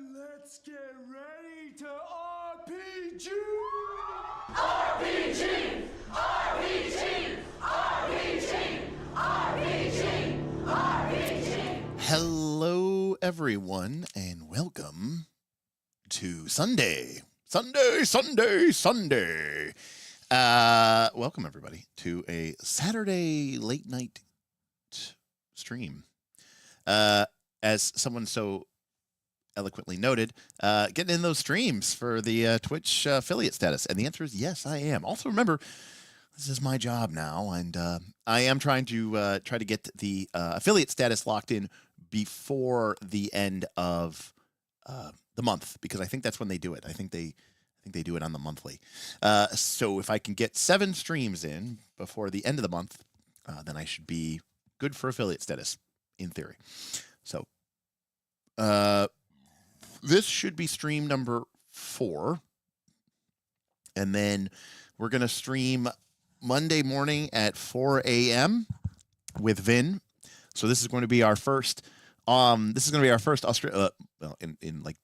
Let's get ready to RPG! RPG! RPG! RPG! RPG! RPG! Hello, everyone, and welcome to Sunday. Welcome, everybody, to a Saturday late night stream. As someone so eloquently noted, getting in those streams for the Twitch affiliate status. And the answer is yes, I am. Also, remember, this is my job now, and I am trying to get the affiliate status locked in before the end of the month, because I think that's when they do it. I think they do it on the monthly. So if I can get 7 streams in before the end of the month, then I should be good for affiliate status, in theory. So this should be stream number 4. And then we're going to stream Monday morning at 4 a.m. with Vin. So this is going to be our first Australia, well, in like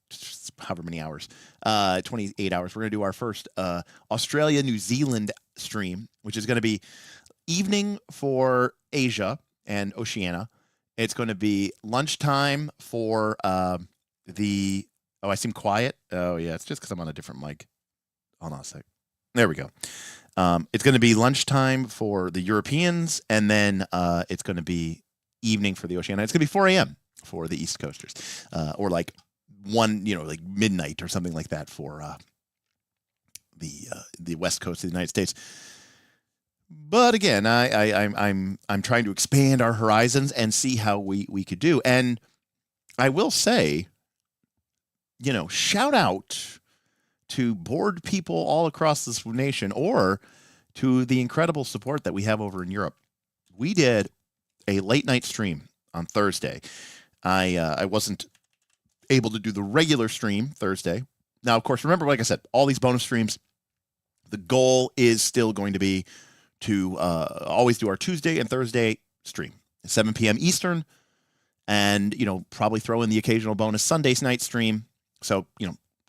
however many hours, 28 hours. We're going to do our first Australia, New Zealand stream, which is going to be evening for Asia and Oceania. It's going to be lunchtime for I seem quiet. Oh yeah, it's just because I'm on a different mic. Hold on a sec. There we go. It's going to be lunchtime for the Europeans, and then it's going to be evening for the Oceania. It's going to be 4 a.m. for the East Coasters, or like like midnight or something like that for the West Coast of the United States. But again, I'm trying to expand our horizons and see how we could do. And I will say, shout out to bored people all across this nation, or to the incredible support that we have over in Europe. We did a late night stream on Thursday. I wasn't able to do the regular stream Thursday. Now, of course, remember, like I said, all these bonus streams, the goal is still going to be to always do our Tuesday and Thursday stream, 7 p.m. Eastern, and, probably throw in the occasional bonus Sunday night stream. So,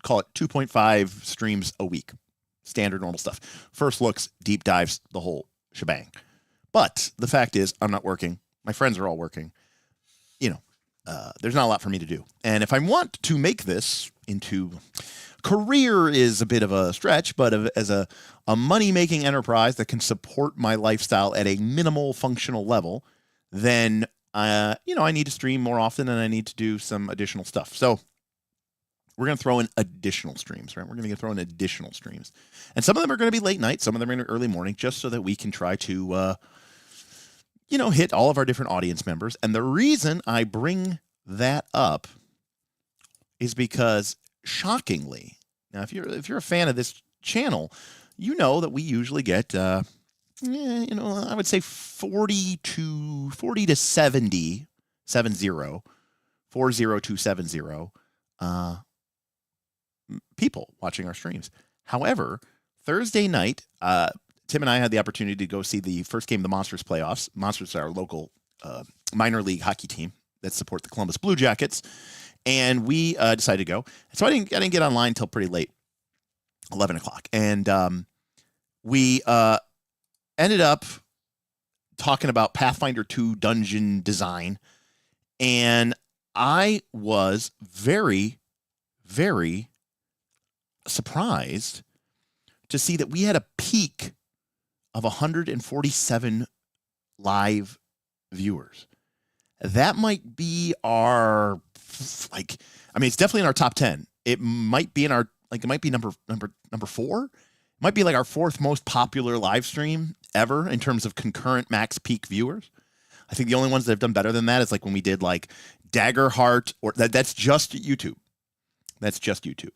call it 2.5 streams a week. Standard, normal stuff. First looks, deep dives, the whole shebang. But the fact is, I'm not working. My friends are all working. There's not a lot for me to do. And if I want to make this into career is a bit of a stretch, but as a money-making enterprise that can support my lifestyle at a minimal functional level, then, I need to stream more often, and I need to do some additional stuff. So we're going to throw in additional streams, right? We're going to throw in additional streams. And some of them are going to be late night. Some of them are early morning, just so that we can try to, hit all of our different audience members. And the reason I bring that up is because, shockingly, now if you're a fan of this channel, you know that we usually get, I would say 40 to 70 people watching our streams. However, Thursday night, Tim and I had the opportunity to go see the first game of the Monsters playoffs. Monsters are our local minor league hockey team that support the Columbus Blue Jackets, and we decided to go. So I didn't get online until pretty late, 11 o'clock, and we ended up talking about Pathfinder 2 dungeon design, and I was very, very surprised to see that we had a peak of 147 live viewers. That might be our, it's definitely in our top 10. It might be in our, it might be number 4. It might be like our 4th most popular live stream ever in terms of concurrent max peak viewers. I think the only ones that have done better than that is like when we did like Daggerheart, or that's just YouTube. That's just YouTube.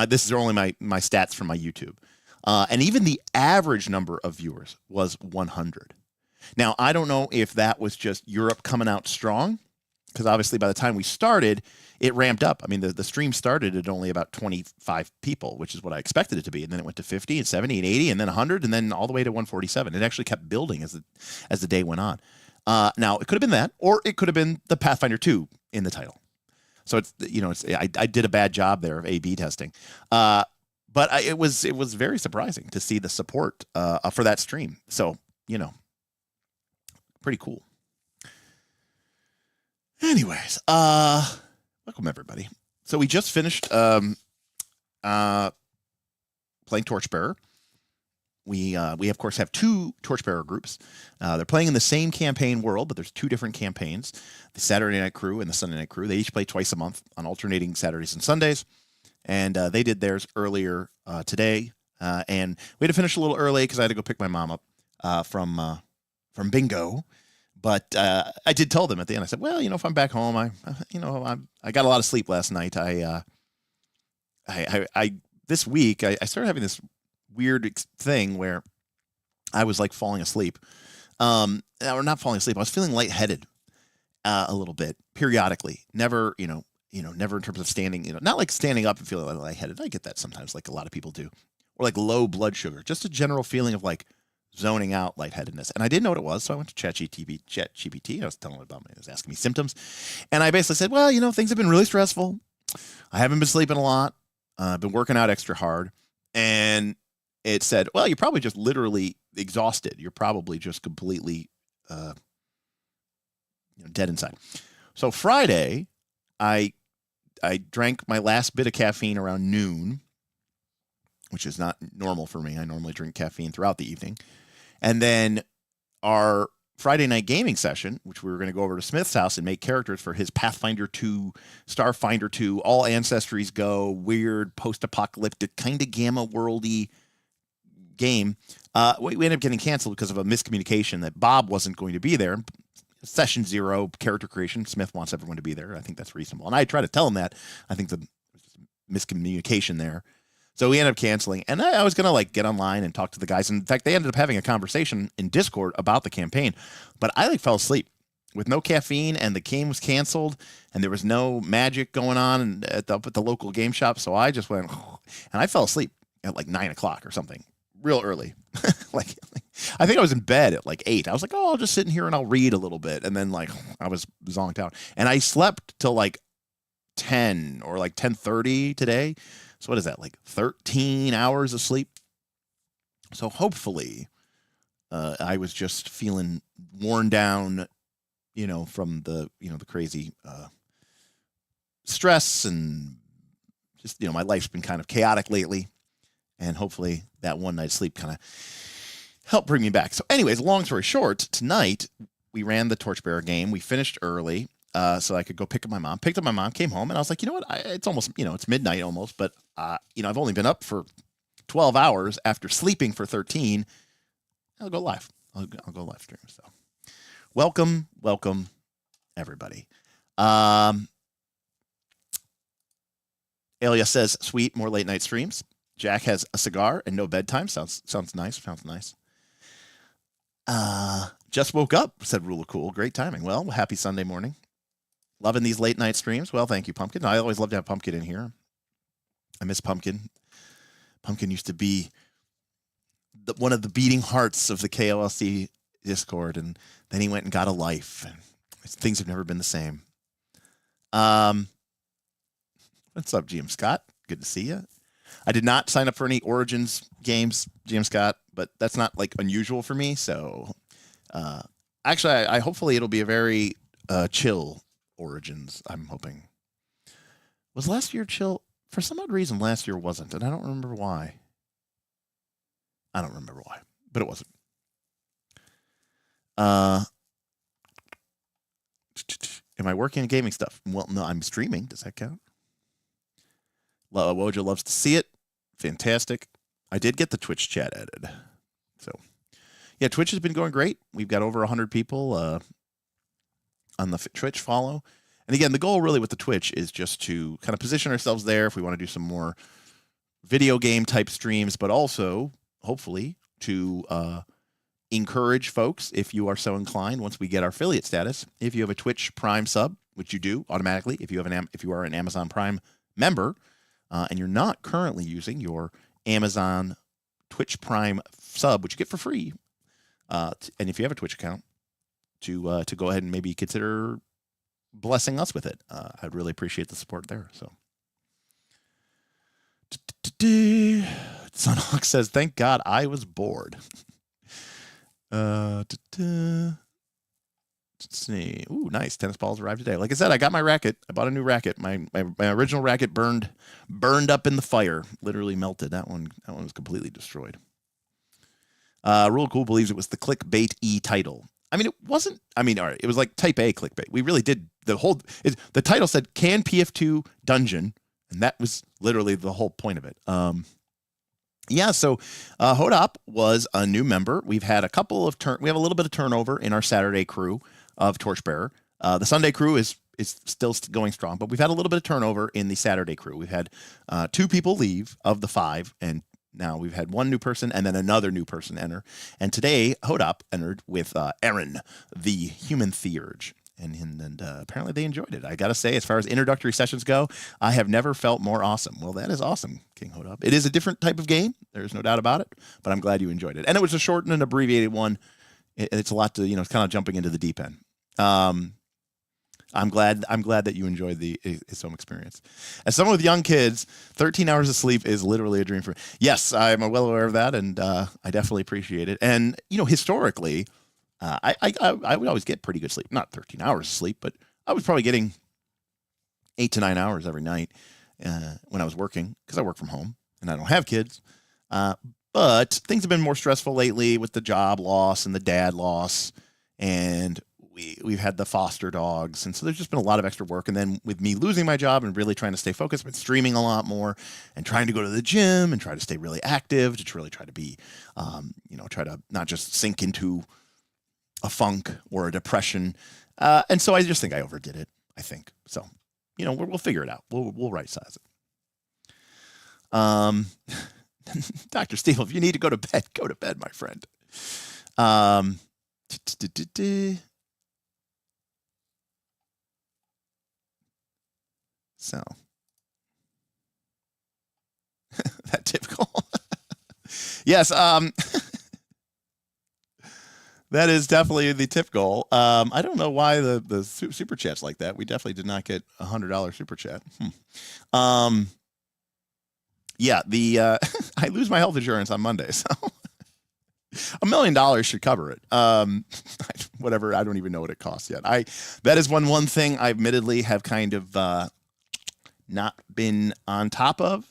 This is only my stats from my YouTube. And even the average number of viewers was 100. Now, I don't know if that was just Europe coming out strong, because obviously by the time we started, it ramped up. I mean, the stream started at only about 25 people, which is what I expected it to be. And then it went to 50 and 70 and 80 and then 100 and then all the way to 147. It actually kept building as the day went on. Now, it could have been that, or it could have been the Pathfinder 2 in the title. So it's, I did a bad job there of A/B testing. But it was very surprising to see the support for that stream. So, pretty cool. Anyways, welcome everybody. So we just finished playing Torchbearer. We of course have two Torchbearer groups. They're playing in the same campaign world, but there's two different campaigns: the Saturday Night Crew and the Sunday Night Crew. They each play twice a month on alternating Saturdays and Sundays. And they did theirs earlier today, and we had to finish a little early because I had to go pick my mom up from bingo. But I did tell them at the end. I said, "Well, if I'm back home, I got a lot of sleep last night. I this week I started having this weird thing where I was like falling asleep, or not falling asleep. I was feeling lightheaded a little bit periodically. Never, never in terms of standing, not like standing up and feeling like lightheaded. I get that sometimes, like a lot of people do, or like low blood sugar, just a general feeling of like zoning out, lightheadedness. And I didn't know what it was, so I went to ChatGPT. I was telling it about me. It was asking me symptoms, and I basically said, well, things have been really stressful. I haven't been sleeping a lot. I've been working out extra hard, and it said, well, you're probably just literally exhausted. You're probably just completely dead inside. So Friday, I drank my last bit of caffeine around noon, which is not normal for me. I normally drink caffeine throughout the evening. And then our Friday night gaming session, which we were going to go over to Smith's house and make characters for his Pathfinder 2, Starfinder 2, all ancestries go, weird, post-apocalyptic, kind of gamma worldy game. We ended up getting canceled because of a miscommunication that Bob wasn't going to be there. Session 0, character creation. Smith wants everyone to be there. I think that's reasonable. And I tried to tell him that. I think the miscommunication there. So we ended up canceling. And I was going to get online and talk to the guys. In fact, they ended up having a conversation in Discord about the campaign. But I fell asleep with no caffeine, and the game was canceled, and there was no magic going on at the local game shop. So I just went, and I fell asleep at 9 o'clock or something, real early. I think I was in bed at 8. I was like, I'll just sit in here and I'll read a little bit. And then I was zonked out. And I slept till 10 or 10:30 today. So what is that? 13 hours of sleep. So hopefully I was just feeling worn down, from the crazy stress, and just, my life's been kind of chaotic lately. And hopefully that one night's sleep kind of helped bring me back. So anyways, long story short, tonight we ran the Torchbearer game. We finished early so I could go pick up my mom. Picked up my mom, came home, and I was like, you know what? It's almost, it's midnight almost, but, I've only been up for 12 hours after sleeping for 13. I'll go live. I'll go live stream. So welcome, everybody. Elia says, sweet, more late night streams. Jack has a cigar and no bedtime. Sounds nice. Sounds nice. Just woke up, said Rula Cool. Great timing. Well, happy Sunday morning. Loving these late night streams. Well, thank you, Pumpkin. I always love to have Pumpkin in here. I miss Pumpkin. Pumpkin used to be one of the beating hearts of the KOLC Discord, and then he went and got a life, and things have never been the same. What's up, GM Scott? Good to see you. I did not sign up for any Origins games, GM Scott, but that's not unusual for me. So actually, I hopefully it'll be a very chill Origins. I'm hoping. Was last year chill? For some odd reason, last year wasn't, and I don't remember why. But it wasn't. Am I working on gaming stuff? Well, no, I'm streaming. Does that count? Wojo loves to see it. Fantastic. I did get the Twitch chat added. So, yeah, Twitch has been going great. We've got over 100 people on the Twitch follow. And again, the goal really with the Twitch is just to kind of position ourselves there if we want to do some more video game type streams, but also, hopefully, to encourage folks, if you are so inclined, once we get our affiliate status, if you have a Twitch Prime sub, which you do automatically, if you are an Amazon Prime member, and you're not currently using your Amazon Twitch Prime sub, which you get for free, and if you have a Twitch account, to go ahead and maybe consider blessing us with it. I'd really appreciate the support there. So. Sunhawk says, "Thank God I was bored." Let's see. Ooh, nice. Tennis balls arrived today. Like I said, I got my racket. I bought a new racket. My original racket burned up in the fire. Literally melted. That one was completely destroyed. Rule Cool believes it was the clickbait title. I mean, it wasn't. I mean, all right, it was like type A clickbait. We really did the title said "Can PF2 Dungeon," and that was literally the whole point of it. Yeah, so Hodop was a new member. We've had a couple of we have a little bit of turnover in our Saturday crew of Torchbearer. The Sunday crew is still going strong, but we've had a little bit of turnover in the Saturday crew. We've had 2 people leave of the 5, and now we've had 1 new person and then another new person enter. And today, Hodop entered with Aaron, the human theurge. And apparently they enjoyed it. I got to say, as far as introductory sessions go, I have never felt more awesome. Well, that is awesome, King Hodop. It is a different type of game. There's no doubt about it, but I'm glad you enjoyed it. And it was a short and an abbreviated one. It's a lot to, it's kind of jumping into the deep end. I'm glad that you enjoyed the home experience. As someone with young kids, 13 hours of sleep is literally a dream for me. Yes, I'm well aware of that, and I definitely appreciate it. And, historically, I would always get pretty good sleep. Not 13 hours of sleep, but I was probably getting 8 to 9 hours every night when I was working, because I work from home and I don't have kids. But things have been more stressful lately with the job loss and the dad loss, and we've had the foster dogs, and so there's just been a lot of extra work. And then with me losing my job and really trying to stay focused, I've been streaming a lot more and trying to go to the gym and try to stay really active, to really try to be, try to not just sink into a funk or a depression. And so I just think I overdid it, I think. So, we'll figure it out. We'll right size it. Dr. Steve, if you need to go to bed, my friend. So that typical. Yes. That is definitely the tip goal. I don't know why the super chat's like that. We definitely did not get $100 super chat. Yeah, I lose my health insurance on Monday, so $1 million should cover it. Whatever, I don't even know what it costs yet. That is one thing I admittedly have kind of not been on top of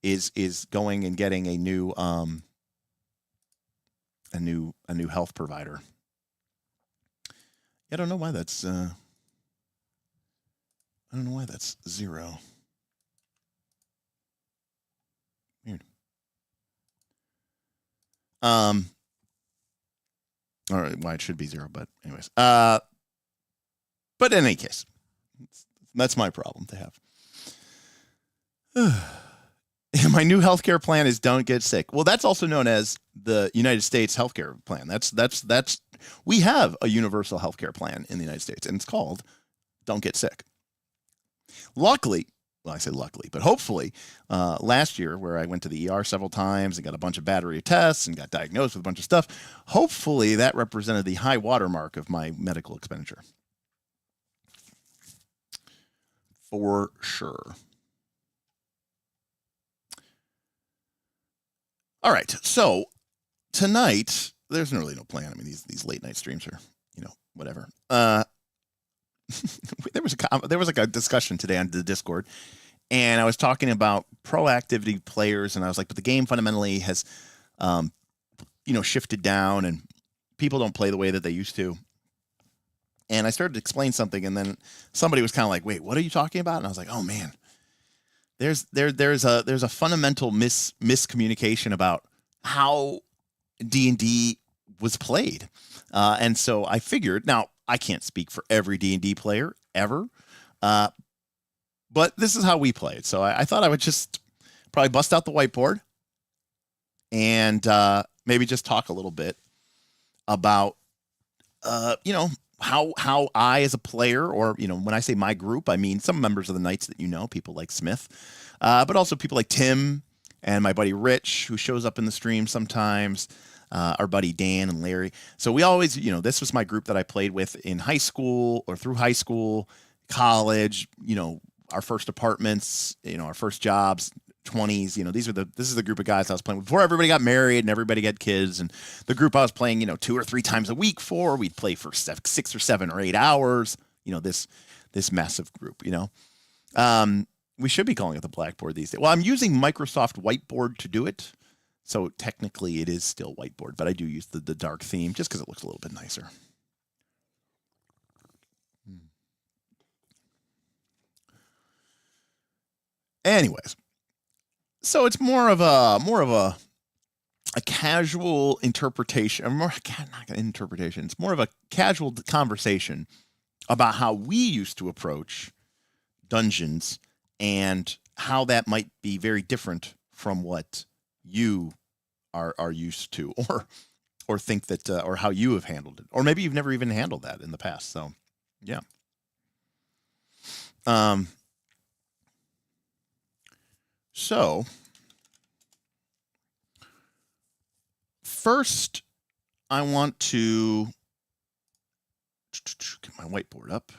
is going and getting a new health provider. I don't know why that's 0. Weird. All right, why it should be 0, but anyways. But in any case, that's my problem to have. My new healthcare plan is don't get sick. Well, that's also known as the United States healthcare plan. That's we have a universal healthcare plan in the United States, and it's called don't get sick. Luckily, well, I say luckily, but hopefully, last year where I went to the ER several times and got a bunch of battery of tests and got diagnosed with a bunch of stuff, hopefully that represented the high watermark of my medical expenditure. For sure. All right, so tonight there's really no plan. I mean, these late night streams are, whatever. There was like a discussion today on the Discord, and I was talking about proactivity players, and I was like, but the game fundamentally has, shifted down, and people don't play the way that they used to. And I started to explain something, and then somebody was kind of like, "Wait, what are you talking about?" And I was like, "Oh man." There's a fundamental miscommunication about how D&D was played, and so I figured. Now I can't speak for every D&D player ever, but this is how we played. So I thought I would just probably bust out the whiteboard and maybe just talk a little bit about how I as a player, or when I say my group, I mean some members of the Knights that people like Smith, but also people like Tim and my buddy Rich, who shows up in the stream sometimes, our buddy Dan and Larry. So we always, this was my group that I played with in high school or through high school, college, you know, our first apartments, you know, our first jobs, 20s, you know, this is the group of guys I was playing with before everybody got married and everybody had kids, and the group I was playing, you know, 2 or 3 times a week for, we'd play for 6 or 7 or 8 hours, you know, this massive group, you know. We should be calling it the Blackboard these days. Well, I'm using Microsoft Whiteboard to do it. So technically it is still Whiteboard, but I do use the dark theme just because it looks a little bit nicer. Anyways, so it's more of a casual interpretation, not an interpretation. It's more of a casual conversation about how we used to approach dungeons and how that might be very different from what you are used to, or think that, or how you have handled it, or maybe you've never even handled that in the past. So, yeah. So first, I want to get my whiteboard up.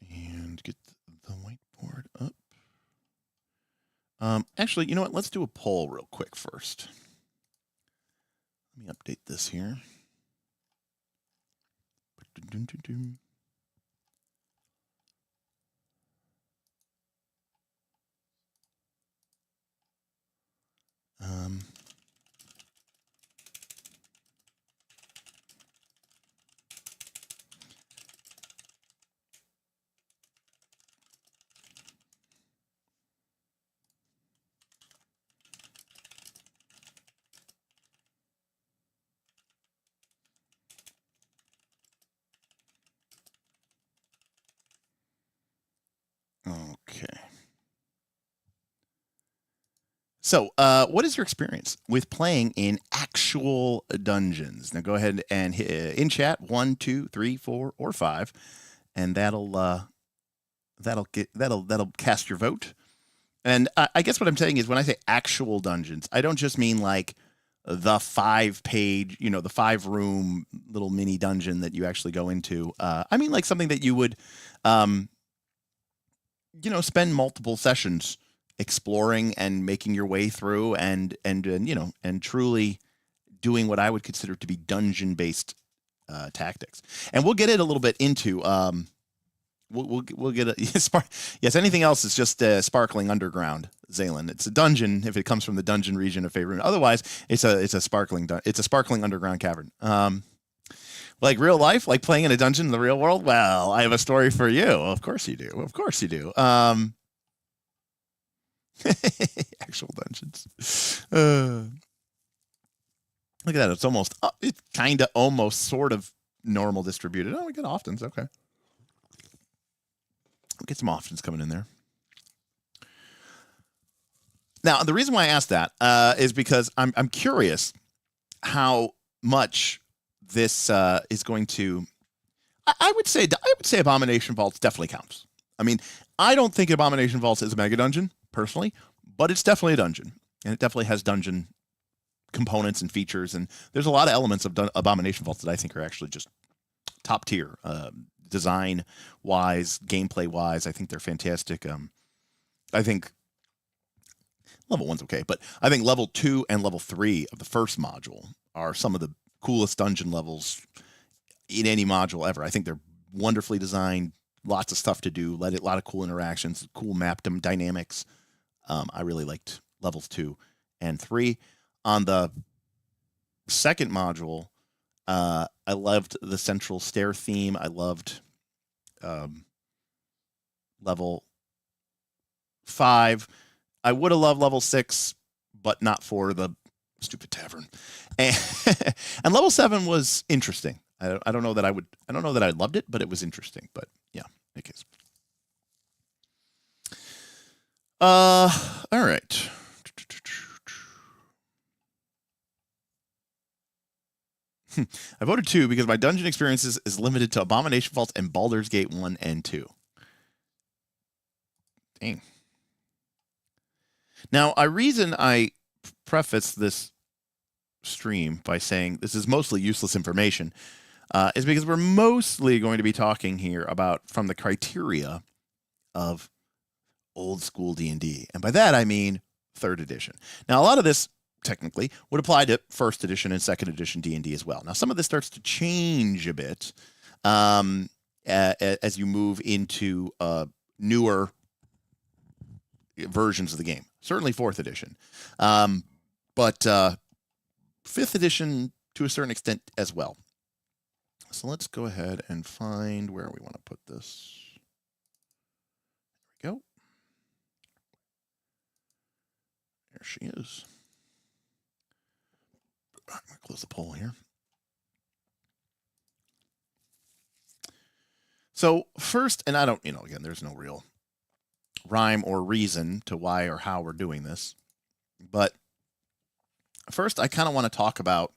And get the whiteboard up. Actually, you know what? Let's do a poll real quick first. Let me update this here. Okay. So, what is your experience with playing in actual dungeons? Now, go ahead and hit in chat 1, 2, 3, 4, or 5, and that'll cast your vote. And I guess what I'm saying is, when I say actual dungeons, I don't just mean like the 5-page, you know, the 5-room little mini dungeon that you actually go into. I mean like something that you would, you know, spend multiple sessions exploring and making your way through, and you know, and truly doing what I would consider to be dungeon-based tactics. And we'll get it a little bit into. We'll get a yes. Anything else is just sparkling underground, Zaylan. It's a dungeon if it comes from the dungeon region of Faerun. Otherwise, it's a sparkling underground cavern. Like real life, like playing in a dungeon in the real world. Well, I have a story for you. Of course you do. Of course you do. Actual dungeons. Look at that. It's almost, it's kind of almost sort of normal distributed. Oh, we get oftens. Okay. We'll get some oftens coming in there. Now, the reason why I asked that is because I'm curious how much this is going to. I would say Abomination Vaults definitely counts. I mean, I don't think Abomination Vaults is a mega dungeon personally, but it's definitely a dungeon, and it definitely has dungeon components and features, and there's a lot of elements of Abomination Vaults that I think are actually just top tier, design wise, gameplay wise. I think they're fantastic. I think level 1's okay, but I think level 2 and level 3 of the first module are some of the coolest dungeon levels in any module ever. I think they're wonderfully designed, lots of stuff to do, a lot of cool interactions, cool map dynamics. I really liked levels 2 and 3. On the second module, I loved the central stair theme. I loved level 5. I would have loved level 6, but not for the stupid tavern. And, and level 7 was interesting. I don't know that I loved it, but it was interesting. But yeah, it is. All right. I voted 2 because my dungeon experiences is limited to Abomination Vaults and Baldur's Gate 1 and 2. Dang. Now, a reason I preface this stream by saying this is mostly useless information, is because we're mostly going to be talking here about from the criteria of old school D&D. And by that, I mean 3rd edition. Now, a lot of this technically would apply to 1st edition and 2nd edition D&D as well. Now, some of this starts to change a bit as you move into newer versions of the game. Certainly 4th edition. But 5th edition to a certain extent as well. So let's go ahead and find where we want to put this. There we go. There she is. I'm going to close the poll here. So first, and I don't, again, there's no real rhyme or reason to why or how we're doing this. But first, I kind of want to talk about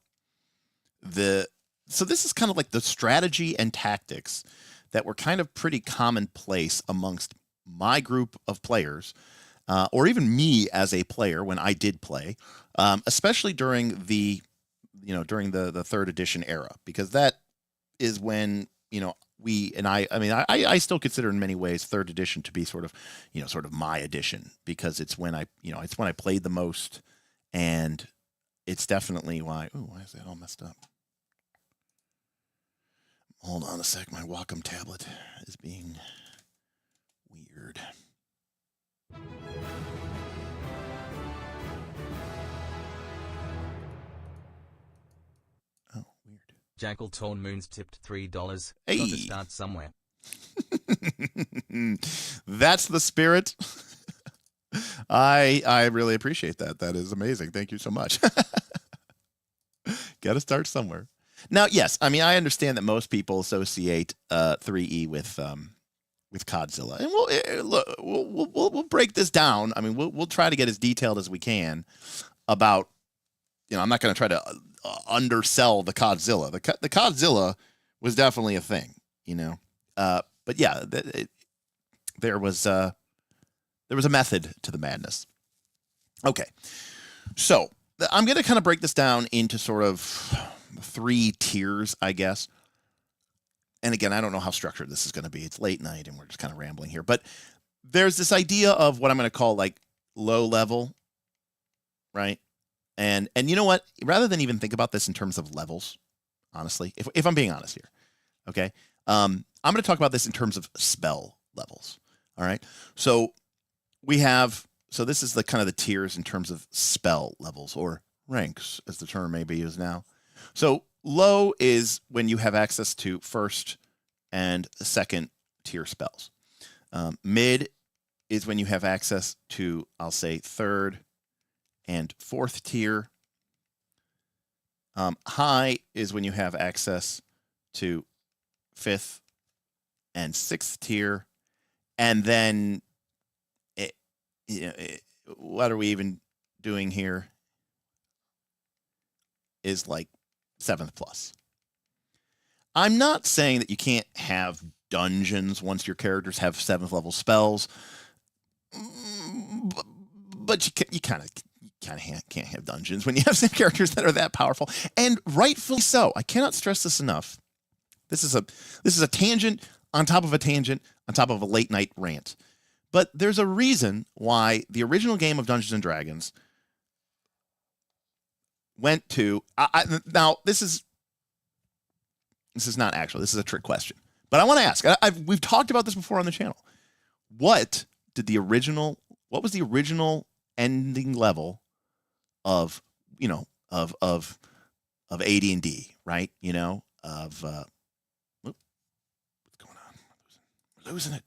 so this is kind of like the strategy and tactics that were kind of pretty commonplace amongst my group of players, or even me as a player when I did play, especially during the 3rd edition era, because that is when, I still consider in many ways 3rd edition to be sort of my edition, because it's when I played the most, and it's definitely why is that all messed up? Hold on a sec. My Wacom tablet is being weird. Oh, weird. Jackal Torn Moons tipped $3. Hey. Got to start somewhere. That's the spirit. I really appreciate that. That is amazing. Thank you so much. Got to start somewhere. Now, yes, I mean, I understand that most people associate 3E with Codzilla, and we'll break this down. I mean, we'll try to get as detailed as we can about. I'm not going to try to undersell the Codzilla. The Codzilla was definitely a thing, but yeah, there was a method to the madness. Okay, so I'm going to kind of break this down into sort of 3 tiers, I guess. And again, I don't know how structured this is going to be. It's late night and we're just kind of rambling here. But there's this idea of what I'm going to call like low level, right? And you know what? Rather than even think about this in terms of levels, honestly, if I'm being honest here, okay? I'm going to talk about this in terms of spell levels, all right? So this is the kind of the tiers in terms of spell levels, or ranks, as the term may be used now. So low is when you have access to 1st and 2nd tier spells. Mid is when you have access to, I'll say, 3rd and 4th tier. High is when you have access to 5th and 6th tier. And then, what are we even doing here? Is like 7th plus. I'm not saying that you can't have dungeons once your characters have 7th level spells, but you kind of can't have dungeons when you have some characters that are that powerful, and rightfully so. I cannot stress this enough. This is a tangent on top of a tangent on top of a late night rant, but there's a reason why the original game of Dungeons and Dragons went to now this is not actual, this is a trick question, but I want to ask, we've talked about this before on the channel. What was the original ending level of AD&D, right? What's going on? We're losing it.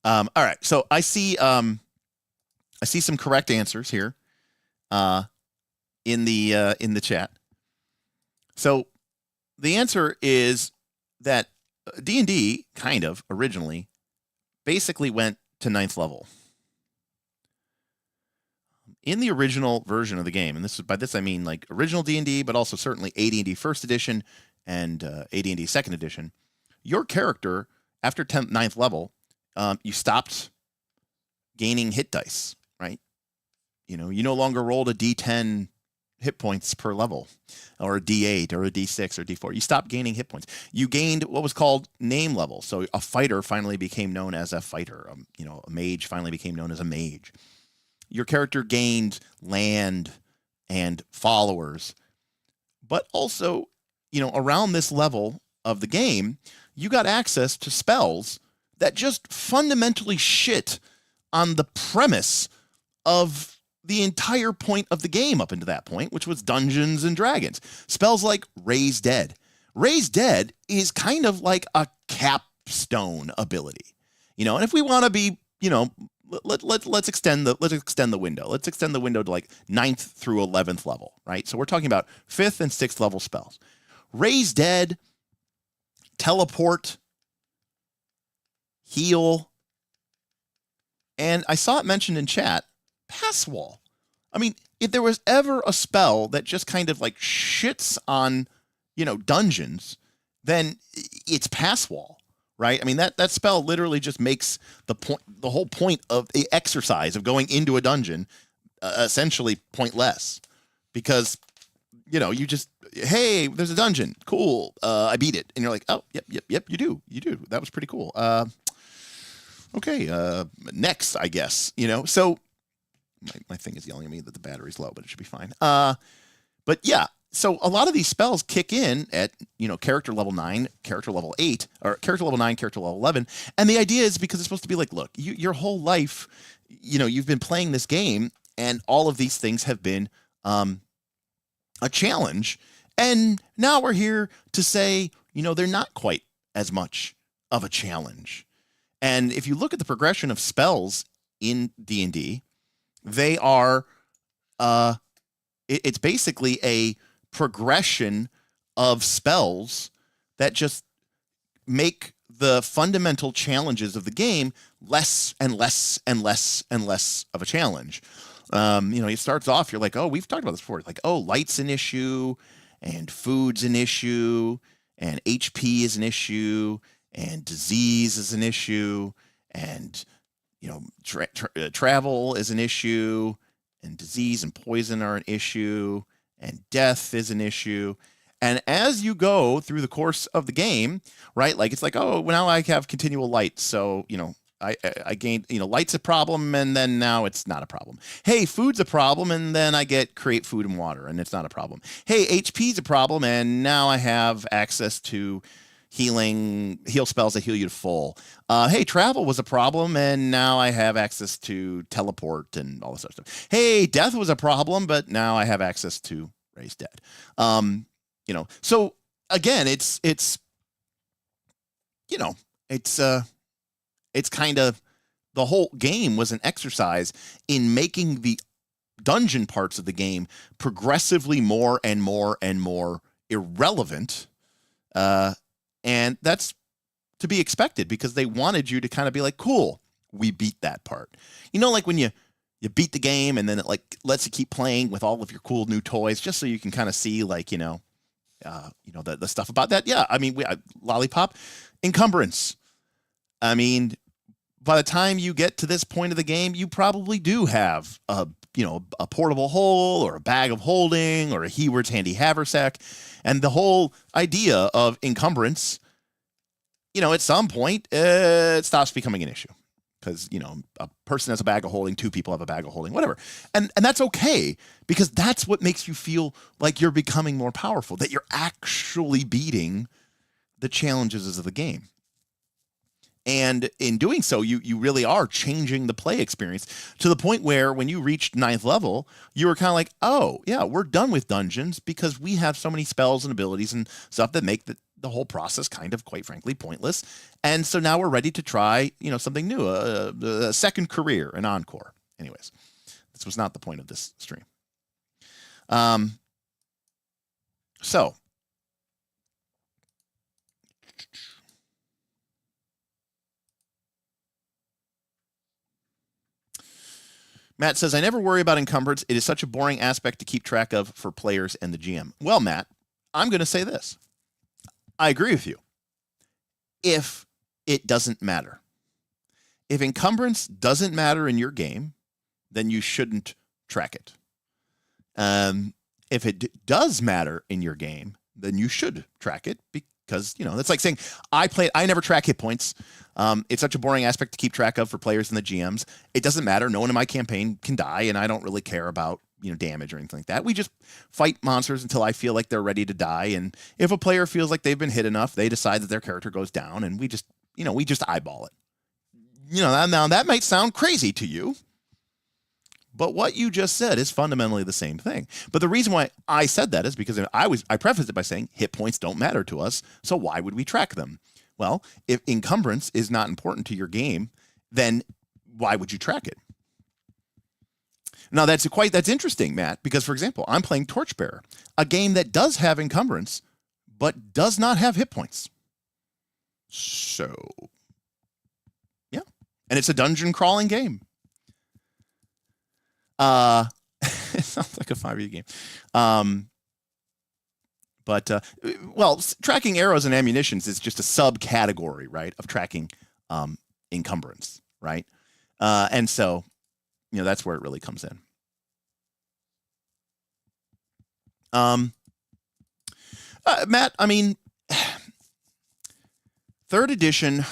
All right, so I see some correct answers here in the chat. So the answer is that D&D kind of originally basically went to 9th level. In the original version of the game, and by this I mean like original D&D, but also certainly AD&D First Edition and AD&D Second Edition, your character, after 9th level, you stopped gaining hit dice, right? You no longer rolled a D10 hit points per level, or a D8 or a D6 or D4. You stopped gaining hit points. You gained what was called name level. So a fighter finally became known as a fighter. A mage finally became known as a mage. Your character gained land and followers. But also, around this level of the game, you got access to spells that just fundamentally shit on the premise of the entire point of the game up into that point, which was Dungeons and Dragons. Spells like Raise Dead. Raise Dead is kind of like a capstone ability. And if we want to be, let's extend the window. Let's extend the window to like 9th through 11th level, right? So we're talking about 5th and 6th level spells. Raise Dead, Teleport, Heal, and I saw it mentioned in chat, Pass Wall. I mean, if there was ever a spell that just kind of like shits on, dungeons, then it's Pass Wall. Right? I mean, that spell literally just makes the whole point of the exercise of going into a dungeon essentially pointless, because you just, hey, there's a dungeon, cool, I beat it, and you're like, oh, yep, you do, that was pretty cool. Okay, next, I guess. So my thing is yelling at me that the battery's low, but it should be fine. But yeah. So a lot of these spells kick in at, character level 9, character level 8, or character level 9, character level 11. And the idea is because it's supposed to be like, look, your whole life, you've been playing this game, and all of these things have been a challenge. And now we're here to say, they're not quite as much of a challenge. And if you look at the progression of spells in D&D, they are, it's basically a progression of spells that just make the fundamental challenges of the game less and less and less and less of a challenge. It starts off, you're like, oh, we've talked about this before. Like, oh, light's an issue, and food's an issue, and HP is an issue, and disease is an issue, and, travel is an issue, and disease and poison are an issue, and death is an issue. And as you go through the course of the game, right, like it's like, oh, now I have continual light. So, I gained, light's a problem, and then now it's not a problem. Hey, food's a problem, and then I get create food and water, and it's not a problem. Hey, HP's a problem, and now I have access to heal spells that heal you to full. Hey, travel was a problem, and now I have access to teleport and all this other stuff. Hey, death was a problem, but now I have access to Raise Dead. So again, it's kind of, the whole game was an exercise in making the dungeon parts of the game progressively more and more and more irrelevant. And that's to be expected, because they wanted you to kind of be like, cool, we beat that part. Like when you beat the game, and then it like lets you keep playing with all of your cool new toys, just so you can kind of see like, the stuff about that. Yeah. I mean, Lollipop, encumbrance. I mean, by the time you get to this point of the game, you probably do have a portable hole, or a bag of holding, or a Heward's handy haversack. And the whole idea of encumbrance, at some point, it stops becoming an issue, because, a person has a bag of holding, 2 people have a bag of holding, whatever. And that's okay, because that's what makes you feel like you're becoming more powerful, that you're actually beating the challenges of the game. And in doing so, you really are changing the play experience, to the point where when you reached 9th level, you were kind of like, oh, yeah, we're done with dungeons, because we have so many spells and abilities and stuff that make the whole process kind of, quite frankly, pointless. And so now we're ready to try, something new, a second career, an encore. Anyways, this was not the point of this stream. So Matt says, I never worry about encumbrance. It is such a boring aspect to keep track of for players and the GM. Well, Matt, I'm going to say this. I agree with you. If it doesn't matter. If encumbrance doesn't matter in your game, then you shouldn't track it. If it does matter in your game, then you should track it because, that's like saying I never track hit points. It's such a boring aspect to keep track of for players and the GMs. It doesn't matter. No one in my campaign can die, and I don't really care about, damage or anything like that. We just fight monsters until I feel like they're ready to die. And if a player feels like they've been hit enough, they decide that their character goes down, and we just eyeball it. Now that might sound crazy to you, but what you just said is fundamentally the same thing. But the reason why I said that is because I prefaced it by saying hit points don't matter to us, so why would we track them? Well, if encumbrance is not important to your game, then why would you track it? Now that's interesting, Matt, because for example, I'm playing Torchbearer, a game that does have encumbrance, but does not have hit points. So, yeah, and it's a dungeon crawling game. It sounds like a 5e game. Tracking arrows and ammunitions is just a subcategory, right, of tracking encumbrance, right? And so, that's where it really comes in. Matt, I mean, 3rd edition,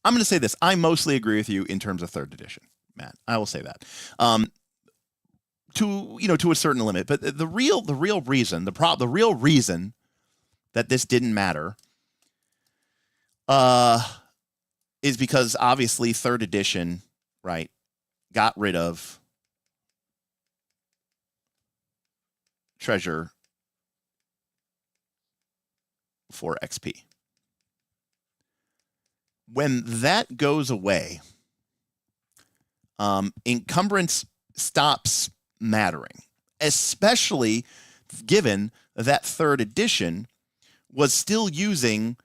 I'm going to say this. I mostly agree with you in terms of 3rd edition, Matt. I will say that. To a certain limit, but the real reason that this didn't matter is because obviously 3rd edition, right, got rid of treasure for XP. When that goes away, encumbrance stops mattering, especially given that 3rd edition was still using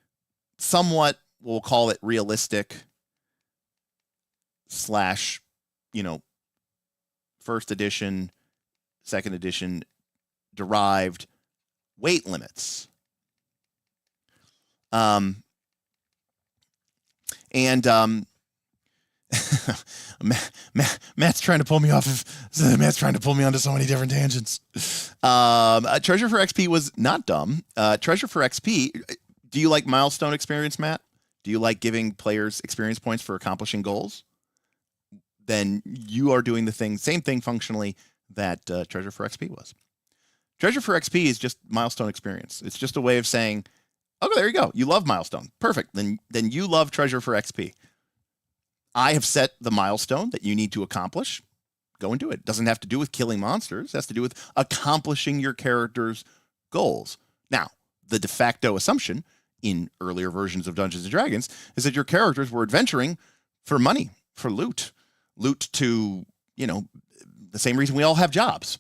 somewhat, we'll call it realistic / 1st edition, 2nd edition derived weight limits. Matt's trying to pull me Matt's trying to pull me onto so many different tangents. Treasure for XP was not dumb. Treasure for XP. Do you like milestone experience, Matt? Do you like giving players experience points for accomplishing goals? Then you are doing the same thing functionally that Treasure for XP was. Treasure for XP is just milestone experience. It's just a way of saying, oh, there you go. You love milestone. Perfect. Then you love Treasure for XP. I have set the milestone that you need to accomplish. Go and do it. It doesn't have to do with killing monsters. It has to do with accomplishing your character's goals. Now, the de facto assumption in earlier versions of Dungeons & Dragons is that your characters were adventuring for money, for loot. Loot to, the same reason we all have jobs.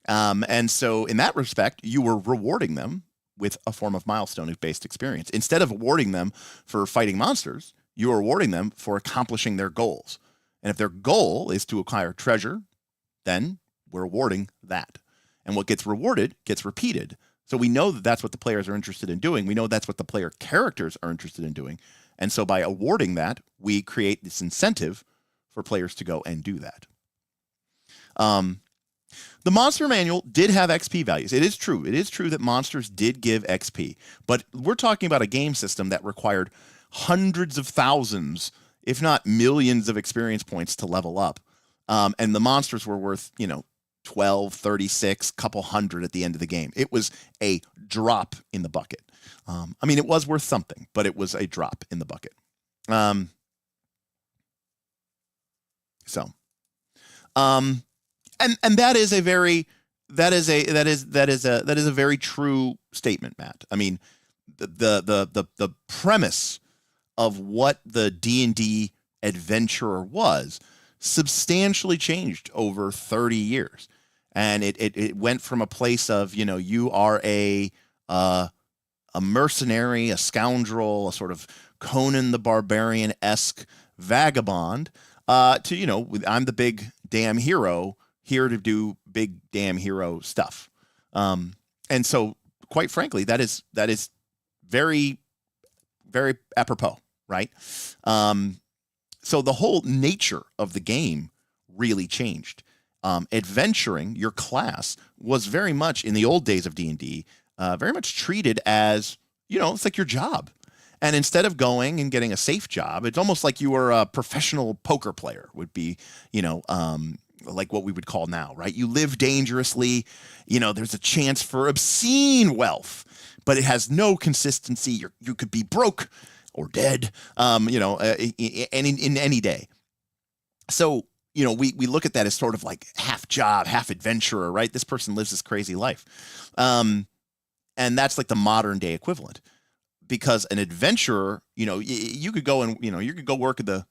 And so in that respect, you were rewarding them with a form of milestone-based experience. Instead of awarding them for fighting monsters, you are rewarding them for accomplishing their goals. And if their goal is to acquire treasure, then we're awarding that. And what gets rewarded gets repeated. So we know that that's what the players are interested in doing. We know that's what the player characters are interested in doing. And so by awarding that, we create this incentive for players to go and do that. The monster manual did have XP values. It is true. It is true that monsters did give XP. But we're talking about a game system that required hundreds of thousands, if not millions of experience points to level up. And the monsters were worth, 12, 36, couple hundred at the end of the game. It was a drop in the bucket. It was worth something, but it was a drop in the bucket. And that is a very true statement, Matt. I mean, the premise of what the D&D adventurer was substantially changed over 30 years. And it went from a place of, you are a mercenary, a scoundrel, a sort of Conan the Barbarian-esque vagabond, to I'm the big damn hero here to do big damn hero stuff. And so, quite frankly, that is very, very apropos, right? So the whole nature of the game really changed. Adventuring, your class, was very much in the old days of D&D, very much treated as, it's like your job. And instead of going and getting a safe job, it's almost like you were a professional poker player, would be, like what we would call now, right? You live dangerously, there's a chance for obscene wealth, but it has no consistency. You could be broke or dead, in any day. So, we look at that as sort of like half job, half adventurer, right? This person lives this crazy life. And that's like the modern day equivalent, because an adventurer, you could go and, you could go work at the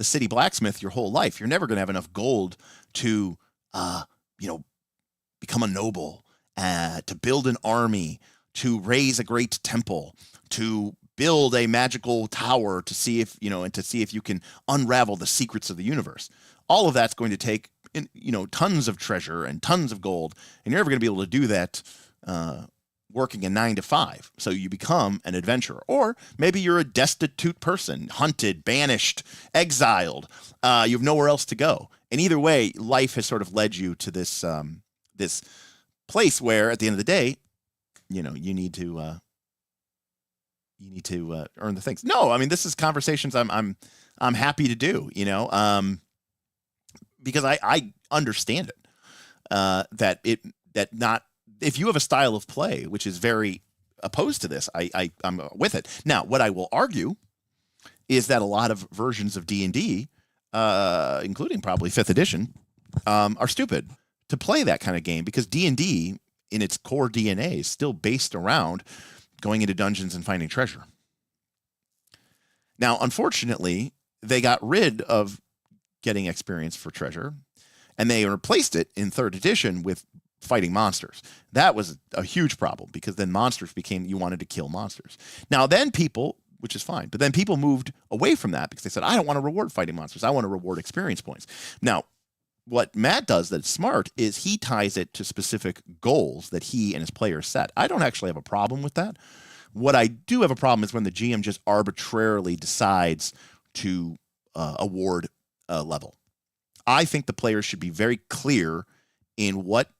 city blacksmith your whole life. You're never going to have enough gold to, become a noble, to build an army, to raise a great temple, to build a magical tower to see if, you can unravel the secrets of the universe. All of that's going to take, tons of treasure and tons of gold, and you're never going to be able to do that working a 9 to 5. So you become an adventurer, or maybe you're a destitute person, hunted, banished, exiled. You have nowhere else to go. And either way, life has sort of led you to this this place where, at the end of the day, you need to earn the things. No, I mean, this is conversations I'm happy to do. Because I understand it. If you have a style of play which is very opposed to this, I'm with it. Now, what I will argue is that a lot of versions of D&D, including probably 5th edition, are stupid to play that kind of game, because D&D in its core DNA is still based around going into dungeons and finding treasure. Now, unfortunately, they got rid of getting experience for treasure, and they replaced it in 3rd edition with fighting monsters. That was a huge problem, because then monsters became, you wanted to kill monsters. Now then people, which is fine, but then people moved away from that because they said, I don't want to reward fighting monsters. I want to reward experience points. Now, what Matt does that's smart is he ties it to specific goals that he and his players set. I don't actually have a problem with that. What I do have a problem is when the GM just arbitrarily decides to award a level. I think the players should be very clear in what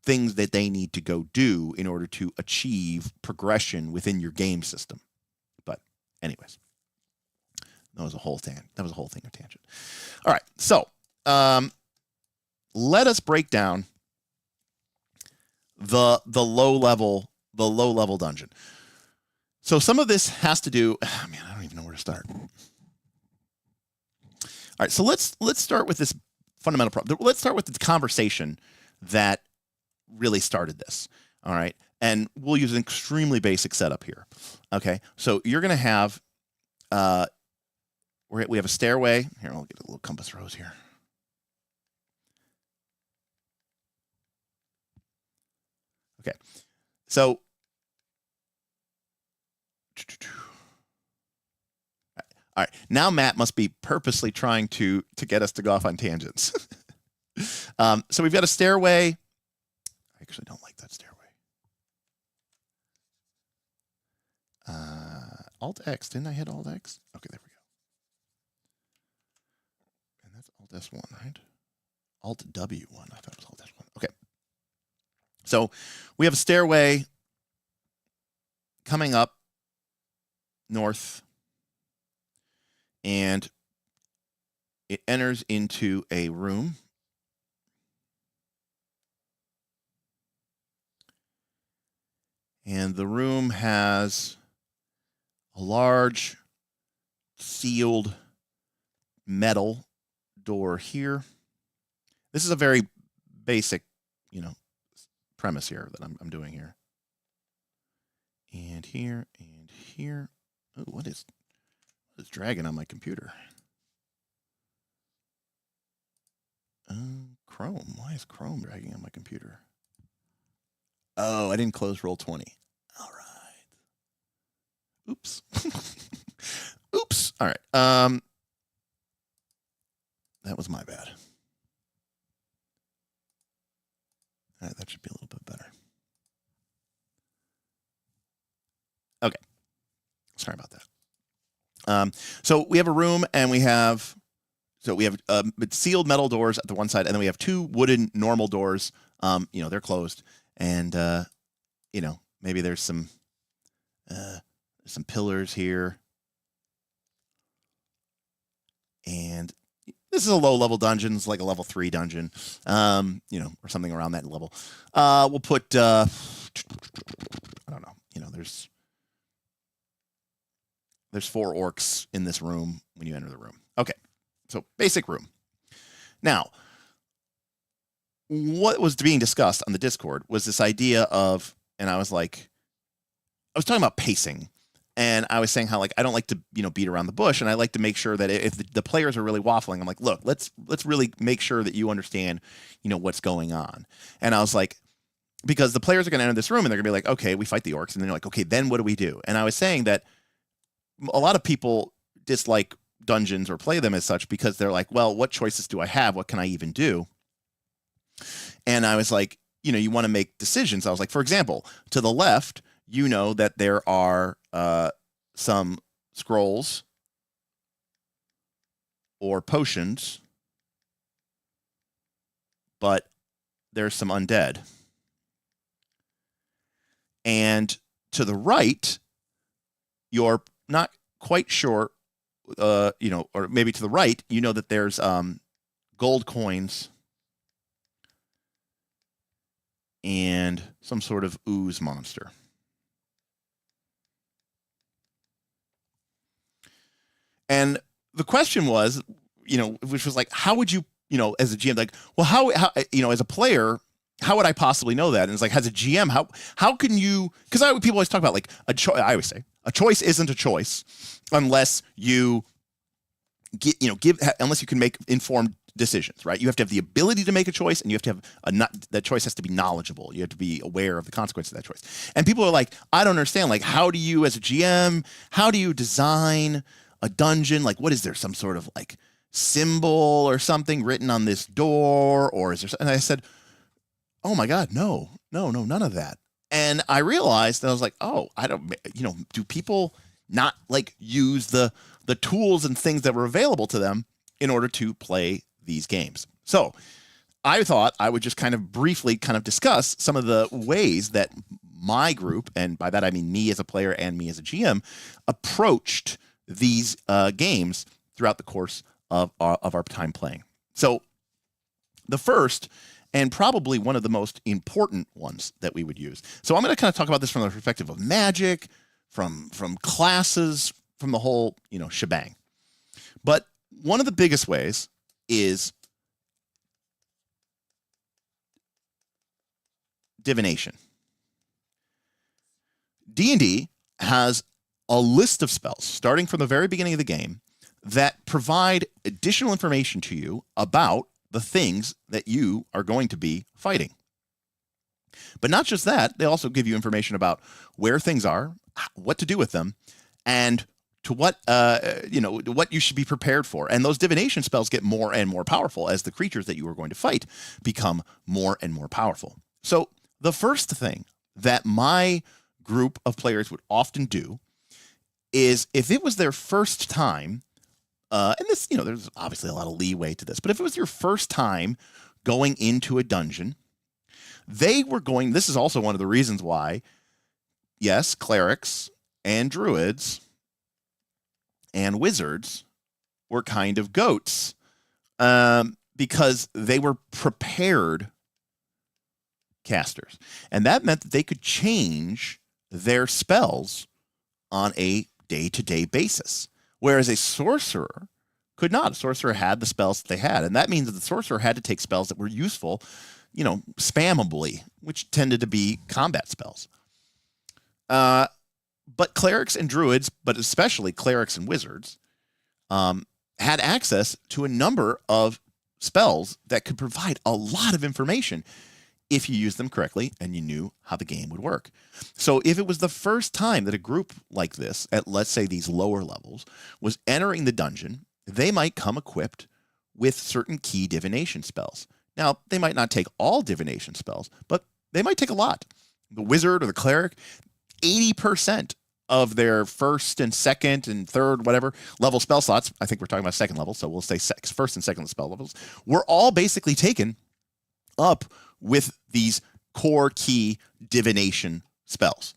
things that they need to go do in order to achieve progression within your game system. But anyways, that was a whole thing. That was a whole thing of tangent. All right. So, let us break down the low level dungeon. So some of this has to do, I don't even know where to start. All right, so let's start with this fundamental problem. Let's start with the conversation that really started this. All right, and we'll use an extremely basic setup here. Okay, so you're going to have, we have a stairway. Here, I'll get a little compass rose here. Okay, so all right, now Matt must be purposely trying to get us to go off on tangents. So we've got a stairway. I actually don't like that stairway. Alt X, didn't I hit Alt X? Okay, there we go. And that's Alt S1, right? Alt W1, I thought it was Alt S1. Okay. So we have a stairway coming up north, and it enters into a room. And the room has a large sealed metal door here. This is a very basic, premise here that I'm doing here. And here and here. Oh, what is dragging on my computer? Chrome. Why is Chrome dragging on my computer? Oh, I didn't close Roll20. All right. Oops. Oops. All right. that was my bad. All right, that should be a little bit better. Okay. Sorry about that. So we have a room, and we have sealed metal doors at the one side, and then we have two wooden normal doors. They're closed, and maybe there's some pillars here, and this is a low-level dungeon. It's like a level 3 dungeon, or something around that level. We'll put I don't know. There's 4 orcs in this room when you enter the room. Okay, so basic room. Now, what was being discussed on the Discord was this idea of, and I was talking about pacing, and I was saying how I don't like to beat around the bush, and I like to make sure that if the players are really waffling, I'm like, look, let's really make sure that you understand what's going on. And I was like, because the players are going to enter this room and they're going to be like, okay, we fight the orcs, and then they're like, okay, then what do we do? And I was saying that a lot of people dislike dungeons or play them as such because they're like, well, what choices do I have? What can I even do? And I was like, you want to make decisions. I was like, for example, to the left, that there are some scrolls or potions, but there's some undead. And to the right, you're not quite sure, or maybe to the right, that there's gold coins and some sort of ooze monster. And the question was, which was like, how would you, as a GM, like, well, how as a player, how would I possibly know that? And it's like, as a GM, how can you? Because people always talk about like I always say a choice isn't a choice unless you unless you can make informed decisions, right? You have to have the ability to make a choice, and you have to have that choice has to be knowledgeable. You have to be aware of the consequences of that choice. And people are like, I don't understand. Like, how do you, as a GM, how do you design a dungeon? Like, what is there? Some sort of like symbol or something written on this door, or is there? And I said, oh my God, no, none of that. And I realized that I was like, oh, I don't, do people not like use the tools and things that were available to them in order to play these games? So I thought I would just kind of briefly discuss some of the ways that my group, and by that I mean me as a player and me as a GM, approached these games throughout the course of our time playing. So the first, and probably one of the most important ones that we would use. So I'm going to kind of talk about this from the perspective of magic, from classes, from the whole, shebang. But one of the biggest ways is divination. D&D has a list of spells starting from the very beginning of the game that provide additional information to you about the things that you are going to be fighting. But not just that, they also give you information about where things are, what to do with them, and to what you should be prepared for. And those divination spells get more and more powerful as the creatures that you are going to fight become more and more powerful. So the first thing that my group of players would often do is, if it was their first time, and this, there's obviously a lot of leeway to this, but if it was your first time going into a dungeon, this is also one of the reasons why, yes, clerics and druids and wizards were kind of goats, because they were prepared casters. And that meant that they could change their spells on a day-to-day basis. Whereas a sorcerer could not. A sorcerer had the spells that they had. And that means that the sorcerer had to take spells that were useful, spammably, which tended to be combat spells. But clerics and druids, but especially clerics and wizards, had access to a number of spells that could provide a lot of information if you used them correctly and you knew how the game would work. So if it was the first time that a group like this, at let's say these lower levels, was entering the dungeon, they might come equipped with certain key divination spells. Now, they might not take all divination spells, but they might take a lot. The wizard or the cleric, 80% of their first and second and third, whatever, level spell slots, I think we're talking about second level, so we'll say first and second spell levels, were all basically taken up with these core key divination spells.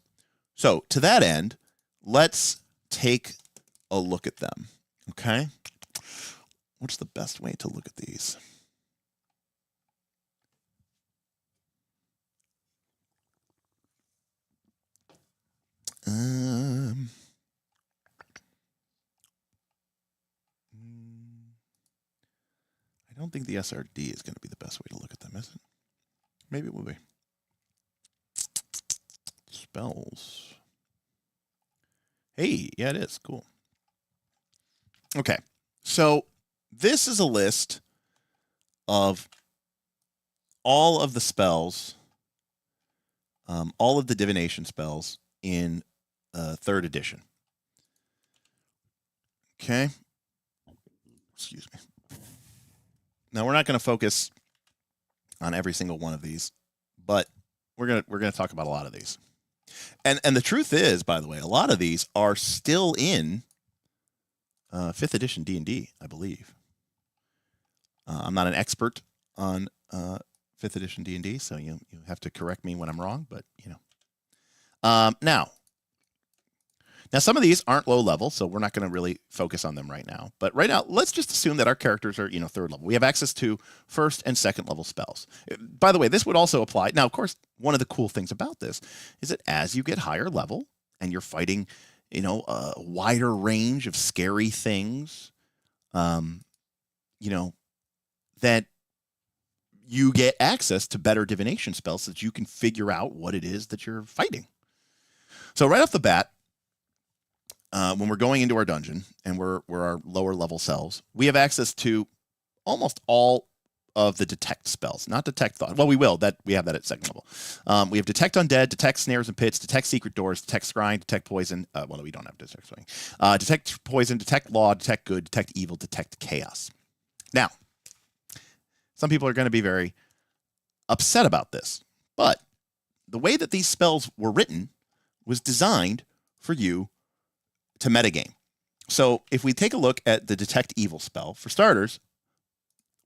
So to that end, let's take a look at them, okay? What's the best way to look at these? I don't think the SRD is going to be the best way to look at them, is it? Maybe it will be. Spells. Hey, yeah, it is. Cool. Okay, so this is a list of all of the spells, all of the divination spells in 3rd edition. Okay. Excuse me. Now we're not going to focus on every single one of these, but we're gonna talk about a lot of these. And the truth is, by the way, a lot of these are still in 5th edition D&D, I believe. I'm not an expert on 5th edition D&D, so you have to correct me when I'm wrong, but you know. Now, some of these aren't low level, so we're not going to really focus on them right now. But right now, let's just assume that our characters are, 3rd level. We have access to 1st and 2nd level spells. By the way, this would also apply. Now, of course, one of the cool things about this is that as you get higher level and you're fighting, a wider range of scary things, that you get access to better divination spells so that you can figure out what it is that you're fighting. So right off the bat, when we're going into our dungeon and we're our lower level selves, we have access to almost all of the detect spells. Not detect thought. Well, we have that at 2nd level. We have detect undead, detect snares and pits, detect secret doors, detect scrying, detect poison. Well, we don't have detect scrying. Detect poison, detect law, detect good, detect evil, detect chaos. Now, some people are going to be very upset about this, but the way that these spells were written was designed for you to metagame. So if we take a look at the detect evil spell, for starters,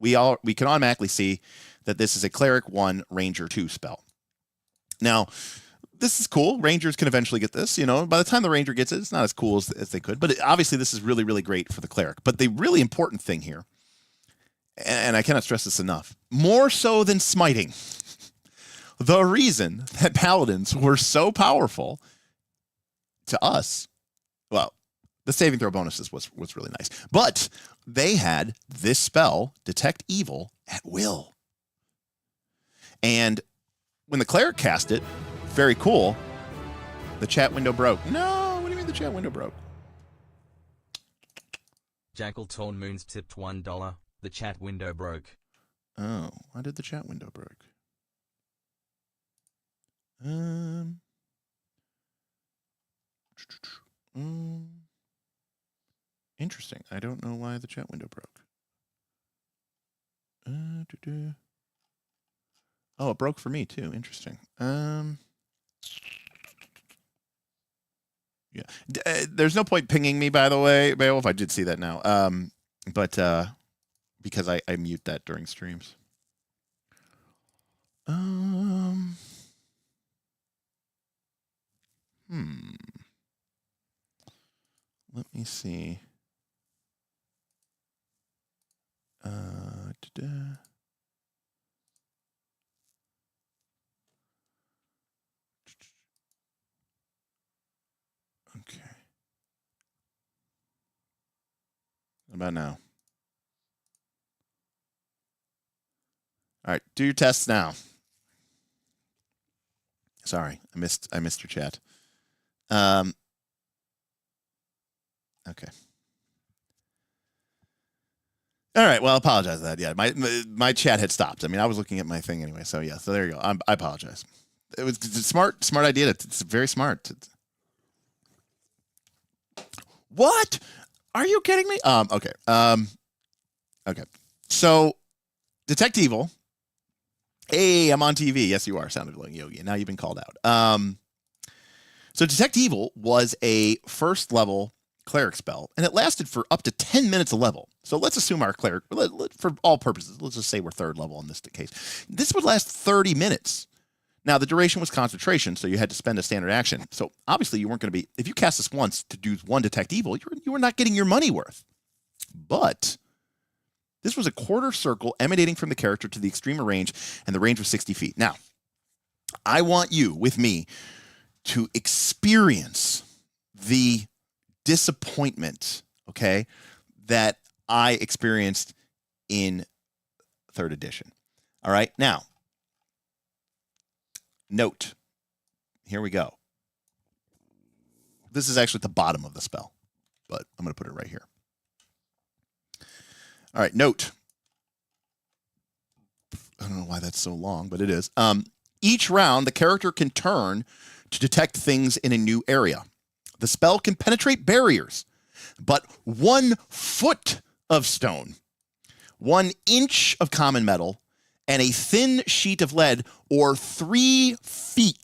we can automatically see that this is a cleric 1, ranger 2 spell. Now, this is cool. Rangers can eventually get this. By the time the ranger gets it, it's not as cool as they could. But obviously, this is really, really great for the cleric. But the really important thing here, and I cannot stress this enough, more so than smiting, the reason that paladins were so powerful to us, well, the saving throw bonuses was really nice. But they had this spell, Detect Evil, at will. And when the cleric cast it, very cool, the chat window broke. No, what do you mean the chat window broke? Jackal Torn Moons tipped $1. The chat window broke. Oh, why did the chat window break? Interesting. I don't know why the chat window broke. Oh, it broke for me too. Interesting. Yeah. There's no point pinging me, by the way, Beowulf. I did see that now. But because I mute that during streams. Let me see. Okay. What about now? All right, do your tests now. Sorry, I missed your chat. Okay. All right. Well, I apologize for that. Yeah, my chat had stopped. I mean, I was looking at my thing anyway. So yeah. So there you go. I apologize. It was a smart idea. It's very smart. What? Are you kidding me? Okay. Okay. So, detect evil. Hey, I'm on TV. Yes, you are. Sounded like Yogi. Now you've been called out. So detect evil was a first level cleric spell, and it lasted for up to 10 minutes a level. So let's assume our cleric, for all purposes, let's just say we're third level in this case. This would last 30 minutes. Now, the duration was concentration, so you had to spend a standard action. So obviously you weren't going to be, if you cast this once to do one detect evil, you were not getting your money worth. But this was a quarter circle emanating from the character to the extreme range, and the range was 60 feet. Now, I want you, with me, to experience the disappointment, okay, that I experienced in 3rd edition. All right, now, note, here we go. This is actually at the bottom of the spell, but I'm going to put it right here. All right, note. I don't know why that's so long, but it is. Each round, the character can turn to detect things in a new area. The spell can penetrate barriers, but 1 foot of stone, 1 inch of common metal, and a thin sheet of lead or 3 feet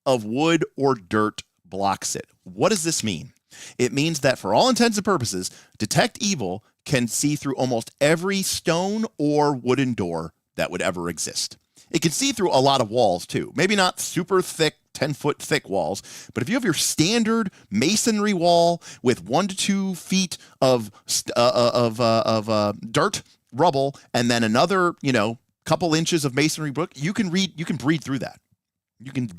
of wood or dirt blocks it. What does this mean? It means that for all intents and purposes, detect evil can see through almost every stone or wooden door that would ever exist. It can see through a lot of walls too. Maybe not super thick, 10-foot thick walls, but if you have your standard masonry wall with 1 to 2 feet of dirt, rubble, and then another, couple inches of masonry brick, you can breathe through that. You can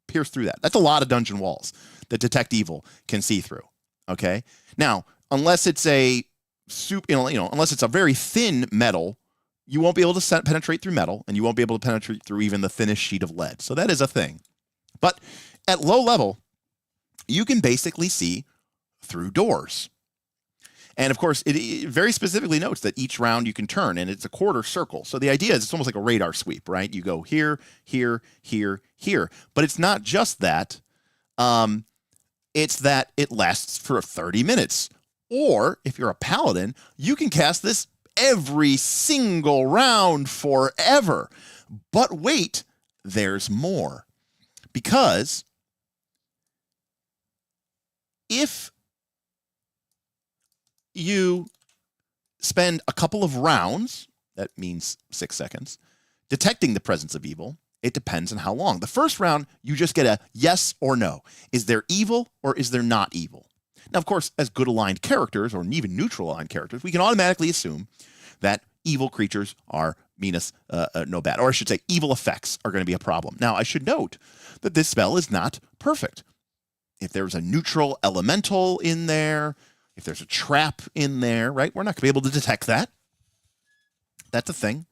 pierce through that. That's a lot of dungeon walls that detect evil can see through. Okay. Now, unless it's a unless it's a very thin metal, you won't be able to penetrate through metal, and you won't be able to penetrate through even the thinnest sheet of lead. So that is a thing. But at low level, you can basically see through doors. And of course, it very specifically notes that each round you can turn, and it's a quarter circle. So the idea is it's almost like a radar sweep, right? You go here, here, here, here. But it's not just that. It's that it lasts for 30 minutes. Or if you're a paladin, you can cast this every single round forever. But wait, there's more. Because if you spend a couple of rounds, that means 6 seconds, detecting the presence of evil, it depends on how long. The first round, you just get a yes or no. Is there evil or is there not evil? Now, of course, as good aligned characters, or even neutral aligned characters, we can automatically assume that evil creatures are no bad. Or I should say evil effects are going to be a problem. Now, I should note that this spell is not perfect. If there's a neutral elemental in there, if there's a trap in there, right, we're not going to be able to detect that. That's a thing.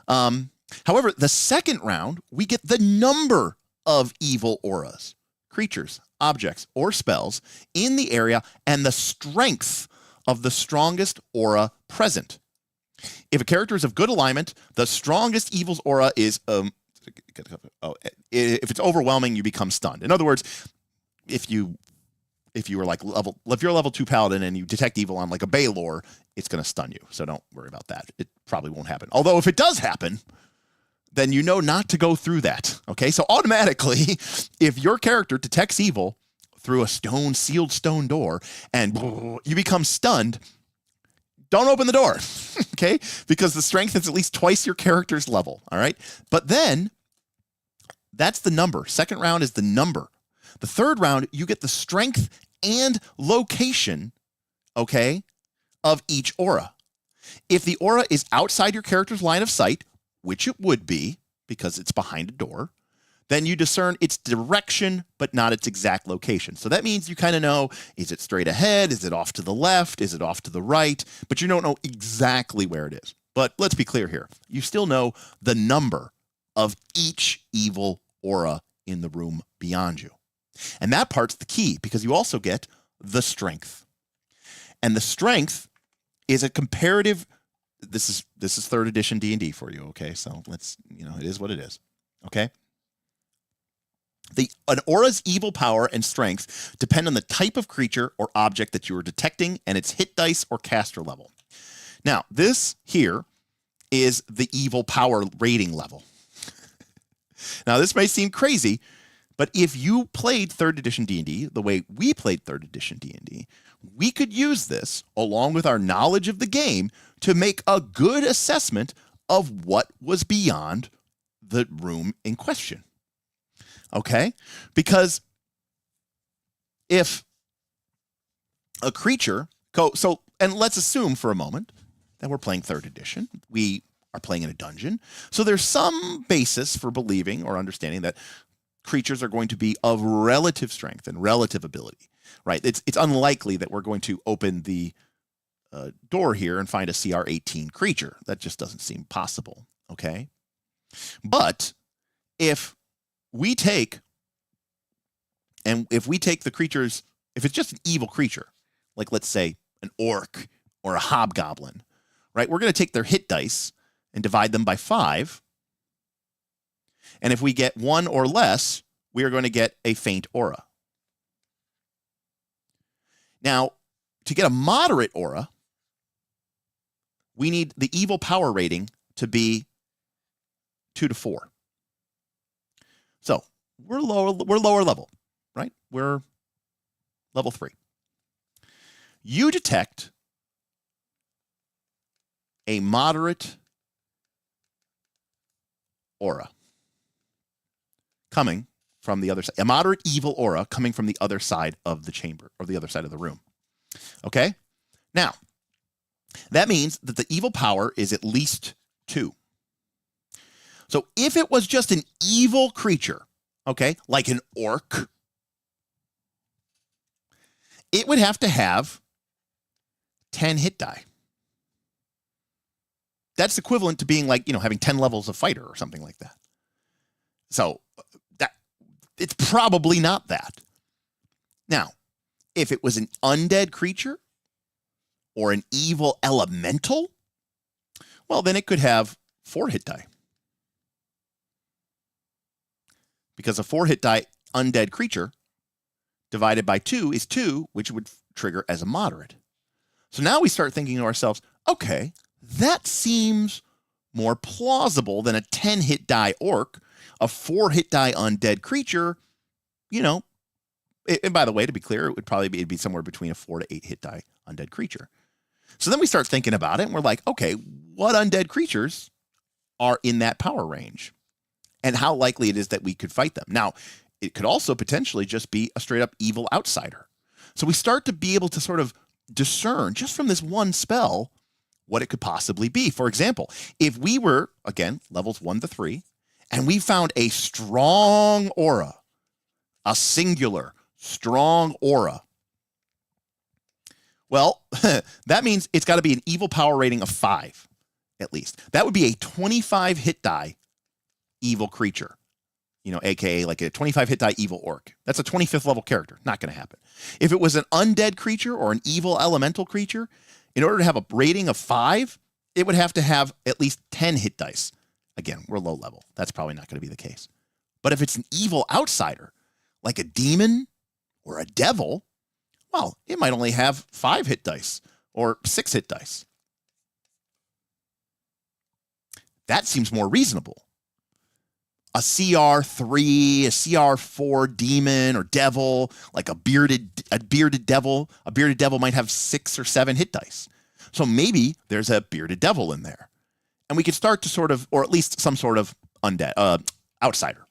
However, the second round, we get the number of evil auras, creatures, objects, or spells in the area and the strength of the strongest aura present. If a character is of good alignment, the strongest evil's aura is, if it's overwhelming, you become stunned. In other words, if you're level 2 paladin and you detect evil on like a Baylor, it's going to stun you. So don't worry about that. It probably won't happen. Although if it does happen, then you know not to go through that. Okay. So automatically, if your character detects evil through a sealed stone door and you become stunned, don't open the door. Okay. Because the strength is at least twice your character's level. All right. But then that's the number. Second round is the number. The third round, you get the strength and location, okay, of each aura. If the aura is outside your character's line of sight, which it would be because it's behind a door, then you discern its direction, but not its exact location. So that means you kind of know, is it straight ahead? Is it off to the left? Is it off to the right? But you don't know exactly where it is. But let's be clear here. You still know the number of each evil aura in the room beyond you. And that part's the key because you also get the strength. And the strength is a comparative. This is 3rd edition D&D for you, okay? So it is what it is, okay? An aura's evil power and strength depend on the type of creature or object that you are detecting and its hit dice or caster level. Now, this here is the evil power rating level. Now, this may seem crazy, but if you played 3rd edition D&D the way we played 3rd edition D&D, we could use this along with our knowledge of the game to make a good assessment of what was beyond the room in question. Okay? Because if a creature and let's assume for a moment that we're playing 3rd edition. We are playing in a dungeon. So there's some basis for believing or understanding that creatures are going to be of relative strength and relative ability, right? It's unlikely that we're going to open the door here and find a CR 18 creature. That just doesn't seem possible, okay? But if we take the creatures, if it's just an evil creature, like let's say an orc or a hobgoblin, right? We're going to take their hit dice and divide them by 5. And if we get 1 or less, we are going to get a faint aura. Now, to get a moderate aura, we need the evil power rating to be 2 to 4. So we're lower level, right? We're level 3. You detect a moderate aura coming from the other side, a moderate evil aura coming from the other side of the chamber or the other side of the room. Okay? Now, that means that the evil power is at least 2. So if it was just an evil creature, okay, like an orc, it would have to have 10 hit die. That's equivalent to being like, having 10 levels of fighter or something like that. So that it's probably not that. Now, if it was an undead creature or an evil elemental, well, then it could have 4 hit die. Because a 4 hit die undead creature divided by 2 is 2, which would trigger as a moderate. So now we start thinking to ourselves, okay, that seems more plausible than a 10 hit die orc, a 4 hit die undead creature, and by the way, to be clear, it'd be somewhere between a 4 to 8 hit die undead creature. So then we start thinking about it and we're like, okay, what undead creatures are in that power range and how likely it is that we could fight them? Now, it could also potentially just be a straight up evil outsider. So we start to be able to sort of discern just from this one spell what it could possibly be. For example, if we were, again, levels 1 to 3, and we found a strong aura, a singular strong aura, well, that means it's got to be an evil power rating of 5, at least. That would be a 25 hit die evil creature, aka like a 25 hit die evil orc. That's a 25th level character. Not going to happen. If it was an undead creature or an evil elemental creature, in order to have a rating of 5, it would have to have at least 10 hit dice. Again, we're low level. That's probably not going to be the case. But if it's an evil outsider, like a demon or a devil, well, it might only have 5 hit dice or 6 hit dice. That seems more reasonable. A CR3, a CR4 demon or devil, like a bearded devil. A bearded devil might have 6 or 7 hit dice. So maybe there's a bearded devil in there. And we could start to sort of, or at least some sort of undead, outsider.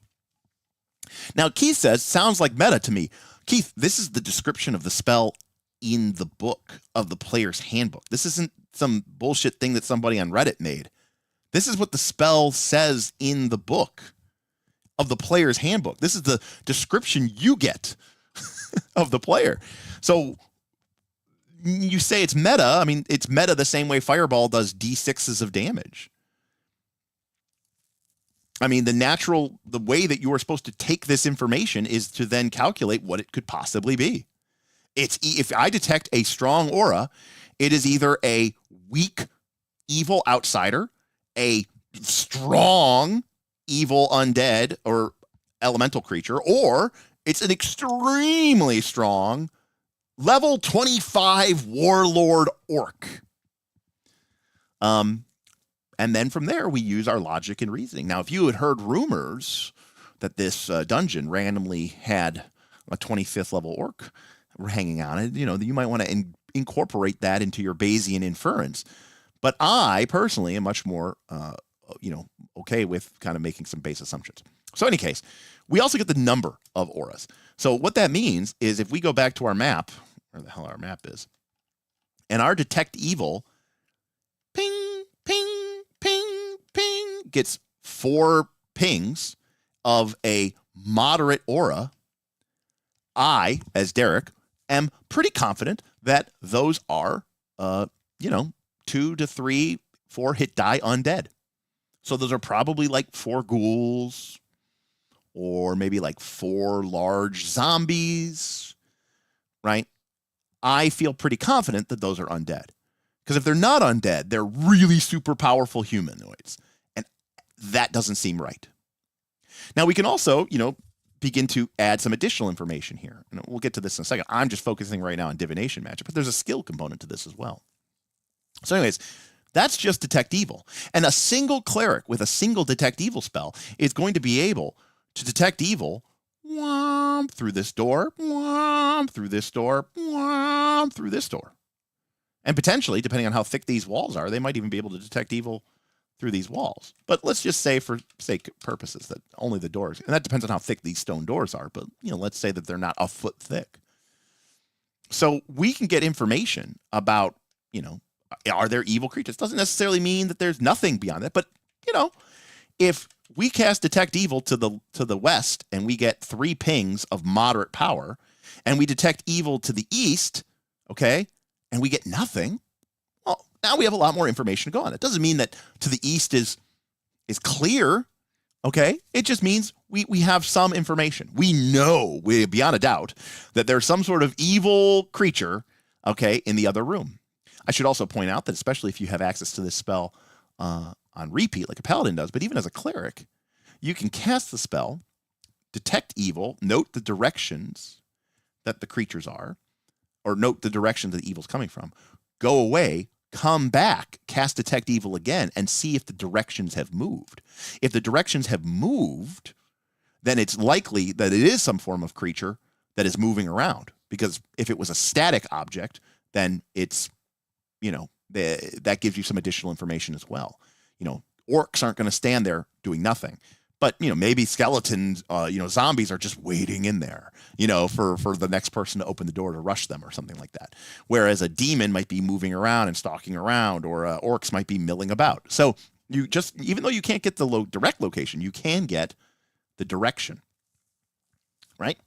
Now, Keith says, sounds like meta to me. Keith, this is the description of the spell in the book of the player's handbook. This isn't some bullshit thing that somebody on Reddit made. This is what the spell says in the book of the player's handbook. This is the description you get of the player. So you say it's meta. I mean, it's meta the same way Fireball does D6s of damage. I mean, the way that you are supposed to take this information is to then calculate what it could possibly be. If I detect a strong aura, it is either a weak evil outsider, a strong evil undead or elemental creature, or it's an extremely strong level 25 warlord orc. And then from there, we use our logic and reasoning. Now, if you had heard rumors that this dungeon randomly had a 25th level orc hanging on it, you might want to incorporate that into your Bayesian inference. But I personally am much more, okay with kind of making some base assumptions. So in any case, we also get the number of auras. So what that means is if we go back to our map, where the hell our map is, and our detect evil, ping, ping, ping, ping, gets 4 pings of a moderate aura, I, as Derek, am pretty confident that those are, 2 to 3, 4 hit die undead. So those are probably like 4 ghouls, or maybe like 4 large zombies, right? I feel pretty confident that those are undead. Because if they're not undead, they're really super powerful humanoids. And that doesn't seem right. Now, we can also, begin to add some additional information here. And we'll get to this in a second. I'm just focusing right now on divination magic, but there's a skill component to this as well. So anyways, that's just detect evil. And a single cleric with a single detect evil spell is going to be able to detect evil through this door, through this door, through this door. And potentially, depending on how thick these walls are, they might even be able to detect evil through these walls. But let's just say, for sake purposes, that only the doors, and that depends on how thick these stone doors are, but let's say that they're not a foot thick. So we can get information about, are there evil creatures? Doesn't necessarily mean that there's nothing beyond that, but if we cast detect evil to the west and we get 3 pings of moderate power, and we detect evil to the east, okay, and we get nothing, well, now we have a lot more information to go on. It doesn't mean that to the east is clear, okay? It just means we have some information. We know, beyond a doubt, that there's some sort of evil creature, okay, in the other room. I should also point out that especially if you have access to this spell on repeat, like a paladin does, but even as a cleric, you can cast the spell, detect evil, note the directions that the creatures are, or note the direction that the evil's coming from, go away, come back, cast detect evil again, and see if the directions have moved. If the directions have moved, then it's likely that it is some form of creature that is moving around. Because if it was a static object, then it's, that gives you some additional information as well. Orcs aren't going to stand there doing nothing. But, maybe skeletons, zombies are just waiting in there, for the next person to open the door to rush them or something like that. Whereas a demon might be moving around and stalking around, or orcs might be milling about. So even though you can't get the direct location, you can get the direction. Right?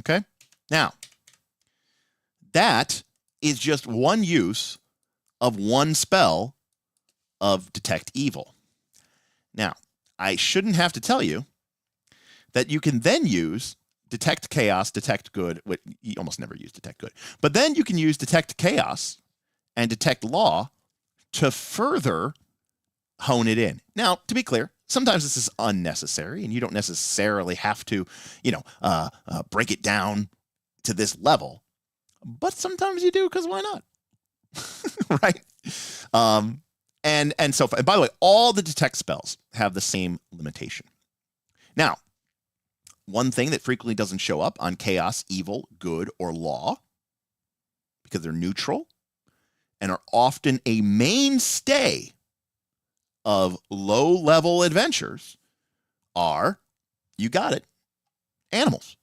Okay? Now, that is just one use of one spell of detect evil. Now, I shouldn't have to tell you that you can then use detect chaos, detect good. You almost never use detect good. But then you can use detect chaos and detect law to further hone it in. Now, to be clear, sometimes this is unnecessary and you don't necessarily have to, break it down to this level. But sometimes you do, because why not? Right? And so, and by the way, all the detect spells have the same limitation. Now, one thing that frequently doesn't show up on chaos, evil, good, or law, because they're neutral and are often a mainstay of low-level adventures, are, you got it, animals.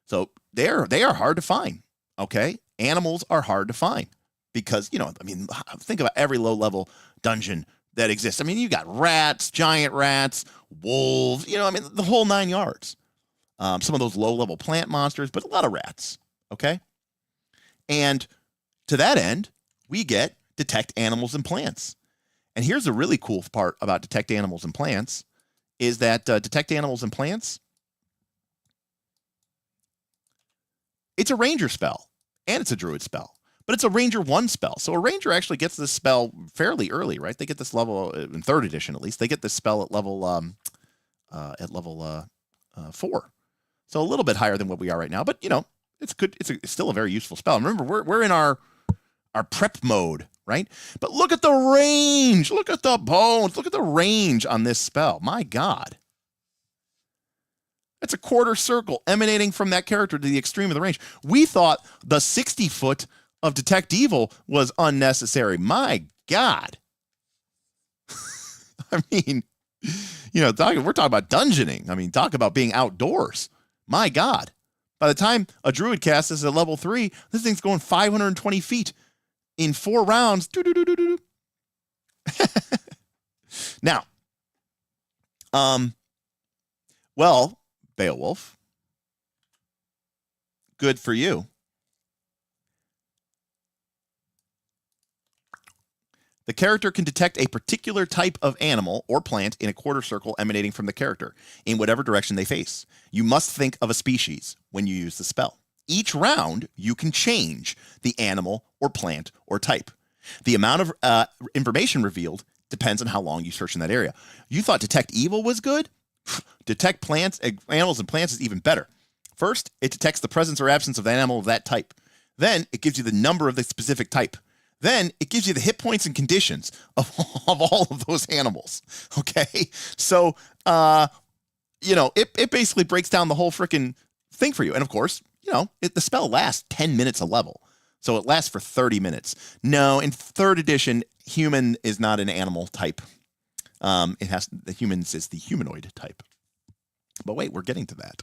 So they are hard to find, okay? Animals are hard to find. Because, think about every low-level dungeon that exists. You got rats, giant rats, wolves, the whole 9 yards. Some of those low-level plant monsters, but a lot of rats, okay? And to that end, we get detect animals and plants. And here's the really cool part about detect animals and plants, is that detect animals and plants, it's a ranger spell, and it's a druid spell. But it's a Ranger 1 spell. So a Ranger actually gets this spell fairly early, right? They get this level, in 3rd edition at least, they get this spell at level 4. So a little bit higher than what we are right now. But, it's good. It's still a very useful spell. Remember, we're in our prep mode right? But look at the range. Look at the bones. Look at the range on this spell. My God. It's a quarter circle emanating from that character to the extreme of the range. We thought the 60 foot of Detect Evil was unnecessary. My God. I mean, you know, we're talking about dungeoning. I mean, talk about being outdoors. My God. By the time a druid casts this at level 3, this thing's going 520 feet in 4 rounds. Now, well, Beowulf, good for you. The character can detect a particular type of animal or plant in a quarter circle emanating from the character in whatever direction they face. You must think of a species when you use the spell. Each round, you can change the animal or plant or type. The amount of information revealed depends on how long you search in that area. You thought Detect Evil was good? Detect plants, animals and plants is even better. First, it detects the presence or absence of the animal of that type. Then, it gives you the number of the specific type. Then it gives you the hit points and conditions of all of those animals. Okay. So, you know, it basically breaks down the whole freaking thing for you. And of course, you know, the spell lasts 10 minutes a level. So it lasts for 30 minutes. No, in 3rd edition, human is not an animal type. The humans is the humanoid type. But wait, we're getting to that.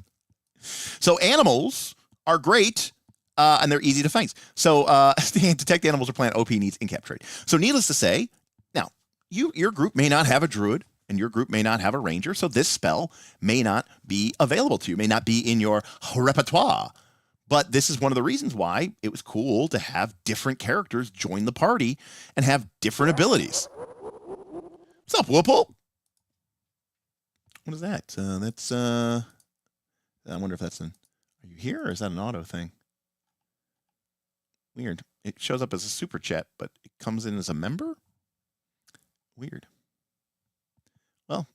So animals are great. And they're easy to find. So detect animals or plant OP needs in-cap trade. So needless to say, now, your group may not have a druid, and your group may not have a ranger, so this spell may not be available to you, may not be in your repertoire. But this is one of the reasons why it was cool to have different characters join the party and have different abilities. What's up, Whipple? What is that? That's, I wonder if that's are you here, or is that an auto thing? Weird. It shows up as a super chat, but it comes in as a member? Weird. Well,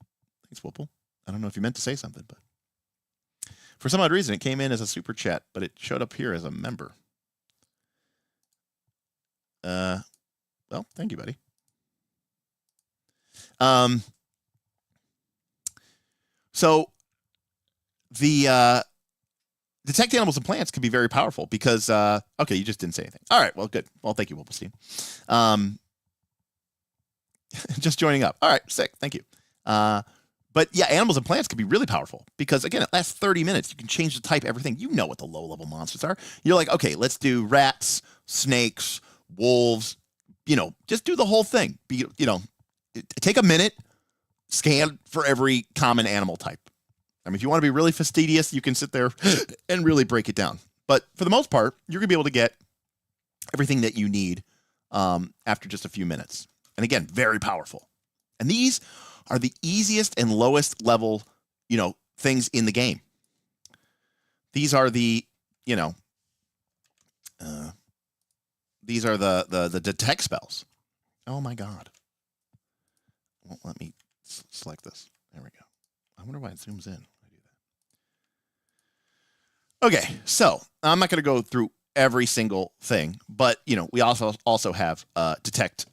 thanks, Whipple. I don't know if you meant to say something, but for some odd reason, it came in as a super chat, but it showed up here as a member. Well, thank you, buddy. So the detect animals and plants can be very powerful because, okay, you just didn't say anything. All right, well, good. Well, thank you, Whipplestein. Just joining up. All right, sick. Thank you. But yeah, animals and plants can be really powerful because, again, it lasts 30 minutes. You can change the type, everything. You know what the low-level monsters are. You're like, okay, let's do rats, snakes, wolves, you know, just do the whole thing. You know, take a minute, scan for every common animal type. I mean, if you want to be really fastidious, you can sit there and really break it down. But for the most part, you're going to be able to get everything that you need after just a few minutes. And again, very powerful. And these are the easiest and lowest level, you know, things in the game. These are the, you know, these are the detect spells. Oh my God. Well, let me select this. There we go. I wonder why it zooms in. Okay, so I'm not going to go through every single thing, but you know, we also have detect.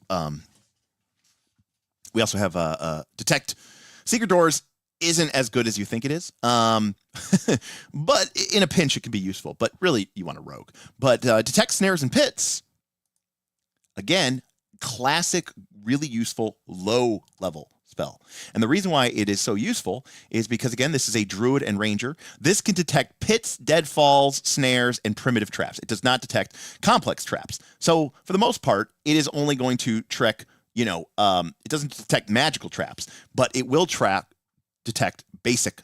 We also have detect secret doors. Isn't as good as you think it is, but in a pinch it can be useful. But really, you want a rogue. But detect snares and pits. Again, classic, really useful low level spell. And the reason why it is so useful is because, again, this is a druid and ranger. This can detect pits, deadfalls, snares, and primitive traps. It does not detect complex traps. So for the most part, it is only going to trek, you know, it doesn't detect magical traps, but it will detect basic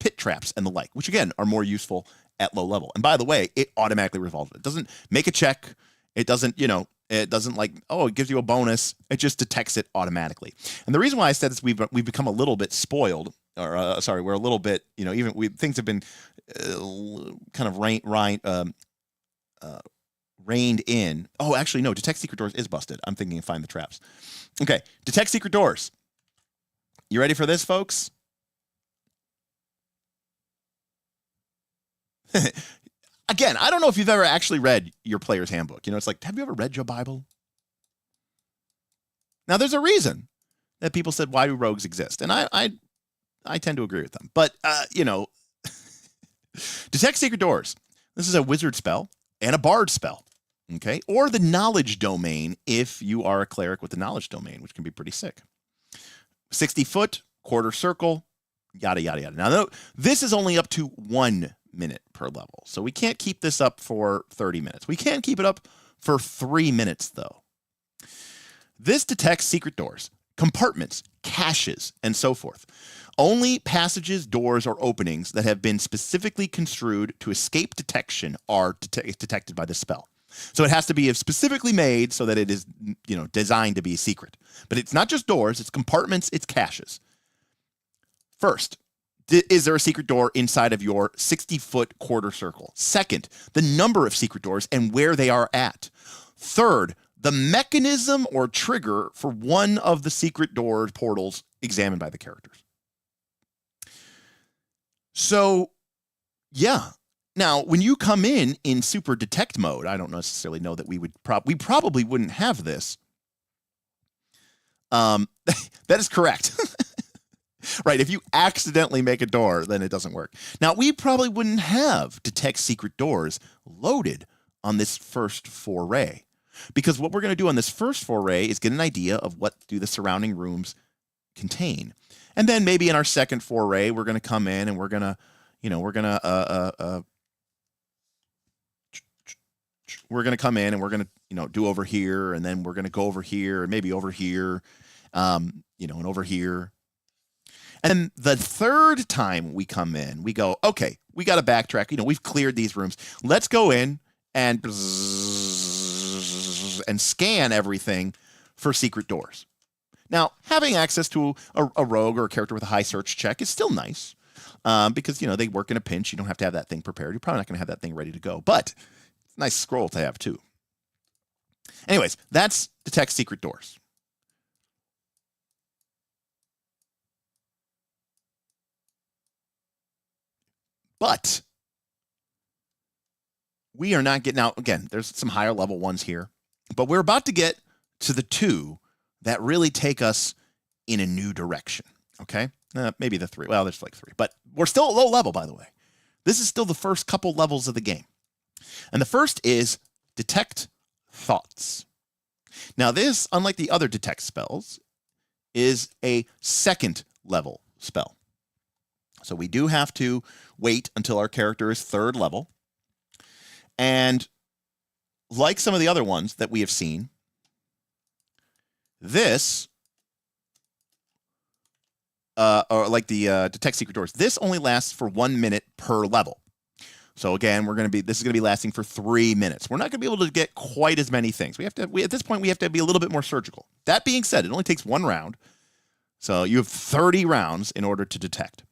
pit traps and the like, which again are more useful at low level. And by the way, it automatically resolves it. It doesn't make a check. It doesn't, you know, it doesn't like, oh, it gives you a bonus. It just detects it automatically. And the reason why I said this, we've become a little bit spoiled, or sorry, we're a little bit, you know, things have been kind of reined in. Oh, actually, no, detect secret doors is busted. I'm thinking of find the traps. Okay, detect secret doors. You ready for this, folks? Again, I don't know if you've ever actually read your player's handbook. You know, it's like, have you ever read your Bible? Now, there's a reason that people said, why do rogues exist? And I tend to agree with them. But, detect secret doors. This is a wizard spell and a bard spell, okay? Or the knowledge domain if you are a cleric with the knowledge domain, which can be pretty sick. 60 foot, quarter circle, yada, yada, yada. Now, this is only up to 1 minute per level. So we can't keep this up for 30 minutes. We can keep it up for 3 minutes, though. This detects secret doors, compartments, caches, and so forth. Only passages, doors, or openings that have been specifically construed to escape detection are detected by this spell. So it has to be specifically made so that it is, designed to be a secret. But it's not just doors, it's compartments, it's caches. First, is there a secret door inside of your 60-foot quarter circle? Second, the number of secret doors and where they are at. Third, the mechanism or trigger for one of the secret door portals examined by the characters. So, yeah. Now, when you come in super detect mode, I don't necessarily know that we probably wouldn't have this. That is correct. Right, if you accidentally make a door, then it doesn't work. Now, we probably wouldn't have detect secret doors loaded on this first foray, because what we're going to do on this first foray is get an idea of what do the surrounding rooms contain. And then maybe in our second foray, we're going to come in and we're going to come in and we're going to, do over here, and then we're going to go over here and maybe over here, and over here. And the third time we come in, we go, okay, we got to backtrack. We've cleared these rooms. Let's go in and scan everything for secret doors. Now, having access to a rogue or a character with a high search check is still nice, because, they work in a pinch. You don't have to have that thing prepared. You're probably not going to have that thing ready to go, but it's a nice scroll to have too. Anyways, that's detect secret doors. But we are not getting out. Again, there's some higher level ones here, but we're about to get to the two that really take us in a new direction. Okay. Maybe the three. Well, there's like three, but we're still at low level, by the way. This is still the first couple levels of the game. And the first is detect thoughts. Now this, unlike the other detect spells, is a second level spell. So we do have to wait until our character is third level. And like some of the other ones that we have seen, this, or like the detect secret doors, this only lasts for 1 minute per level. So again, this is going to be lasting for 3 minutes. We're not going to be able to get quite as many things. At this point, we have to be a little bit more surgical. That being said, it only takes 1 round. So you have 30 rounds in order to detect.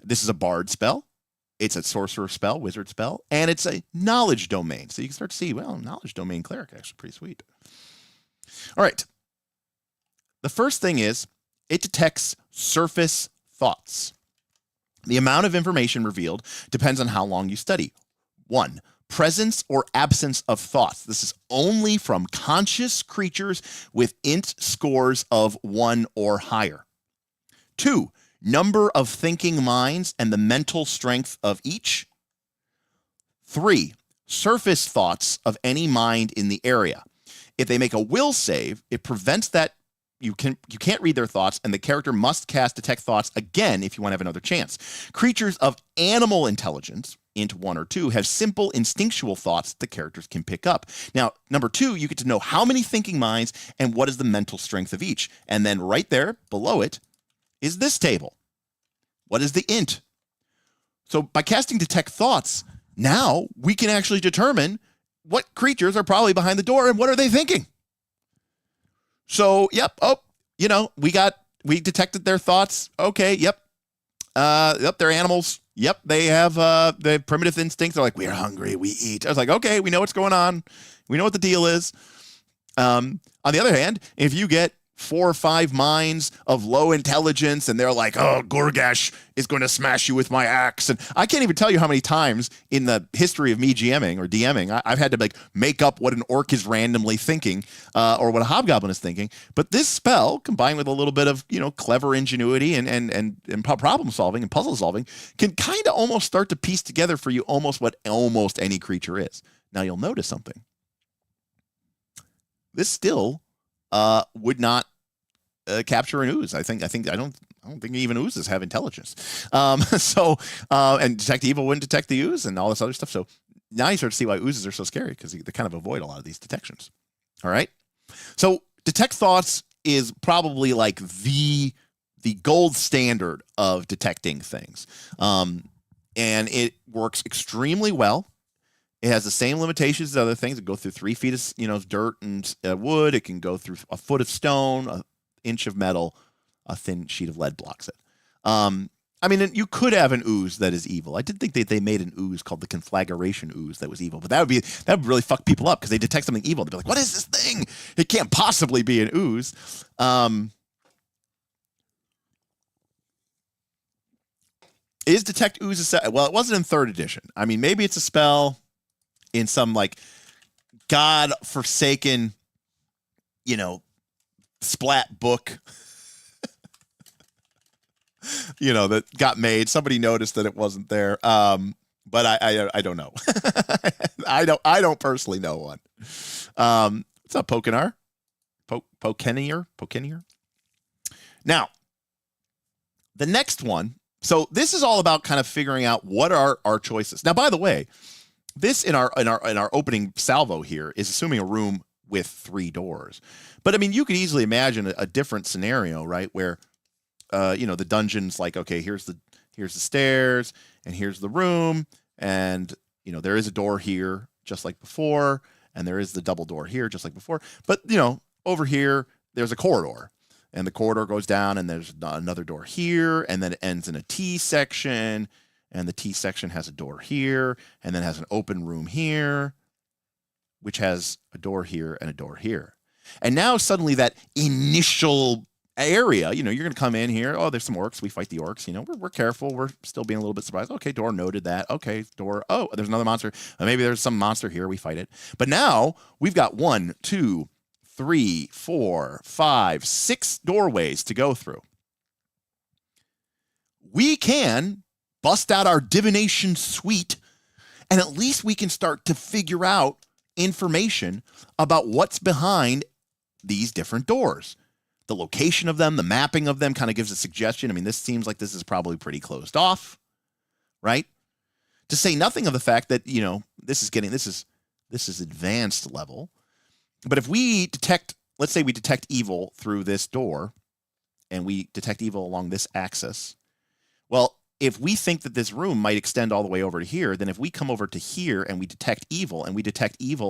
This is a bard spell. It's a sorcerer spell, wizard spell, and it's a knowledge domain. So you can start to see, well, knowledge domain cleric, actually pretty sweet. All right. The first thing is it detects surface thoughts. The amount of information revealed depends on how long you study. 1, presence or absence of thoughts. This is only from conscious creatures with int scores of 1 or higher. 2, number of thinking minds and the mental strength of each. 3, surface thoughts of any mind in the area. If they make a will save, it prevents that. You can't read their thoughts, and the character must cast detect thoughts again if you want to have another chance. Creatures of animal intelligence, int 1 or 2, have simple instinctual thoughts the characters can pick up. Now, number 2, you get to know how many thinking minds and what is the mental strength of each. And then right there below it is this table. What is the int? So by casting detect thoughts, now we can actually determine what creatures are probably behind the door and what are they thinking. So, yep. Oh, we detected their thoughts. Okay. Yep. They're animals. Yep. They have the primitive instincts. They're like, we are hungry. We eat. I was like, okay, we know what's going on. We know what the deal is. On the other hand, if you get 4 or 5 minds of low intelligence, and they're like, oh, Gorgash is going to smash you with my axe. And I can't even tell you how many times in the history of me GMing or DMing, I've had to like make up what an orc is randomly thinking or what a hobgoblin is thinking. But this spell, combined with a little bit of, you know, clever ingenuity and problem solving and puzzle solving, can kind of almost start to piece together for you almost what almost any creature is. Now you'll notice something. This still would not capture an ooze. I don't think even oozes have intelligence. And detect evil wouldn't detect the ooze and all this other stuff. So now you start to see why oozes are so scary, because they kind of avoid a lot of these detections. All right. So detect thoughts is probably like the gold standard of detecting things. And it works extremely well. It has the same limitations as other things. It can go through 3 feet of, you know, dirt and wood. It can go through a foot of stone, an inch of metal, a thin sheet of lead blocks it. I mean, you could have an ooze that is evil. I did think that they made an ooze called the conflagration ooze that was evil, but that would really fuck people up because they detect something evil. They'd be like, "What is this thing? It can't possibly be an ooze." Is detect ooze a set? Well, it wasn't in 3rd edition. I mean, maybe it's a spell in some like god-forsaken, you know, splat book, you know, that got made. Somebody noticed that it wasn't there. But I don't know. I don't personally know one. What's up, Pokenar? Pokenier? Now, the next one. So this is all about kind of figuring out what are our choices. Now, by the way, this in our opening salvo here is assuming a room with 3 doors. But I mean, you could easily imagine a different scenario, right? Where, you know, the dungeon's like, okay, here's the stairs and here's the room. And, you know, there is a door here just like before. And there is the double door here just like before. But, you know, over here, there's a corridor. And the corridor goes down and there's another door here. And then it ends in a T section. And the T section has a door here, and then has an open room here, which has a door here and a door here. And now suddenly that initial area, you know, you're going to come in here. Oh, there's some orcs. We fight the orcs. You know, we're careful. We're still being a little bit surprised. Okay, door noted that. Okay, door. Oh, there's another monster. Maybe there's some monster here. We fight it. But now we've got 1, 2, 3, 4, 5, 6 doorways to go through. We can bust out our divination suite, and at least we can start to figure out information about what's behind these different doors. The location of them, the mapping of them kind of gives a suggestion. I mean, this seems like this is probably pretty closed off, right? To say nothing of the fact that, you know, this is advanced level. But if we detect, let's say we detect evil through this door, and we detect evil along this axis, well, if we think that this room might extend all the way over to here, then if we come over to here and we detect evil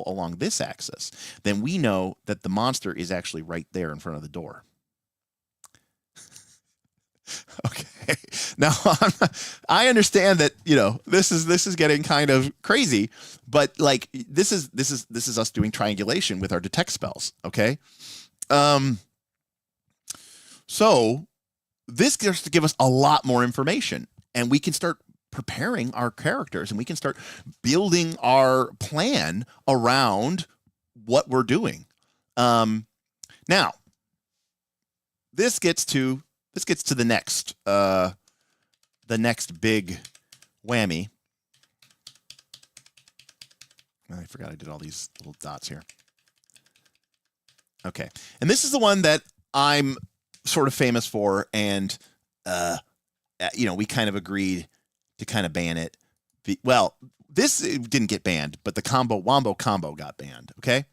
along this axis, then we know that the monster is actually right there in front of the door. Okay. Now, I understand that, you know, this is getting kind of crazy, but like this is us doing triangulation with our detect spells, okay? So this gets to give us a lot more information. And we can start preparing our characters, and we can start building our plan around what we're doing. Now, this gets to the next big whammy. I forgot I did all these little dots here. Okay, and this is the one that I'm sort of famous for, and you know, we kind of agreed to kind of ban it. Well, this didn't get banned, but the wombo combo got banned. Okay.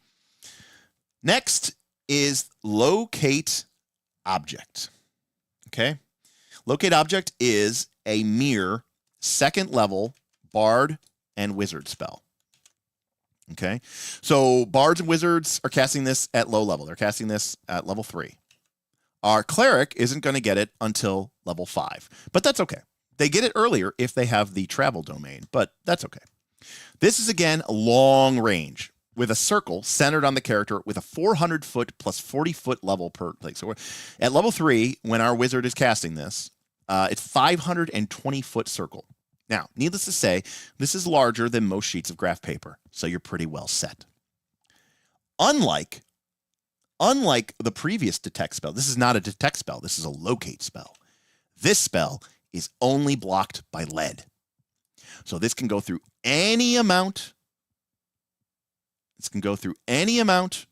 Next is locate object. Okay. Locate object is a mere 2nd level bard and wizard spell. Okay. So bards and wizards are casting this at low level. They're casting this at level 3. Our cleric isn't going to get it until level 5, but that's okay. They get it earlier if they have the travel domain, but that's okay. This is, again, long range. with a circle centered on the character with a 400-foot plus 40-foot level per thing. So at level 3, when our wizard is casting this, it's 520-foot circle. Now, needless to say, this is larger than most sheets of graph paper, so you're pretty well set. Unlike the previous detect spell, this is not a detect spell, this is a locate spell. This spell is only blocked by lead. So this can go through any amount. This can go through any amount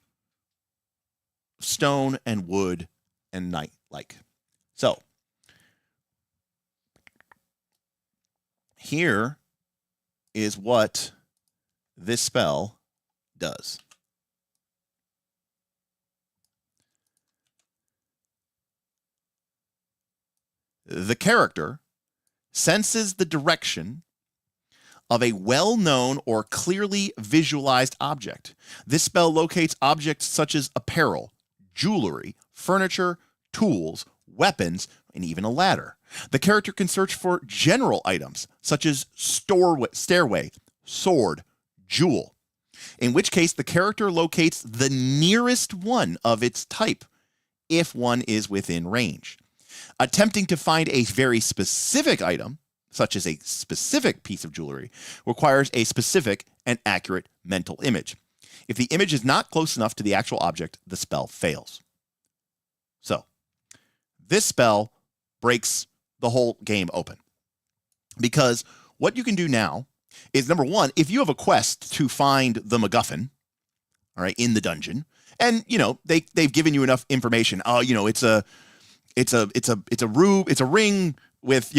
of stone and wood and night like. So here is what this spell does. The character senses the direction of a well-known or clearly visualized object. This spell locates objects such as apparel, jewelry, furniture, tools, weapons, and even a ladder. The character can search for general items such as stairway, sword, jewel, in which case the character locates the nearest one of its type if one is within range. Attempting to find a very specific item, such as a specific piece of jewelry, requires a specific and accurate mental image. If the image is not close enough to the actual object, the spell fails. So, this spell breaks the whole game open. Because what you can do now is, number one, if you have a quest to find the MacGuffin, all right, in the dungeon, and they've given you enough information. Oh, it's a ring with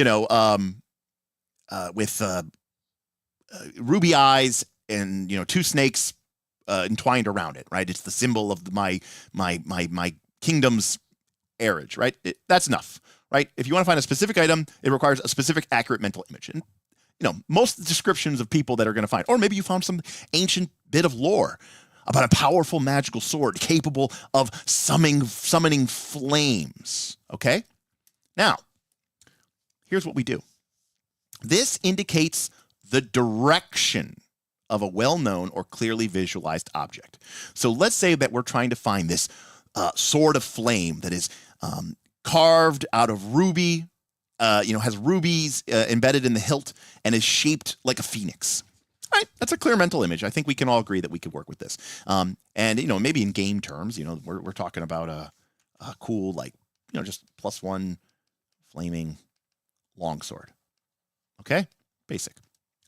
ruby eyes and 2 snakes entwined around it, right? It's the symbol of my kingdom's heirage, right? That's enough, right? If you want to find a specific item, it requires a specific, accurate mental image. And most descriptions of people that are going to find, or maybe you found some ancient bit of lore about a powerful magical sword capable of summoning flames. Okay? Now, here's what we do. This indicates the direction of a well-known or clearly visualized object. So let's say that we're trying to find this sword of flame that is carved out of ruby, has rubies embedded in the hilt and is shaped like a phoenix. All right, that's a clear mental image. I think we can all agree that we could work with this. And maybe in game terms, we're talking about a cool, just +1 flaming longsword. Okay, basic.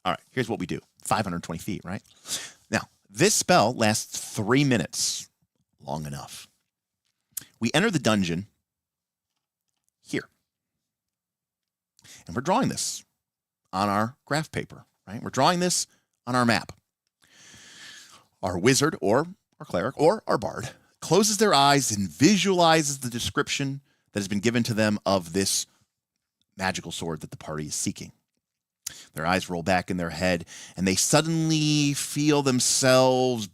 All right, here's what we do. 520 feet, right? Now, this spell lasts 3 minutes. Long enough. We enter the dungeon here. And we're drawing this on our graph paper, right? We're drawing this on our map. Our wizard or our cleric or our bard closes their eyes and visualizes the description that has been given to them of this magical sword that the party is seeking. Their eyes roll back in their head, and they suddenly feel themselves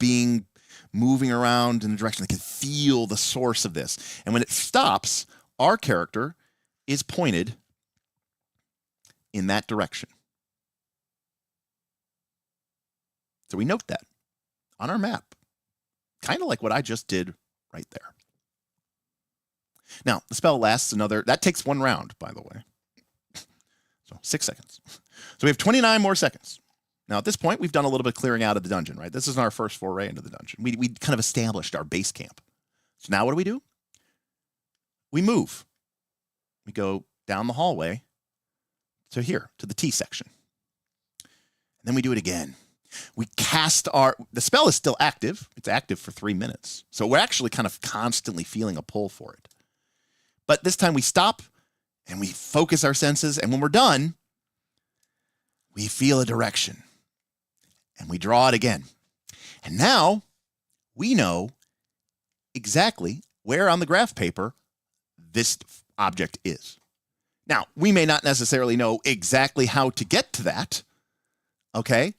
moving around in a direction. They can feel the source of this. And when it stops, our character is pointed in that direction. So we note that on our map, kind of like what I just did right there. Now, the spell lasts that takes 1 round, by the way. So 6 seconds. So we have 29 more seconds. Now, at this point, we've done a little bit of clearing out of the dungeon, right? This is our first foray into the dungeon. We kind of established our base camp. So now what do? We move. We go down the hallway to here, to the T section. And then we do it again. We cast the spell is still active. It's active for 3 minutes. So we're actually kind of constantly feeling a pull for it. But this time we stop and we focus our senses. And when we're done, we feel a direction and we draw it again. And now we know exactly where on the graph paper this object is. Now, we may not necessarily know exactly how to get to that. Okay.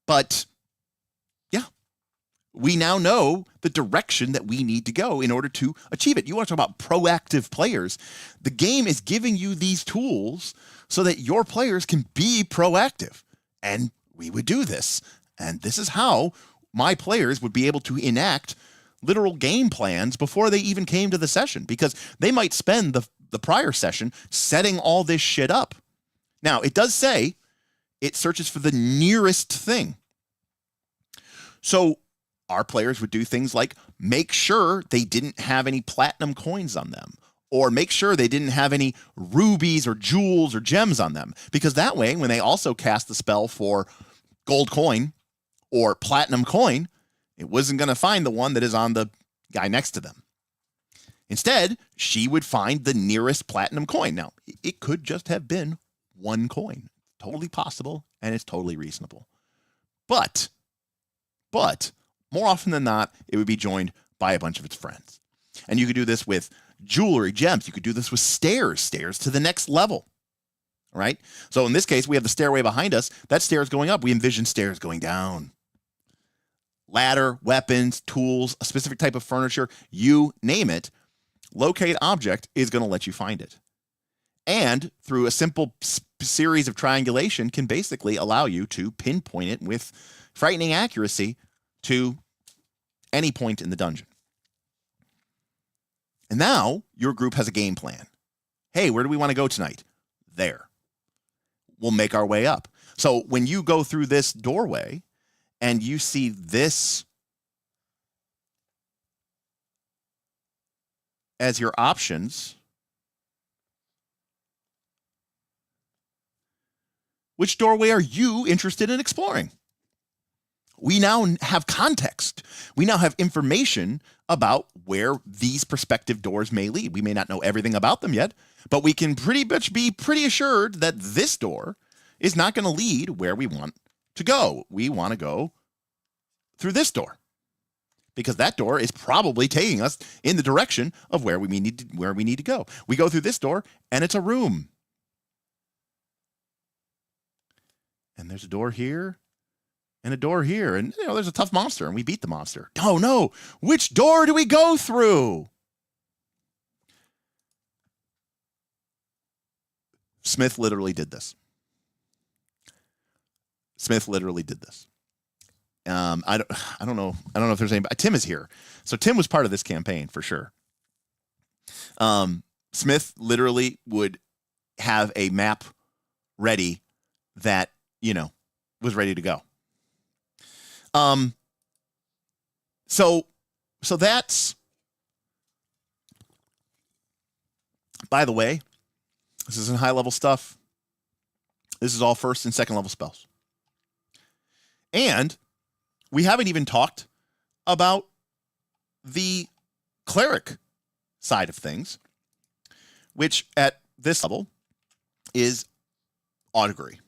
But yeah, we now know the direction that we need to go in order to achieve it. You want to talk about proactive players. The game is giving you these tools so that your players can be proactive. And we would do this. And this is how my players would be able to enact literal game plans before they even came to the session, because they might spend the prior session setting all this shit up. Now, it does say it searches for the nearest thing. So our players would do things like make sure they didn't have any platinum coins on them, or make sure they didn't have any rubies or jewels or gems on them, because that way, when they also cast the spell for gold coin or platinum coin, it wasn't going to find the one that is on the guy next to them. Instead, she would find the nearest platinum coin. Now, it could just have been one coin. Totally possible, and it's totally reasonable. But more often than not, it would be joined by a bunch of its friends. And you could do this with jewelry, gems. You could do this with stairs to the next level. All right? So in this case, we have the stairway behind us. That stair is going up. We envision stairs going down. Ladder, weapons, tools, a specific type of furniture, you name it. Locate object is going to let you find it. And through a simple series of triangulation can basically allow you to pinpoint it with frightening accuracy to any point in the dungeon. And now your group has a game plan. Hey, where do we want to go tonight? There. We'll make our way up. So when you go through this doorway and you see this as your options, which doorway are you interested in exploring? We now have context. We now have information about where these prospective doors may lead. We may not know everything about them yet, but we can pretty much be pretty assured that this door is not going to lead where we want to go. We want to go through this door, because that door is probably taking us in the direction of where we need to go. We go through this door, and it's a room. And there's a door here and a door here. And, there's a tough monster, and we beat the monster. Oh, no. Which door do we go through? Smith literally did this. I don't know if there's anybody. Tim is here. So Tim was part of this campaign for sure. Smith literally would have a map ready that, was ready to go. So that's, by the way, this isn't high level stuff. This is all first and second level spells. And we haven't even talked about the cleric side of things, which at this level is augury.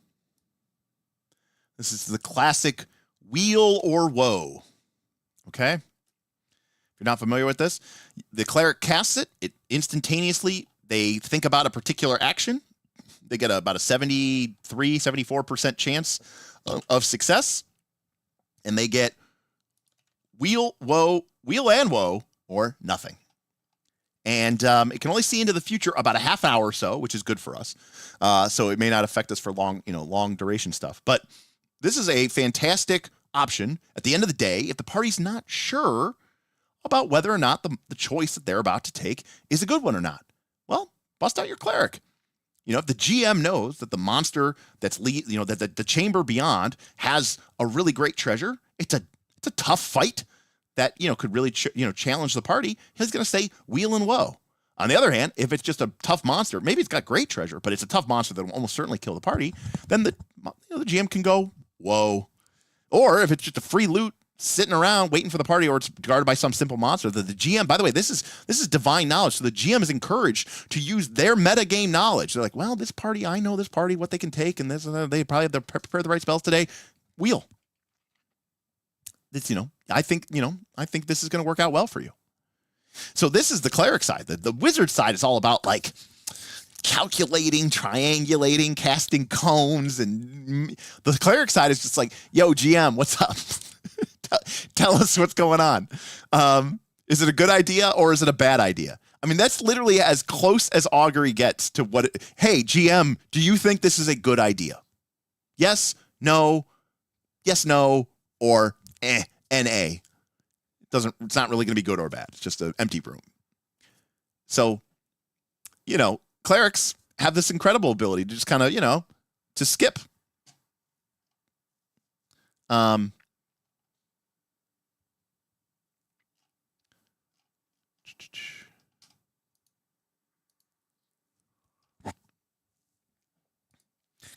This is the classic wheel or woe. Okay? If you're not familiar with this, the cleric casts it. It instantaneously, they think about a particular action. They get about a 73, 74% chance of success. And they get wheel and woe, or nothing. And it can only see into the future about a half hour or so, which is good for us. So it may not affect us for long duration stuff. But this is a fantastic option at the end of the day if the party's not sure about whether or not the choice that they're about to take is a good one or not. Well, bust out your cleric. If the GM knows that the monster that's that the chamber beyond has a really great treasure, it's a tough fight that could really challenge the party. He's going to say wheel and woe. On the other hand, if it's just a tough monster, maybe it's got great treasure, but it's a tough monster that will almost certainly kill the party, then the GM can go whoa. Or if it's just a free loot sitting around waiting for the party, or it's guarded by some simple monster, the GM, by the way, this is divine knowledge. So the GM is encouraged to use their metagame knowledge. They're like, well, this party, I know this party, what they can take, and this, they probably have to prepare the right spells today. Wheel. It's, I think this is going to work out well for you. So this is the cleric side. The wizard side is all about like calculating, triangulating, casting cones, and the cleric side is just like, yo, GM, what's up? Tell us what's going on. Is it a good idea or is it a bad idea? I mean, that's literally as close as augury gets to what hey, GM, do you think this is a good idea? Yes, no, or NA. It's not really going to be good or bad. It's just an empty room. So, clerics have this incredible ability to just kind of, to skip.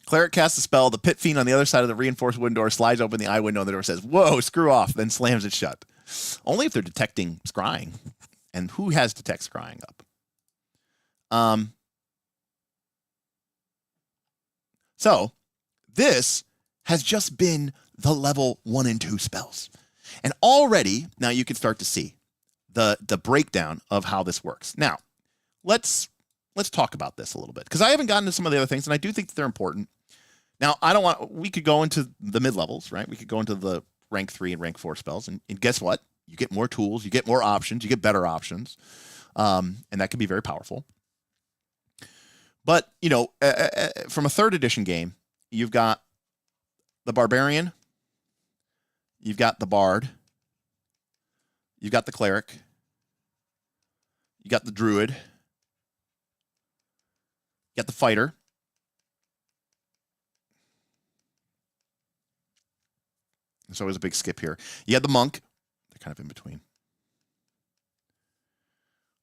Cleric casts a spell. The pit fiend on the other side of the reinforced wooden door slides open the eye window, and the door says, "Whoa, screw off," then slams it shut. Only if they're detecting scrying. And who has detect scrying up? So this has just been the level 1 and 2 spells. And already, now you can start to see the breakdown of how this works. Now, let's talk about this a little bit, because I haven't gotten to some of the other things, and I do think that they're important. Now, we could go into the mid-levels, right? We could go into the rank 3 and rank 4 spells, and guess what? You get more tools, you get more options, you get better options, and that can be very powerful. But, from a 3rd edition game, you've got the Barbarian, you've got the Bard, you've got the Cleric, you got the Druid, you got the Fighter, so it was a big skip here. You had the Monk. They're kind of in between.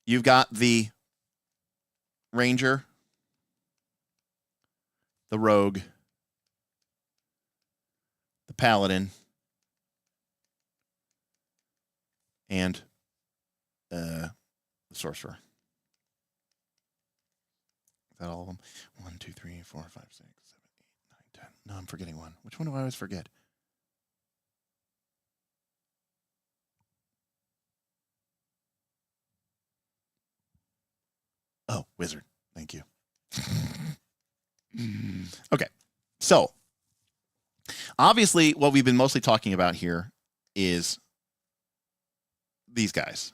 You've got the Ranger, the Rogue, the Paladin, and the Sorcerer. Is that all of them? 1, 2, 3, 4, 5, 6, 7, 8, 9, 10. No, I'm forgetting one. Which one do I always forget? Oh, Wizard. Thank you. Okay. So, obviously, what we've been mostly talking about here is these guys.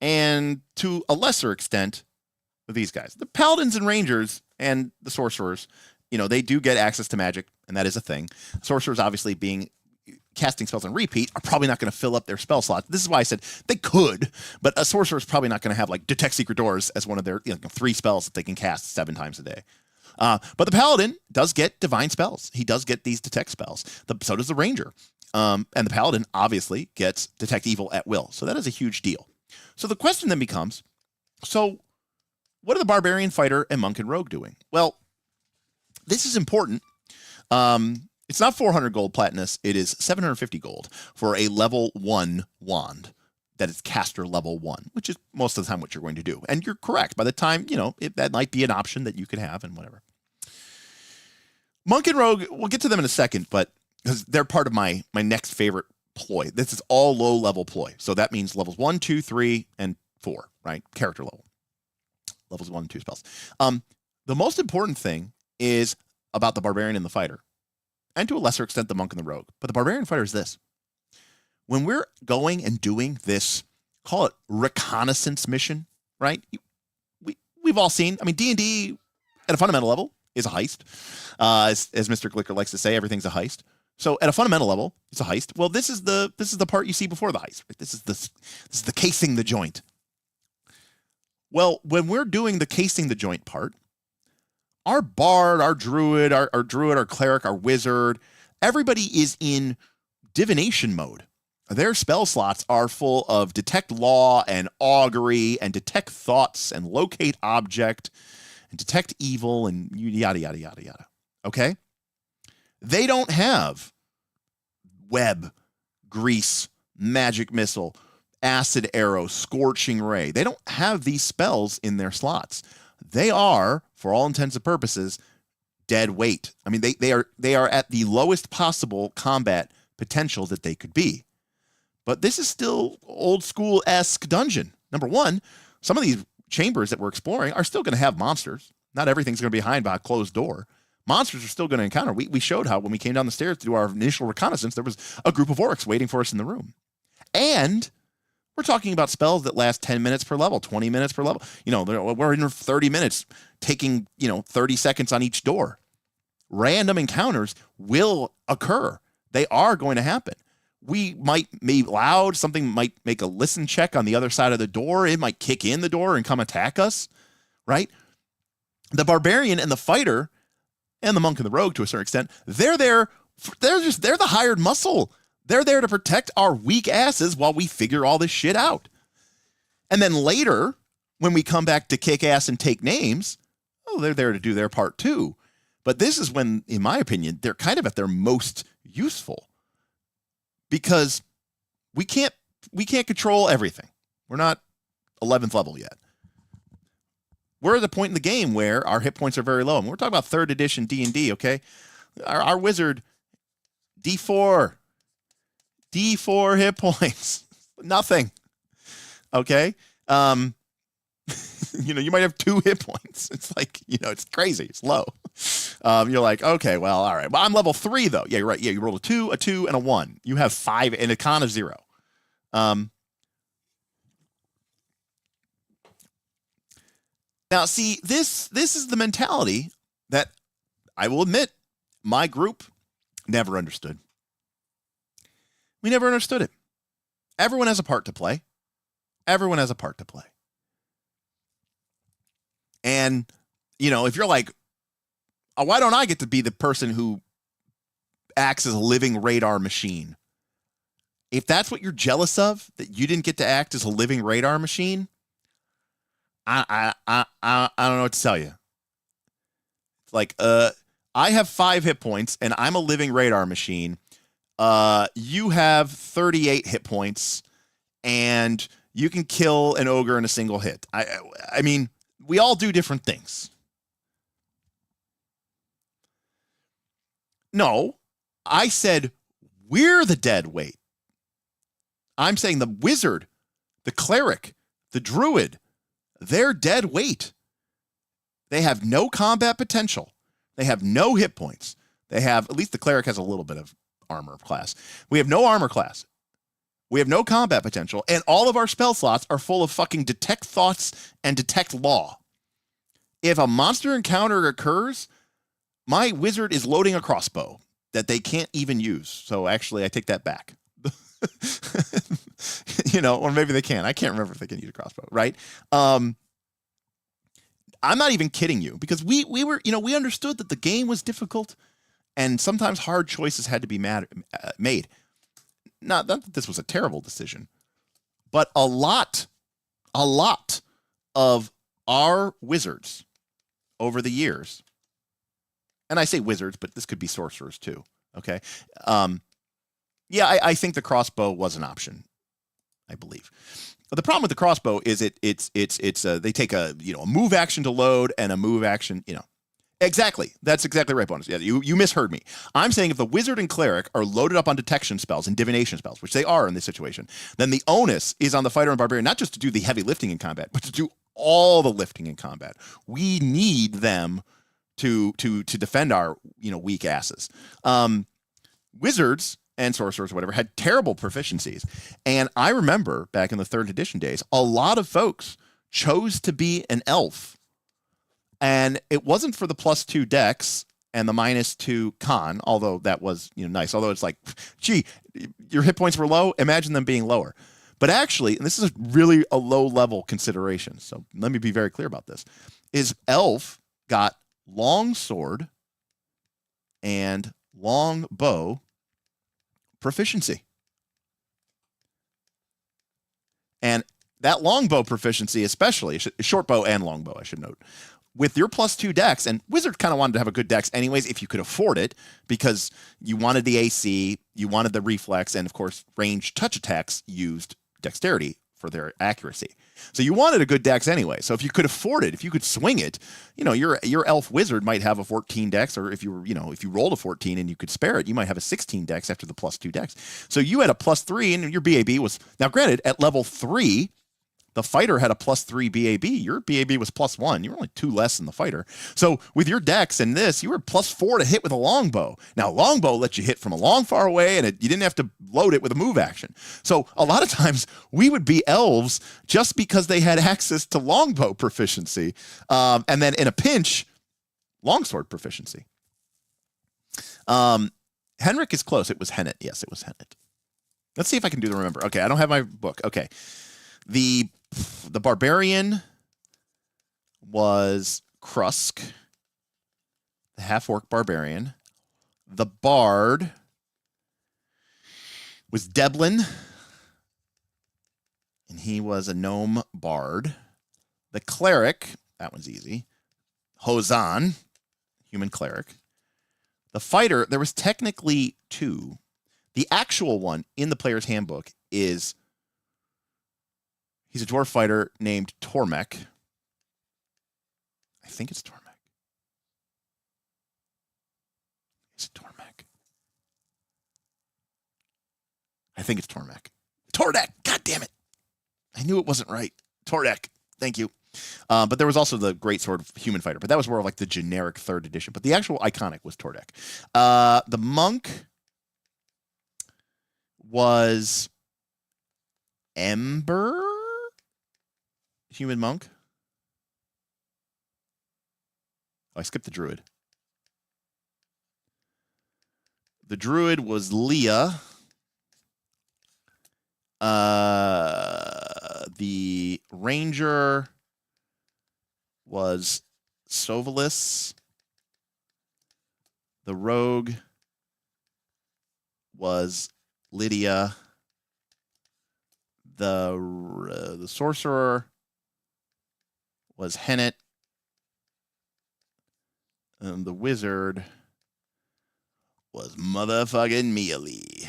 And to a lesser extent, these guys. The Paladins and Rangers and the Sorcerers, they do get access to magic, and that is a thing. Sorcerers, obviously, casting spells on repeat, are probably not going to fill up their spell slots. This is why I said they could, but a sorcerer is probably not going to have Detect Secret Doors as one of their 3 spells that they can cast 7 times a day. But the Paladin does get divine spells. He does get these detect spells. So does the Ranger. And the Paladin obviously gets detect evil at will. So that is a huge deal. So the question then becomes, so what are the Barbarian, Fighter, and Monk and Rogue doing? Well, this is important. It's not 400 gold Platinus. It is 750 gold for a level 1 wand that is caster level 1, which is most of the time what you're going to do. And you're correct. By the time, that might be an option that you could have and whatever. Monk and Rogue, we'll get to them in a second, but because they're part of my next favorite ploy. This is all low-level ploy. So that means levels 1, 2, 3, and 4, right? Character level. Levels 1 and 2 spells. The most important thing is about the Barbarian and the Fighter, and to a lesser extent, the Monk and the Rogue. But the Barbarian Fighter is this. When we're going and doing this, call it reconnaissance mission, right? We've all seen, D&D at a fundamental level is a heist. As Mr. Glicker likes to say, everything's a heist. So at a fundamental level, it's a heist. Well, this is the part you see before the heist. Right? This is the casing the joint. Well, when we're doing the casing the joint part, our bard, our druid, our cleric, our wizard, everybody is in divination mode. Their spell slots are full of detect law and augury and detect thoughts and locate object and detect evil and yada, yada, yada, yada. Okay? They don't have web, grease, magic missile, acid arrow, scorching ray. They don't have these spells in their slots. They are, for all intents and purposes, dead weight. They are at the lowest possible combat potential that they could be. But this is still old school-esque dungeon. Number one, some of these chambers that we're exploring are still going to have monsters. Not everything's going to be behind a closed door. Monsters are still going to encounter. We showed how when we came down the stairs to do our initial reconnaissance, there was a group of orcs waiting for us in the room. And we're talking about spells that last 10 minutes per level, 20 minutes per level. We're in 30 minutes, taking 30 seconds on each door. Random encounters will occur. They are going to happen. we might be loud. Something might make a listen check on the other side of the door. It might kick in the door and come attack us, right? The barbarian and the fighter and the monk and the rogue, to a certain extent, they're there. They're the hired muscle. They're there to protect our weak asses while we figure all this shit out. And then later, when we come back to kick ass and take names, they're there to do their part too. But this is when, in my opinion, they're kind of at their most useful, because we can't control everything. We're not 11th level yet. We're at the point in the game where our hit points are very low. And we're talking about 3rd edition D&D, okay? Our wizard, D4 hit points. Nothing. Okay? You might have 2 hit points. It's like, it's crazy. It's low. You're like, okay, well, all right. Well, I'm level 3, though. Yeah, you're right. Yeah, you rolled a 2, and a 1. You have 5 and a con of 0. Now, see, this is the mentality that I will admit my group never understood. We never understood it. Everyone has a part to play. Everyone has a part to play. And, if you're like, why don't I get to be the person who acts as a living radar machine? If that's what you're jealous of, that you didn't get to act as a living radar machine, I don't know what to tell you. It's like, I have 5 hit points and I'm a living radar machine. You have 38 hit points and you can kill an ogre in a single hit. I mean, we all do different things. No, I said we're the dead weight. I'm saying the wizard, the cleric, the druid, they're dead weight. They have no combat potential. They have no hit points. They have, at least the cleric has a little bit of armor class. We have no armor class. We have no combat potential. And all of our spell slots are full of fucking detect thoughts and detect law. If a monster encounter occurs, my wizard is loading a crossbow that they can't even use. So actually, I take that back. Or maybe they can. I can't remember if they can use a crossbow, right? I'm not even kidding you, because we were, we understood that the game was difficult and sometimes hard choices had to be made. Not that this was a terrible decision, but a lot of our wizards over the years, and I say wizards, but this could be sorcerers too. Okay. I think the crossbow was an option, I believe. But the problem with the crossbow is they take a move action to load and a move action, Exactly. That's exactly right, Bonus. Yeah, you misheard me. I'm saying if the wizard and cleric are loaded up on detection spells and divination spells, which they are in this situation, then the onus is on the fighter and barbarian not just to do the heavy lifting in combat, but to do all the lifting in combat. We need them to defend our weak asses. Wizards and sorcerers or whatever had terrible proficiencies. And I remember back in the 3rd edition days, a lot of folks chose to be an elf. And it wasn't for the +2 dex and the -2 con, although that was nice. Although it's like, gee, your hit points were low. Imagine them being lower. But actually, and this is really a low-level consideration, so let me be very clear about this, is elf got long sword and long bow proficiency. And that longbow proficiency, especially, short bow and longbow, I should note, with your +2 dex, and wizard kind of wanted to have a good dex anyways if you could afford it, because you wanted the AC, you wanted the reflex, and of course, ranged touch attacks used dexterity for their accuracy. So you wanted a good dex anyway. So if you could afford it, if you could swing it, your elf wizard might have a 14 dex, or if you were, if you rolled a 14 and you could spare it, you might have a 16 dex after the +2 dex. So you had a +3, and your BAB was, now granted, at level 3, the fighter had a +3 BAB. Your BAB was +1. You were only 2 less than the fighter. So with your dex and this, you were +4 to hit with a longbow. Now, longbow lets you hit from a long, far away, and you didn't have to load it with a move action. So a lot of times, we would be elves just because they had access to longbow proficiency. And then in a pinch, longsword proficiency. Henrik is close. It was Hennet. Yes, it was Hennet. Let's see if I can do the remember. Okay, I don't have my book. Okay. The barbarian was Krusk, the half-orc barbarian. The bard was Deblin, and he was a gnome bard. The cleric, that one's easy. Hozan, human cleric. The fighter, there was technically two. The actual one in the player's handbook is, he's a dwarf fighter named Tormek. I think it's Tormek. Is it Tormek? I think it's Tormek. Tordek! God damn it! I knew it wasn't right. Tordek. Thank you. But there was also the Great Sword Human Fighter, but that was more of like the generic 3rd edition. But the actual iconic was Tordek. The monk was Ember? Human monk? Oh, I skipped the druid. The druid was Leah. The ranger was Sovalis. The rogue was Lydia. The sorcerer was Hennet. And the wizard was motherfucking Mealy. Is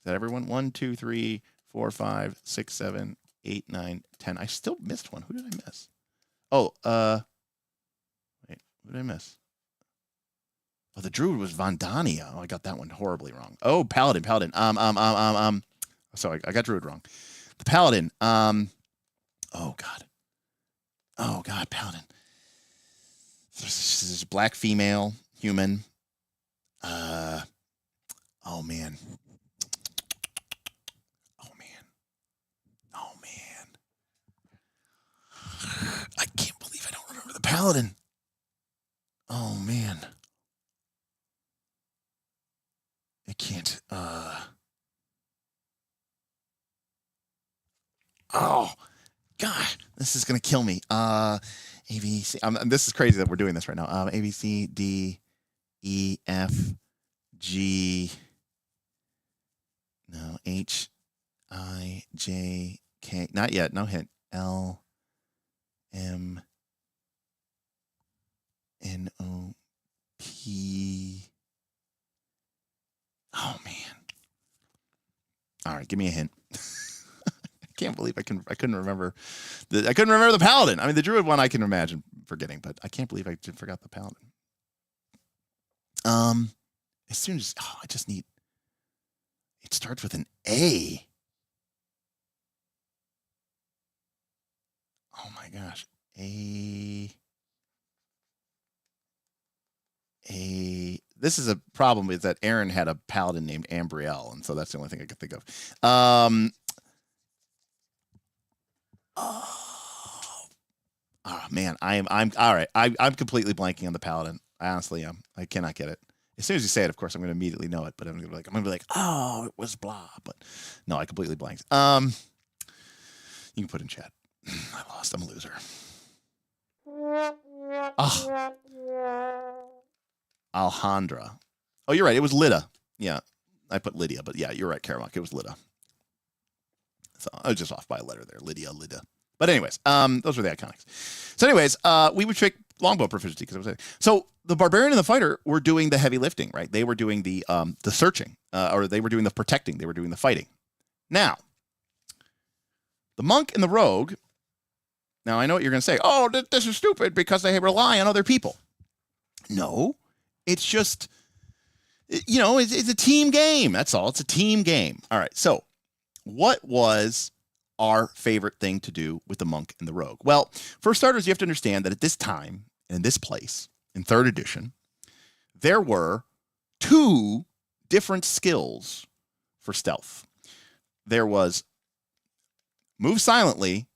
that everyone? 1, 2, 3, 4, 5, 6, 7, 8, 9, 10. I still missed one. Who did I miss? Oh, wait, who did I miss? Oh, the druid was Vandania. Oh, I got that one horribly wrong. Oh, paladin. Sorry, I got druid wrong. The paladin. Oh god, paladin. This is black female human. Oh man. I can't believe I don't remember the paladin. Oh man. I can't. Oh gosh, this is gonna kill me. A B C. This is crazy that we're doing this right now. A B C D E F G. No, H I J K. Not yet. No hint. L M N O P. Oh man. All right, give me a hint. I can't believe I couldn't remember the paladin. I mean, the druid one I can imagine forgetting, but I can't believe I forgot the paladin. As soon as I just need. It starts with an A. Oh my gosh. A. This is a problem is that Aaron had a paladin named Ambrielle, and so that's the only thing I could think of. Oh man, I'm all right. I'm completely blanking on the paladin. I honestly am. I cannot get it. As soon as you say it, of course, I'm going to immediately know it. But I'm going to be like, oh, it was blah. But no, I completely blanked. You can put in chat. I lost. I'm a loser. Oh. Alhandra. Oh, you're right. It was Lydia. Yeah, I put Lydia, but yeah, you're right, Karamok. It was Lydia. So I was just off by a letter there. Lydia. But anyways, those were the iconics. So anyways, we would pick longbow proficiency because I was saying. So the barbarian and the fighter were doing the heavy lifting, right? They were doing the searching, or they were doing the protecting. They were doing the fighting. Now, the monk and the rogue. Now I know what you're going to say. Oh, this is stupid because they rely on other people. No, it's just, it's a team game. That's all. It's a team game. All right. So, what was our favorite thing to do with the monk and the rogue? Well, for starters, you have to understand that at this time, in this place, in 3rd edition, there were 2 different skills for stealth. There was move silently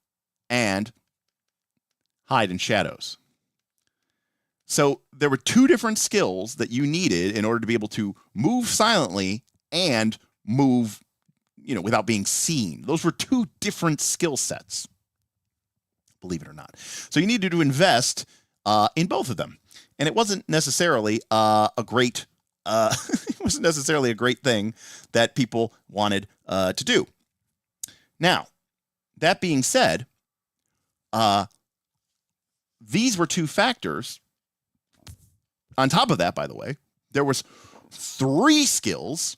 and hide in shadows. So there were 2 different skills that you needed in order to be able to move silently and move, without being seen. Those were two different skill sets, believe it or not. So you needed to invest in both of them. And it wasn't necessarily a great thing that people wanted to do. Now, that being said, these were two factors. On top of that, by the way, there was 3 skills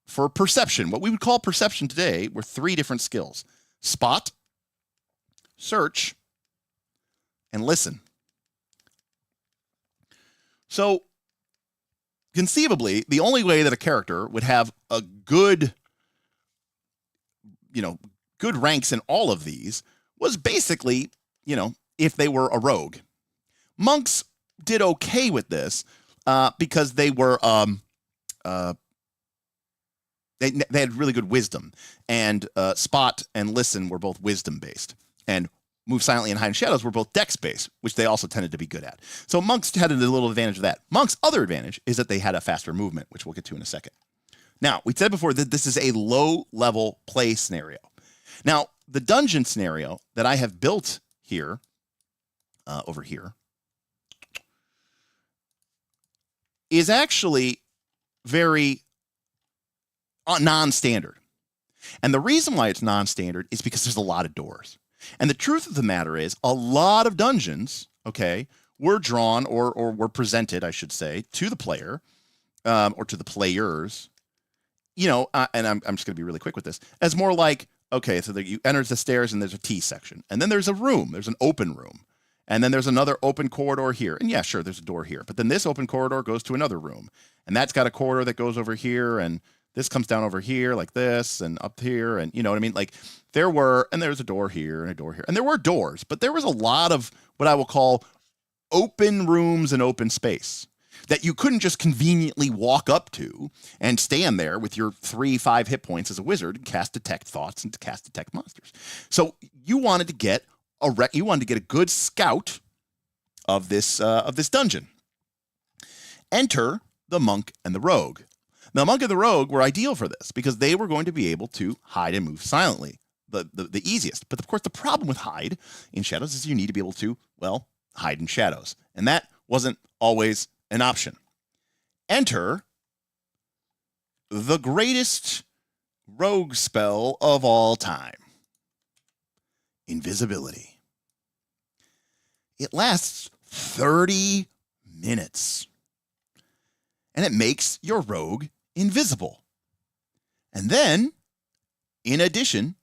for perception. What we would call perception today were 3 different skills: spot, search, and listen. So, conceivably, the only way that a character would have a good ranks in all of these was basically, if they were a rogue. Monks did okay with this because they were they had really good wisdom, and spot and listen were both wisdom based, and move silently and hide in shadows were both dex based, which they also tended to be good at. So monks had a little advantage of that. Monks' other advantage is that they had a faster movement, which we'll get to in a second. Now, we said before that this is a low level play scenario. Now, the dungeon scenario that I have built here, over here, is actually very non-standard. And the reason why it's non-standard is because there's a lot of doors. And the truth of the matter is, a lot of dungeons, were drawn or were presented, I should say, to the player, or to the players, and I'm just going to be really quick with this, as more like, so you enter the stairs and there's a T section, and then there's a room, there's an open room, and then there's another open corridor here, and yeah, sure, there's a door here, but then this open corridor goes to another room, and that's got a corridor that goes over here, and this comes down over here like this, and up here, and you know what I mean? Like, there's a door here and a door here, and there were doors, but there was a lot of what I will call open rooms and open space that you couldn't just conveniently walk up to and stand there with your 3-5 hit points as a wizard and cast detect thoughts and to cast detect monsters. So you wanted to get a good scout of this dungeon. Enter the monk and the rogue. Now, the monk and the rogue were ideal for this because they were going to be able to hide and move silently, the easiest. But of course, the problem with hide in shadows is you need to be able to, hide in shadows. And that wasn't always an option. Enter the greatest rogue spell of all time: invisibility. It lasts 30 minutes. And it makes your rogue invisible. And then, in addition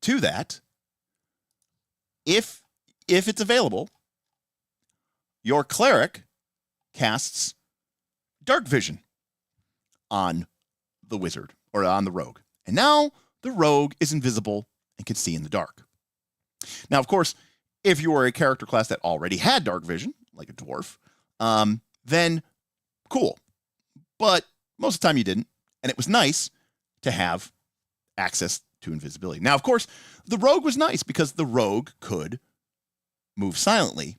to that, if it's available, your cleric casts dark vision on the wizard, or on the rogue. And now the rogue is invisible and can see in the dark. Now, of course, if you were a character class that already had dark vision, like a dwarf, then cool. But most of the time you didn't, and it was nice to have access to invisibility. Now, of course, the rogue was nice because the rogue could move silently.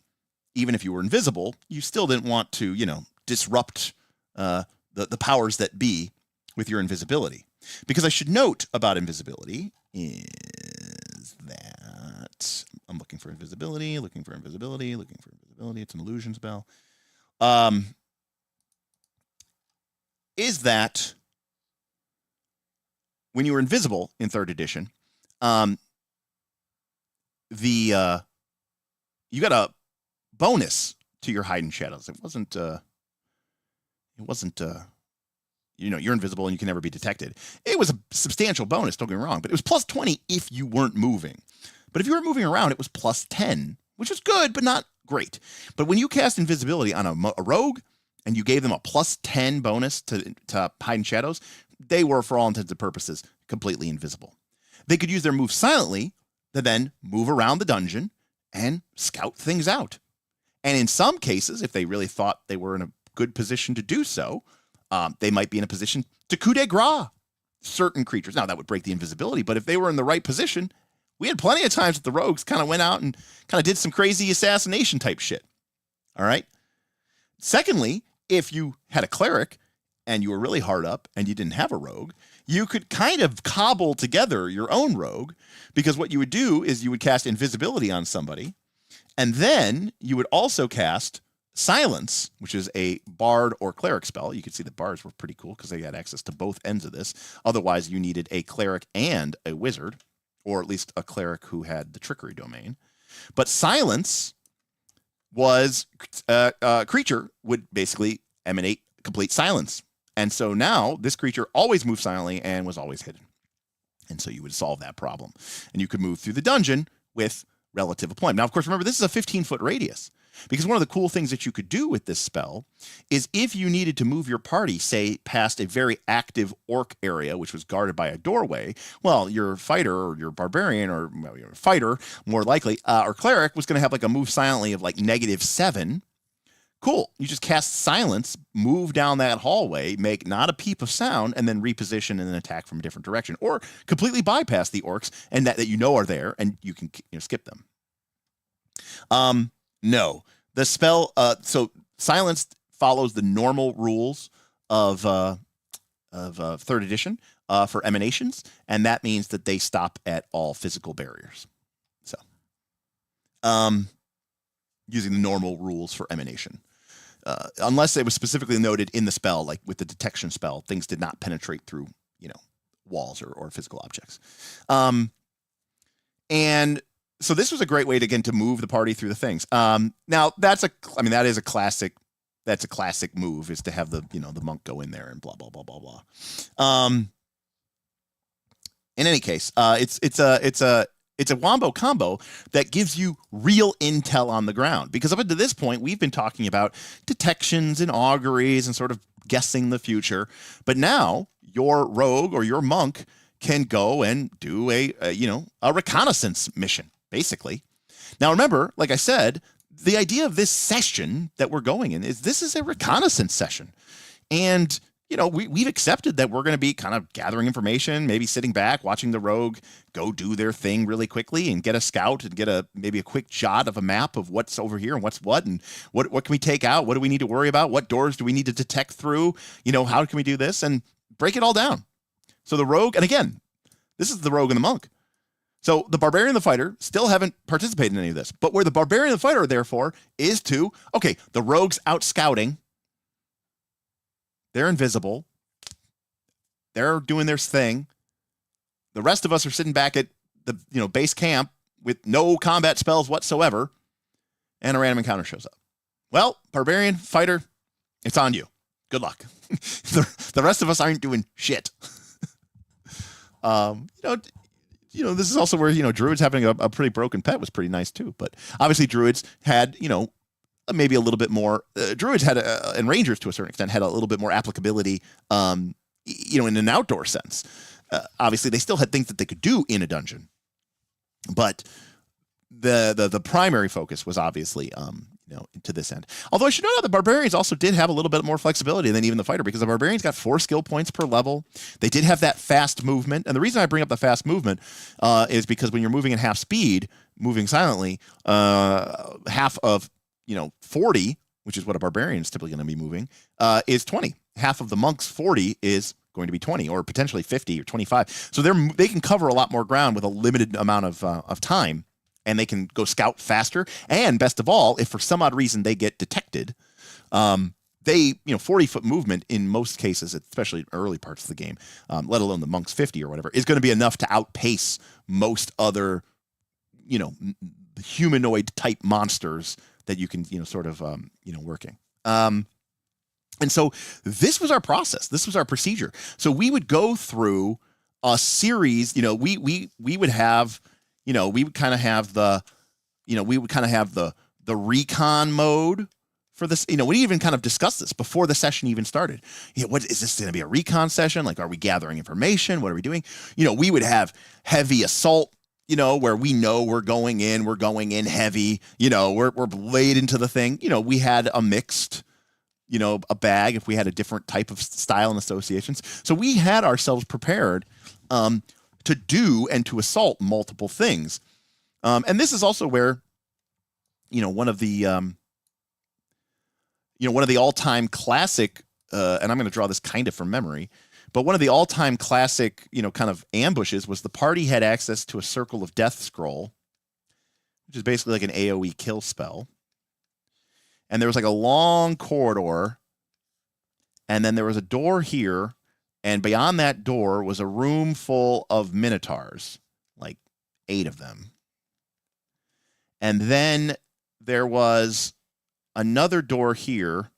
Even if you were invisible, you still didn't want to, disrupt the powers that be with your invisibility. Because I should note about invisibility is that I'm looking for invisibility. It's an illusion spell. Is that when you were invisible in 3rd edition, you got a bonus to your hide in shadows. It wasn't you're invisible and you can never be detected. It was a substantial bonus, don't get me wrong, but it was plus 20 if you weren't moving. But if you were moving around, it was plus 10, which was good, but not great. But when you cast invisibility on a rogue and you gave them a plus 10 bonus to hide in shadows, they were, for all intents and purposes, completely invisible. They could use their move silently to then move around the dungeon and scout things out. And in some cases, if they really thought they were in a good position to do so, they might be in a position to coup de grace certain creatures. Now, that would break the invisibility, but if they were in the right position, we had plenty of times that the rogues kind of went out and kind of did some crazy assassination type shit. All right. Secondly, if you had a cleric and you were really hard up and you didn't have a rogue, you could kind of cobble together your own rogue, because what you would do is you would cast invisibility on somebody, and then you would also cast silence, which is a bard or cleric spell. You could see the bards were pretty cool because they had access to both ends of this. Otherwise, you needed a cleric and a wizard, or at least a cleric who had the trickery domain. But silence was a creature would basically emanate complete silence. And so now this creature always moved silently and was always hidden. And so you would solve that problem. And you could move through the dungeon with relative aplomb. Now, of course, remember, this is a 15-foot radius. Because one of the cool things that you could do with this spell is if you needed to move your party, say, past a very active orc area, which was guarded by a doorway, well, your fighter or your barbarian or your fighter, more likely, or cleric was going to have like a move silently of like -7. Cool. You just cast silence, move down that hallway, make not a peep of sound, and then reposition and then attack from a different direction. Or completely bypass the orcs and that you know are there, and you can skip them. No, the spell. So silence follows the normal rules of 3rd edition for emanations, and that means that they stop at all physical barriers. So, using the normal rules for emanation, unless it was specifically noted in the spell, like with the detection spell, things did not penetrate through walls or physical objects, and. So this was a great way to move the party through the things. Now that is a classic. That's a classic move, is to have the monk go in there and blah blah blah blah blah. In any case, it's a wombo combo that gives you real intel on the ground, because up until this point we've been talking about detections and auguries and sort of guessing the future, but now your rogue or your monk can go and do a reconnaissance mission. Basically. Now, remember, like I said, the idea of this session that we're going in is this is a reconnaissance session. And, we've accepted that we're going to be kind of gathering information, maybe sitting back, watching the rogue go do their thing really quickly and get a scout and get maybe a quick jot of a map of what's over here and what's what, and what can we take out? What do we need to worry about? What doors do we need to detect through? How can we do this? And break it all down. So the rogue, and again, this is the rogue and the monk. So the barbarian and the fighter still haven't participated in any of this. But where the barbarian and the fighter are there for is to, okay, the rogue's out scouting. They're invisible. They're doing their thing. The rest of us are sitting back at the base camp with no combat spells whatsoever. And a random encounter shows up. Well, barbarian, fighter, it's on you. Good luck. The rest of us aren't doing shit. This is also where, druids having a pretty broken pet was pretty nice too. But obviously druids had, maybe a little bit more, druids had, and rangers to a certain extent had a little bit more applicability, in an outdoor sense. Obviously they still had things that they could do in a dungeon, but the primary focus was obviously, to this end. Although I should note that the barbarians also did have a little bit more flexibility than even the fighter, because the barbarians got 4 skill points per level. They did have that fast movement. And the reason I bring up the fast movement is because when you're moving at half speed, moving silently, half of, 40, which is what a barbarian is typically going to be moving, is 20. Half of the monk's 40 is going to be 20, or potentially 50 or 25. So they can cover a lot more ground with a limited amount of time. And they can go scout faster. And best of all, if for some odd reason they get detected, 40-foot movement in most cases, especially early parts of the game, let alone the monk's 50 or whatever, is going to be enough to outpace most other, humanoid type monsters that you can, working. And so this was our process. This was our procedure. So we would go through a series, we would have, we would kind of have the recon mode for this. We even kind of discussed this before the session even started. What is this going to be, a recon session? Like, are we gathering information? What are we doing? We would have heavy assault, where we know we're going in heavy, we're laid into the thing. We had a mixed, a bag if we had a different type of style and associations. So we had ourselves prepared, to do and to assault multiple things. And this is also where, one of the all-time classic and I'm going to draw this kind of from memory, but one of the all-time classic, kind of ambushes was the party had access to a Circle of Death scroll, which is basically like an AoE kill spell. And there was like a long corridor, and then there was a door here, and beyond that door was a room full of minotaurs, like 8 of them. And then there was another door here,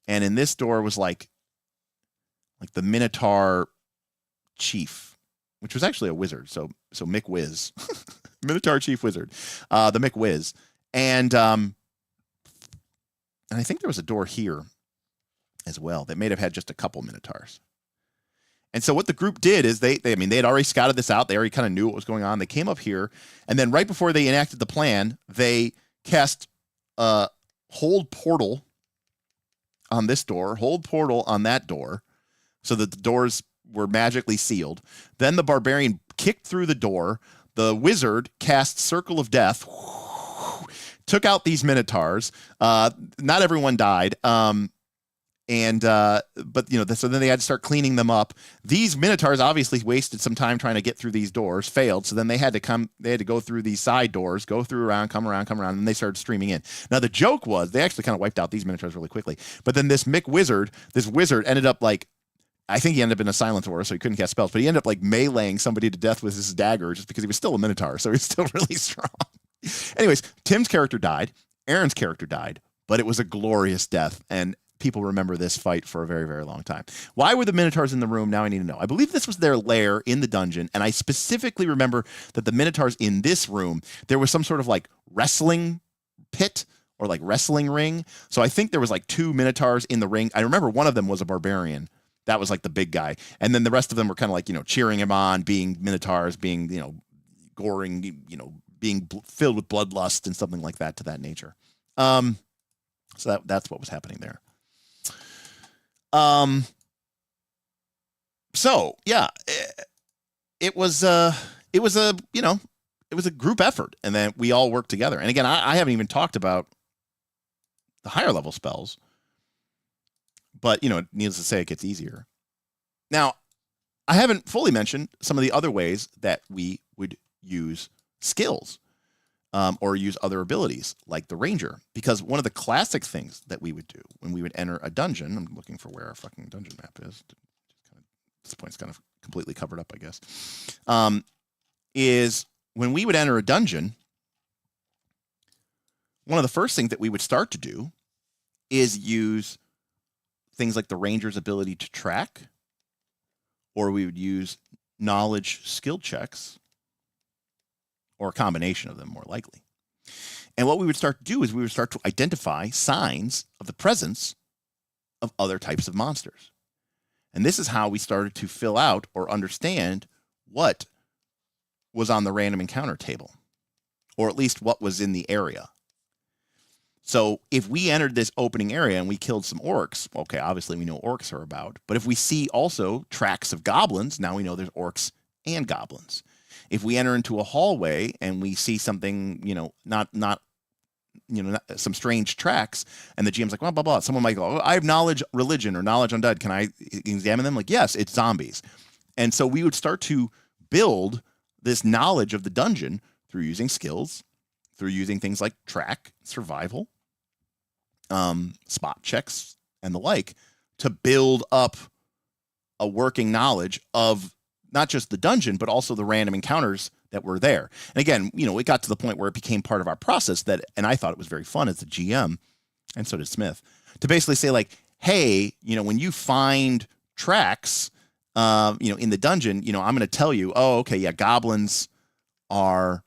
and in this door was like the Minotaur chief, which was actually a wizard. So McWiz, Minotaur chief wizard, the McWiz, and I think there was a door here as well that may have had just a couple Minotaurs. And so what the group did is they had already scouted this out. They already kind of knew what was going on. They came up here, and then right before they enacted the plan, they cast hold portal on this door, hold portal on that door, so that the doors were magically sealed. Then the barbarian kicked through the door. The wizard cast Circle of Death, took out these minotaurs. Not everyone died. But so then they had to start cleaning them up. These minotaurs obviously wasted some time trying to get through these doors, failed. So then they had to go through these side doors, go through around, come around, and they started streaming in. Now the joke was they actually kind of wiped out these minotaurs really quickly. But then this wizard ended up I think he ended up in a silent aura, so he couldn't cast spells, but he ended up meleeing somebody to death with his dagger just because he was still a minotaur, so he's still really strong. Anyways, Tim's character died, Aaron's character died, but it was a glorious death, and people remember this fight for a very, very long time. Why were the minotaurs in the room? Now I need to know. I believe this was their lair in the dungeon, and I specifically remember that the minotaurs in this room, there was some sort of wrestling pit or wrestling ring. So I think there was 2 minotaurs in the ring. I remember one of them was a barbarian. That was the big guy. And then the rest of them were kind of cheering him on, being minotaurs, being, goring, being filled with bloodlust and something like that to that nature. So that's what was happening there. So yeah, it was a group effort, and then we all worked together. And again, I haven't even talked about the higher level spells, but needless to say, it gets easier. Now, I haven't fully mentioned some of the other ways that we would use skills, or use other abilities like the ranger, because one of the classic things that we would do when we would enter a dungeon, I'm looking for where our fucking dungeon map is. This point's kind of completely covered up, I guess, is when we would enter a dungeon, one of the first things that we would start to do is use things like the ranger's ability to track, or we would use knowledge skill checks, or a combination of them more likely. And what we would start to do is we would start to identify signs of the presence of other types of monsters. And this is how we started to fill out or understand what was on the random encounter table, or at least what was in the area. So if we entered this opening area and we killed some orcs, okay, obviously we know orcs are about, but if we see also tracks of goblins, now we know there's orcs and goblins. If we enter into a hallway and we see something, not some strange tracks, and the GM's like, well, blah, blah, someone might go, oh, I have knowledge religion or knowledge undead. Can I examine them? Yes, it's zombies. And so we would start to build this knowledge of the dungeon through using skills, through using things like track, survival, spot checks, and the like, to build up a working knowledge of not just the dungeon, but also the random encounters that were there. And again, it got to the point where it became part of our process and I thought it was very fun as a GM, and so did Smith, to basically say hey, when you find tracks, in the dungeon, I'm going to tell you, oh, okay, yeah, goblins are,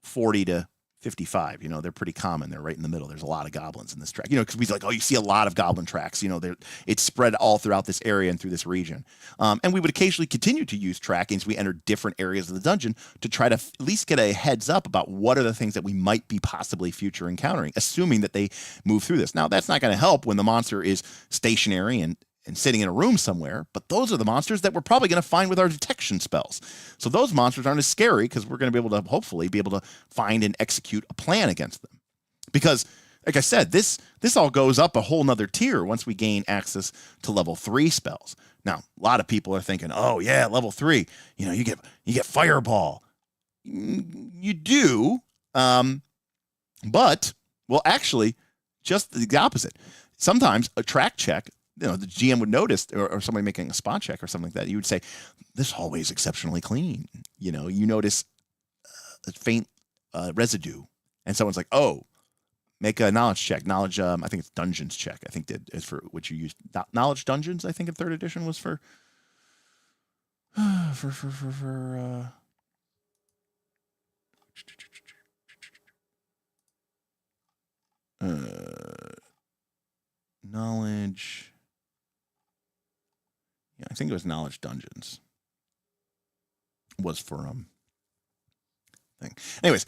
40 to 55, they're pretty common. They're right in the middle. There's a lot of goblins in this track, because we oh, you see a lot of goblin tracks, it's spread all throughout this area and through this region. And we would occasionally continue to use tracking as we enter different areas of the dungeon to try to at least get a heads up about what are the things that we might be possibly future encountering, assuming that they move through this. Now, that's not going to help when the monster is stationary and sitting in a room somewhere, but those are the monsters that we're probably going to find with our detection spells. So those monsters aren't as scary because we're going to be able to hopefully be able to find and execute a plan against them. Because like I said, this all goes up a whole nother tier once we gain access to level 3 spells. Now, a lot of people are thinking, oh yeah, level 3, you get fireball. You do, but well, actually, just the opposite. Sometimes a track check, the GM would notice, or somebody making a spot check or something like that. You would say, this hallway is exceptionally clean. You notice a faint residue, and someone's like, oh, make a knowledge check. Knowledge, I think it's dungeons check. I think that is for which you use. Knowledge dungeons, I think in 3rd edition was for knowledge. Yeah, I think it was knowledge dungeons. Was for thing. Anyways,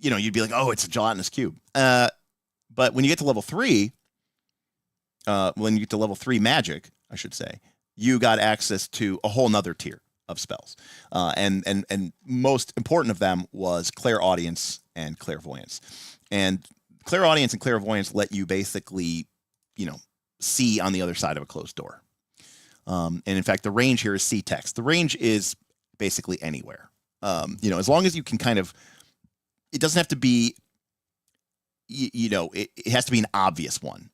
you'd be like, oh, it's a gelatinous cube. But when you get to level 3, when you get to level 3 magic, I should say, you got access to a whole nother tier of spells. And most important of them was clairaudience and clairvoyance. And clairaudience and clairvoyance let you basically, see on the other side of a closed door. And in fact, the range here is see text. The range is basically anywhere. As long as you can kind of, it doesn't have to be, it has to be an obvious one,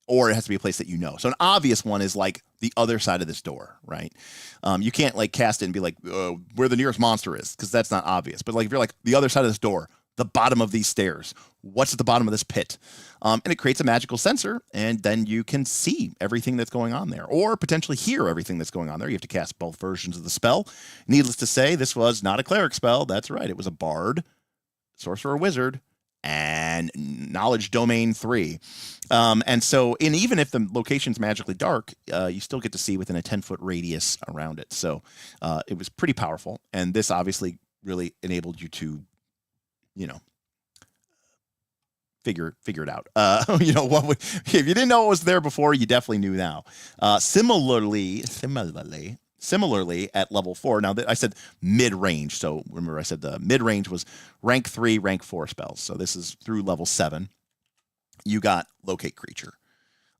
or it has to be a place that So an obvious one is like the other side of this door, right? You can't like cast it and be like where the nearest monster is, because that's not obvious. But like if you're like the other side of this door, the bottom of these stairs, what's at the bottom of this pit? And it creates a magical sensor, and then you can see everything that's going on there, or potentially hear everything that's going on there. You have to cast both versions of the spell. Needless to say, this was not a cleric spell. That's right. It was a bard, sorcerer, wizard, and knowledge domain 3. And so even if the location's magically dark, you still get to see within a 10-foot radius around it. So it was pretty powerful. And this obviously really enabled you to, figure it out. If you didn't know it was there before, you definitely knew now. Similarly at level 4. Now I said mid-range. So remember I said the mid-range was rank 3, rank 4 spells. So this is through level 7. You got locate creature.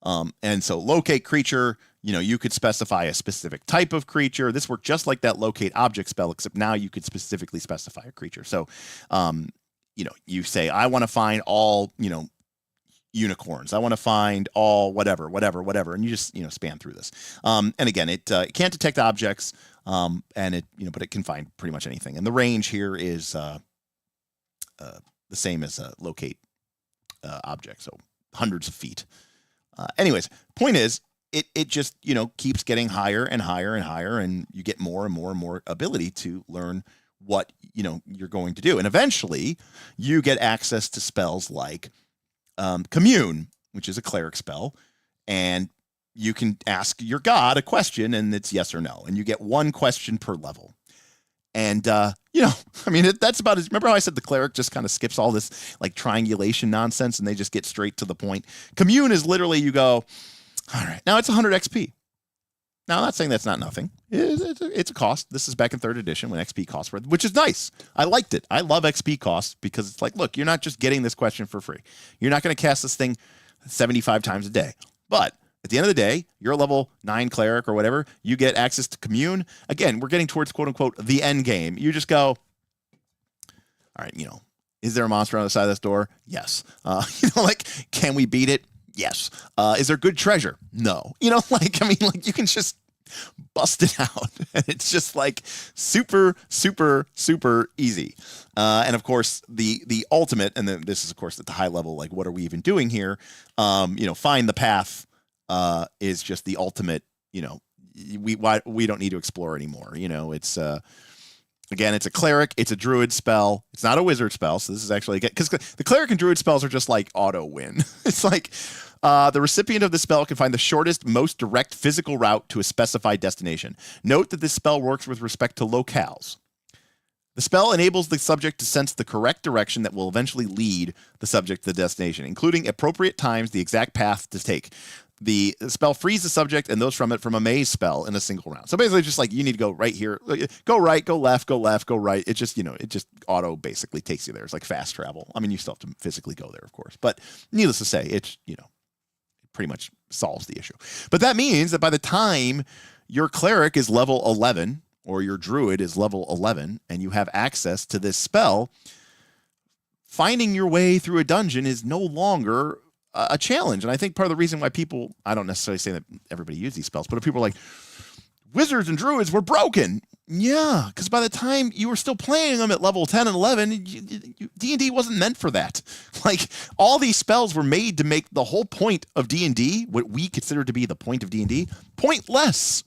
And so locate creature, you could specify a specific type of creature. This worked just like that locate object spell, except now you could specifically specify a creature. So, you say, I want to find all, unicorns. I want to find all whatever. And you just, span through this. And again, it can't detect objects, and it, but it can find pretty much anything. And the range here is the same as locate object. So hundreds of feet. Anyways, point is, it just, keeps getting higher and higher and higher, and you get more and more and more ability to learn what, you're going to do. And eventually you get access to spells like commune, which is a cleric spell, and you can ask your god a question, and it's yes or no, and you get 1 question per level. And, that's about it. Remember how I said the cleric just kind of skips all this like triangulation nonsense and they just get straight to the point? Commune is literally you go, all right, now it's 100 XP. Now, I'm not saying that's not nothing. It's a cost. This is back in 3rd edition when XP costs were, which is nice. I liked it. I love XP costs because it's like, look, you're not just getting this question for free. You're not going to cast this thing 75 times a day. But at the end of the day, you're a level 9 cleric or whatever. You get access to commune. Again, we're getting towards, quote unquote, the end game. You just go, all right, is there a monster on the side of this door? Yes. Can we beat it? Yes. Is there good treasure? No. You can just bust it out. And it's just like super, super, super easy. And of course, the ultimate, and then this is of course at the high level, like what are we even doing here? Find the path is just the ultimate, we don't need to explore anymore. It's again, it's a cleric, it's a druid spell. It's not a wizard spell. So this is actually, because the cleric and druid spells are just like auto win. It's like the recipient of the spell can find the shortest, most direct physical route to a specified destination. Note that this spell works with respect to locales. The spell enables the subject to sense the correct direction that will eventually lead the subject to the destination, including appropriate times, the exact path to take. the spell frees the subject and those from it from a maze spell in a single round. So basically just like you need to go right here, go right, go left, go left, go right. It just, it just auto basically takes you there. It's like fast travel. I mean, you still have to physically go there, of course, but needless to say, it's, it pretty much solves the issue. But that means that by the time your cleric is level 11 or your druid is level 11 and you have access to this spell, finding your way through a dungeon is no longer a challenge. And I think part of the reason why people, I don't necessarily say that everybody used these spells, but if people are like, wizards and druids were broken. Yeah, because by the time you were still playing them at level 10 and 11, D&D wasn't meant for that. Like, all these spells were made to make the whole point of D&D, what we consider to be the point of D&D, pointless.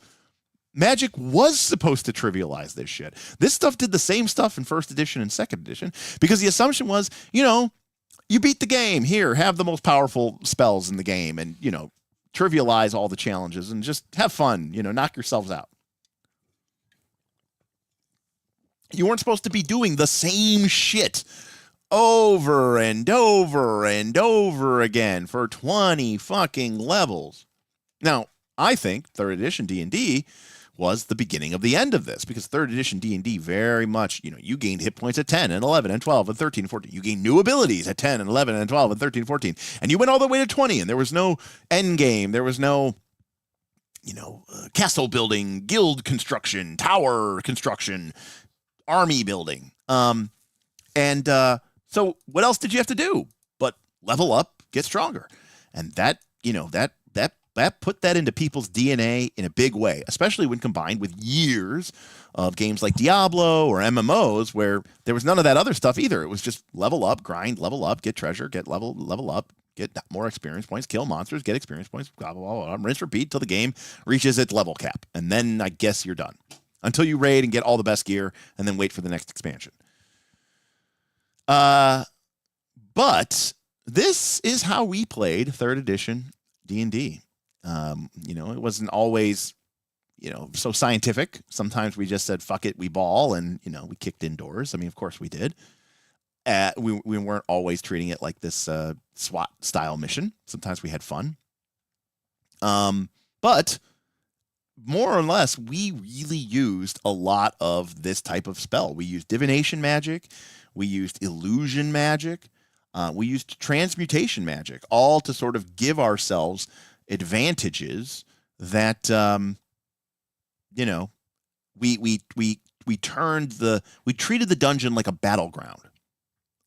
Magic was supposed to trivialize this shit. This stuff did the same stuff in first edition and second edition because the assumption was, you beat the game. Here, have the most powerful spells in the game and, trivialize all the challenges and just have fun, knock yourselves out. You weren't supposed to be doing the same shit over and over and over again for 20 fucking levels. Now, I think 3rd edition D&D was the beginning of the end of this because 3rd edition D&D very much, you gained hit points at 10 and 11 and 12 and 13 and 14. You gained new abilities at 10 and 11 and 12 and 13 and 14. And you went all the way to 20 and there was no end game. There was no, castle building, guild construction, tower construction, army building. So what else did you have to do but level up, get stronger? And that put that into people's DNA in a big way, especially when combined with years of games like Diablo or MMOs where there was none of that other stuff either. It was just level up, grind, level up, get treasure, get level up, get more experience points, kill monsters, get experience points, blah, blah, blah, blah, rinse, repeat till the game reaches its level cap. And then I guess you're done until you raid and get all the best gear and then wait for the next expansion. But this is how we played 3rd edition D&D. It wasn't always, so scientific. Sometimes we just said, fuck it, we ball, and, we kicked indoors. I mean, of course we did. We weren't always treating it like this SWAT style mission. Sometimes we had fun. But more or less, we really used a lot of this type of spell. We used divination magic. We used illusion magic. We used transmutation magic, all to sort of give ourselves advantages that we treated the dungeon like a battleground,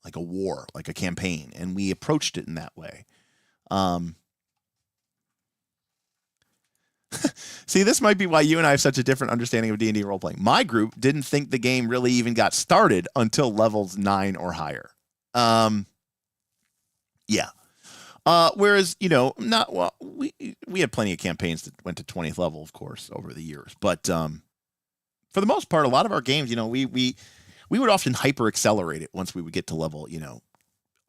like a war, like a campaign, and we approached it in that way. See, this might be why you and I have such a different understanding of D&D role playing. My group didn't think the game really even got started until levels 9 or higher. Yeah. Whereas, we had plenty of campaigns that went to 20th level, of course, over the years. But for the most part, a lot of our games, we would often hyper accelerate it once we would get to level,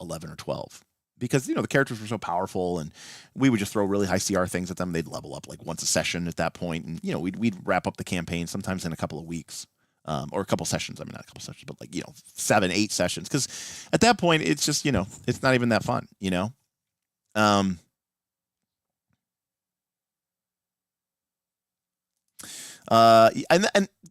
11 or 12. Because, the characters were so powerful and we would just throw really high CR things at them. They'd level up like once a session at that point. And, we'd wrap up the campaign sometimes in a couple of weeks. Or a couple sessions. I mean, not a couple sessions, but 7, 8 sessions. Because at that point, it's just, it's not even that fun, and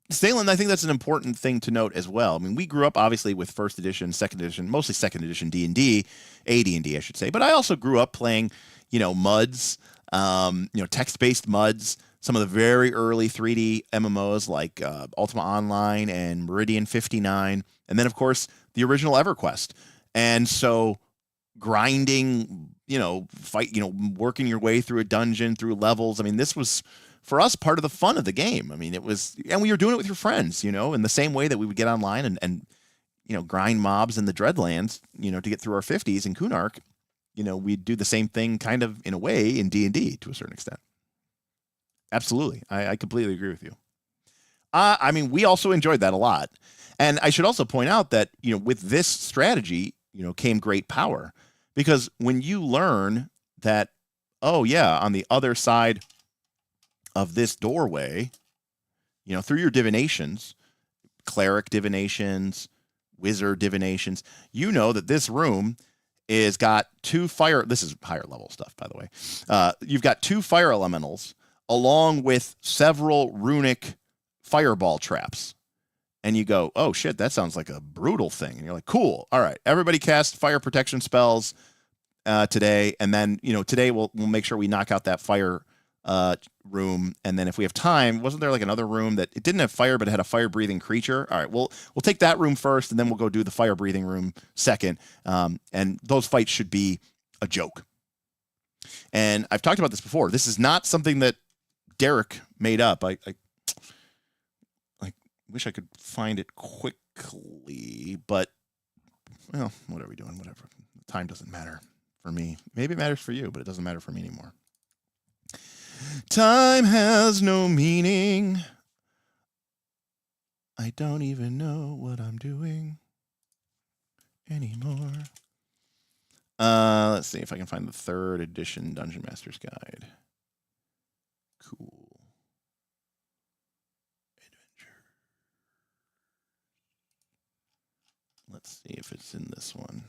Salen, I think that's an important thing to note as well. I mean, we grew up obviously with 1st edition, 2nd edition, mostly 2nd edition D&D, AD&D, I should say. But I also grew up playing, MUDs, text-based MUDs, some of the very early 3D MMOs like Ultima Online and Meridian 59, and then of course the original EverQuest. And so grinding, working your way through a dungeon, through levels. I mean, this was for us part of the fun of the game. I mean, it was, and we were doing it with your friends, in the same way that we would get online and grind mobs in the Dreadlands, to get through our 50s in Kunark. We'd do the same thing kind of in a way in D&D to a certain extent. Absolutely. I completely agree with you. I mean, we also enjoyed that a lot. And I should also point out that, with this strategy, came great power. Because when you learn that, oh, yeah, on the other side of this doorway, through your divinations, cleric divinations, wizard divinations, that this room is got 2 fire. This is higher level stuff, by the way. You've got 2 fire elementals along with several runic fireball traps. And you go, oh shit, that sounds like a brutal thing. And you're like, cool. All right, everybody cast fire protection spells today, and then today we'll make sure we knock out that fire room. And then if we have time, wasn't there like another room that it didn't have fire but it had a fire breathing creature? All right, we'll take that room first, and then we'll go do the fire breathing room second. And those fights should be a joke. And I've talked about this before. This is not something that Derek made up. I wish I could find it quickly, but well, what are we doing? Whatever. Time doesn't matter for me. Maybe it matters for you, but it doesn't matter for me anymore. Time has no meaning. I don't even know what I'm doing anymore. Let's see if I can find the 3rd edition Dungeon Master's Guide. Cool. Let's see if it's in this one.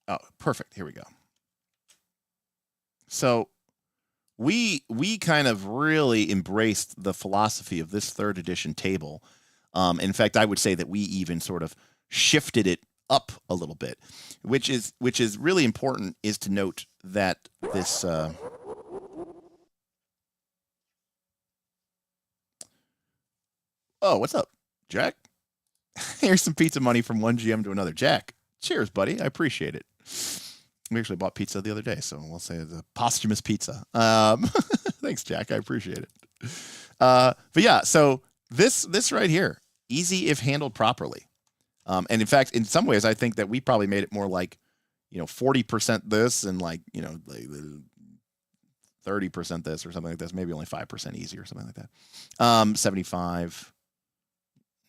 Oh, perfect. Here we go. So we kind of really embraced the philosophy of this 3rd edition table. In fact, I would say that we even sort of shifted it up a little bit, which is really important, is to note that this oh, what's up, Jack? Here's some pizza money from one GM to another. Jack, cheers, buddy. I appreciate it. We actually bought pizza the other day, so we'll say it's a posthumous pizza. Thanks, Jack. I appreciate it. But yeah, so this right here, easy if handled properly. And in fact, in some ways, I think that we probably made it more like, 40% this and like 30% this or something like this. Maybe only 5% easy or something like that. 75,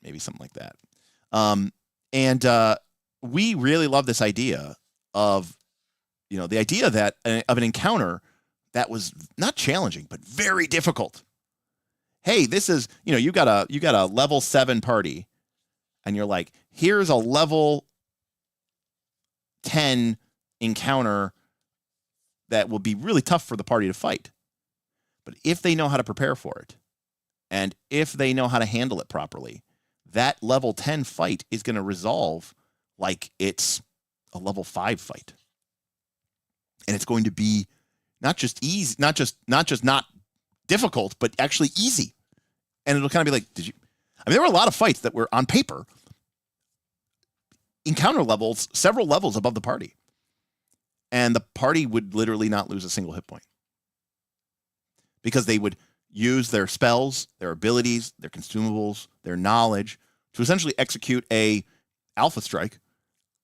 maybe something like that. And we really love this idea of, the idea that of an encounter that was not challenging, but very difficult. Hey, this is, you got a level 7 party, and you're like, here's a level 10 encounter that will be really tough for the party to fight. But if they know how to prepare for it, and if they know how to handle it properly, that level 10 fight is going to resolve like it's a level 5 fight. And it's going to be not just easy, not just not difficult, but actually easy. And it'll kind of be like, there were a lot of fights that were on paper encounter levels, several levels above the party. And the party would literally not lose a single hit point. Because they would use their spells, their abilities, their consumables, their knowledge to essentially execute a alpha strike,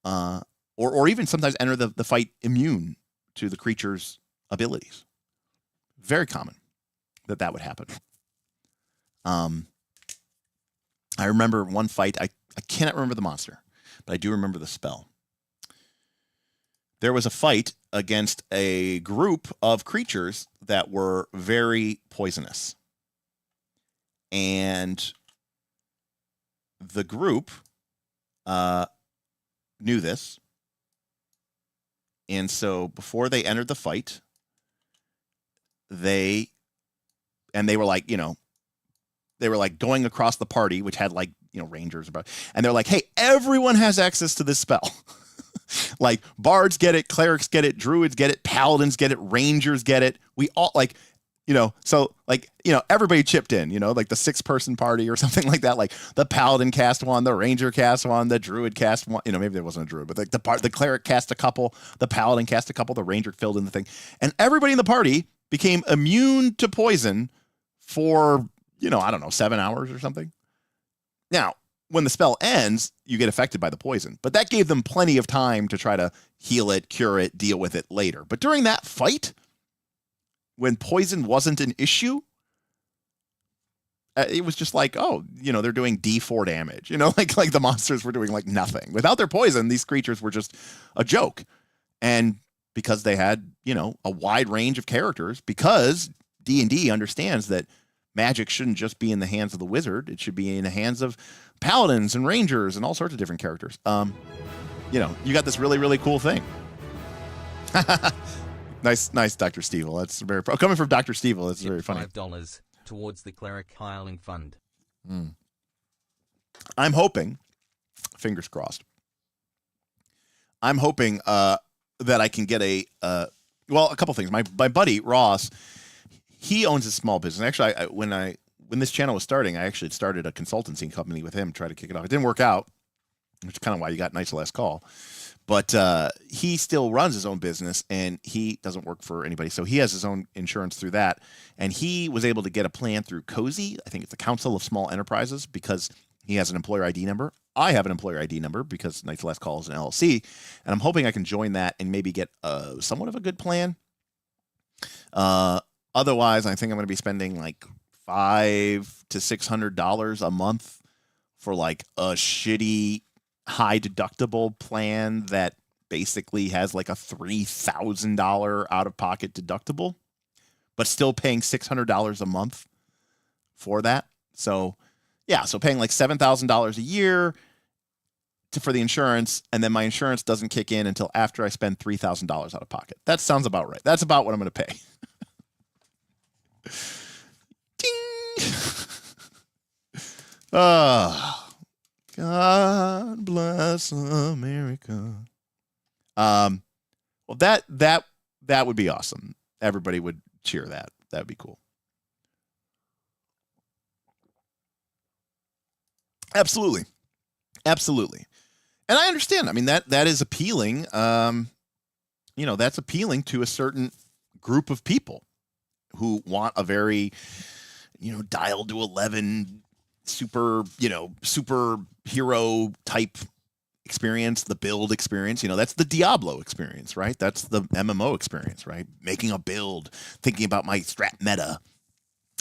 or even sometimes enter the fight immune to the creature's abilities. Very common that would happen. I remember one fight, I cannot remember the monster, but I do remember the spell. There was a fight against a group of creatures that were very poisonous. And the group knew this. And so before they entered the fight, they were like, they were like going across the party, which had like, rangers about, and they're like, hey, everyone has access to this spell. Like bards get it, clerics get it, druids get it, paladins get it, rangers get it. We all like, so like, everybody chipped in, like the 6-person party or something like that. Like the paladin cast one, the ranger cast one, the druid cast one, maybe there wasn't a druid, but like the cleric cast a couple, the paladin cast a couple, the ranger filled in the thing. And everybody in the party became immune to poison for, I don't know, 7 hours or something. Now, when the spell ends, you get affected by the poison, but that gave them plenty of time to try to heal it, cure it, deal with it later. But during that fight, when poison wasn't an issue, it was just like, oh, they're doing D4 damage, like the monsters were doing like nothing. Without their poison, these creatures were just a joke. And because they had, a wide range of characters, because D&D understands that magic shouldn't just be in the hands of the wizard, it should be in the hands of paladins and rangers and all sorts of different characters. you know, you got this really, really cool thing. Nice, Dr. Stevel. That's very coming from Dr. Stevel. That's very funny. $5 towards the cleric hireling fund. I'm hoping, fingers crossed. I'm hoping that I can get a couple things. My buddy Ross, he owns a small business. Actually, when this channel was starting, I actually started a consultancy company with him, try to kick it off. It didn't work out, which is kind of why you got Night's Last Call. But he still runs his own business, and he doesn't work for anybody. So he has his own insurance through that. And he was able to get a plan through COSI. I think it's the Council of Small Enterprises, because he has an employer ID number. I have an employer ID number because Night's Last Call is an LLC. And I'm hoping I can join that and maybe get somewhat of a good plan. Otherwise, I think I'm going to be spending like $500 to $600 a month for like a shitty high deductible plan that basically has like a $3,000 out of pocket deductible, but still paying $600 a month for that. So yeah, so paying like $7,000 a year for the insurance, and then my insurance doesn't kick in until after I spend $3,000 out of pocket. That sounds about right. That's about what I'm going to pay. Ding. God bless America. Well, that would be awesome. Everybody would cheer that. That would be cool. Absolutely. And I understand. I mean, that is appealing. That's appealing to a certain group of people who want a very, dialed to 11 superhero type experience, the build experience. That's the Diablo experience, right? That's the MMO experience, right? Making a build, thinking about my strat meta,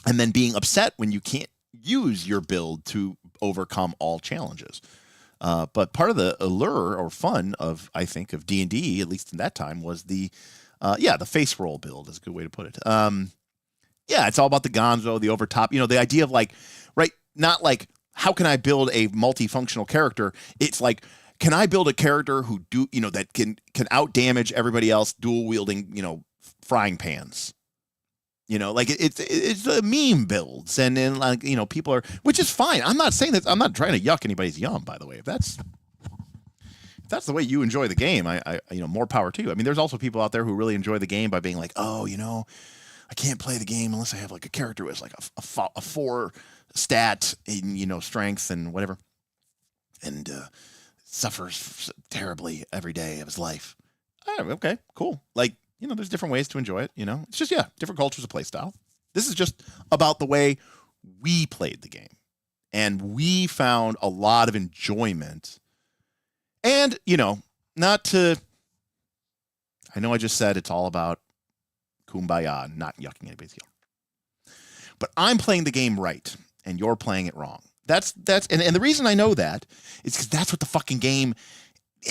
and then being upset when you can't use your build to overcome all challenges. But part of the allure or fun of D&D, at least in that time, was the face roll build is a good way to put it. It's all about the gonzo, the overtop, the idea of like, right, not like, how can I build a multifunctional character? It's like, can I build a character who that can out damage everybody else dual wielding, frying pans? Like it's the meme builds, and then like, people are, which is fine. I'm not saying that, I'm not trying to yuck anybody's yum, by the way. If that's the way you enjoy the game, I more power to you. I mean, there's also people out there who really enjoy the game by being like, oh, I can't play the game unless I have like a character who has like a 4 stat in, strength and whatever, and suffers terribly every day of his life. Okay, cool. Like, there's different ways to enjoy it. It's just, different cultures of play style. This is just about the way we played the game, and we found a lot of enjoyment. And, I know I just said it's all about kumbaya, not yucking anybody's yum. But I'm playing the game right, and you're playing it wrong. And the reason I know that is because that's what the fucking game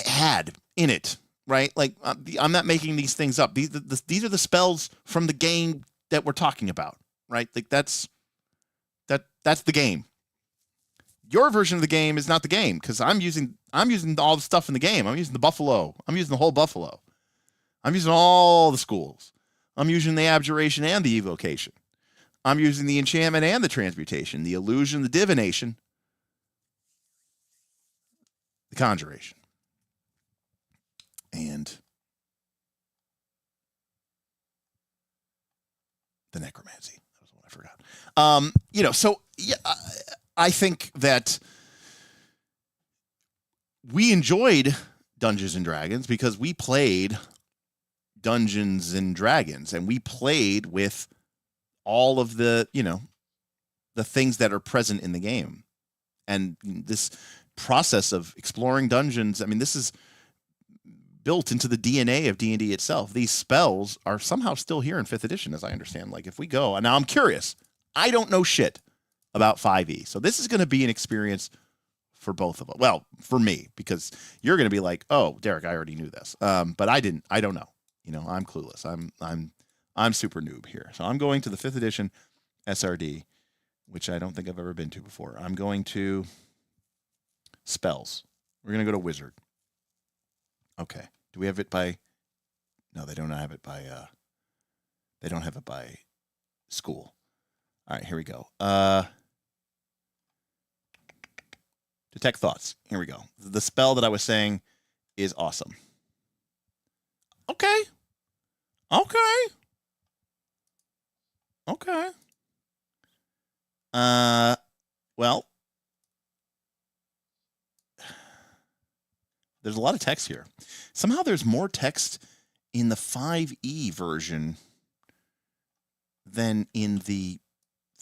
had in it, right? Like, I'm not making these things up. These are the spells from the game that we're talking about, right? Like, that's the game. Your version of the game is not the game, because I'm using all the stuff in the game. I'm using the buffalo. I'm using the whole buffalo. I'm using all the schools. I'm using the abjuration and the evocation. I'm using the enchantment and the transmutation, the illusion, the divination, the conjuration, and the necromancy. That was one I forgot. So yeah, I think that we enjoyed Dungeons and Dragons because we played Dungeons and Dragons, and we played with all of the, the things that are present in the game. And this process of exploring dungeons, I mean, this is built into the DNA of D&D itself. These spells are somehow still here in 5th edition, as I understand. Like, if we go, and now I'm curious, I don't know shit about 5e. So this is going to be an experience for both of us. Well, for me, because you're going to be like, oh, Derek, I already knew this. But I don't know. I'm clueless. I'm super noob here. So I'm going to the 5th edition SRD, which I don't think I've ever been to before. I'm going to spells. We're going to go to wizard. Okay. Do we have it by? No, they don't have it by. They don't have it by school. All right, here we go. Detect thoughts. Here we go. The spell that I was saying is awesome. Okay. Okay. Okay. Well, there's a lot of text here. Somehow there's more text in the 5e version than in the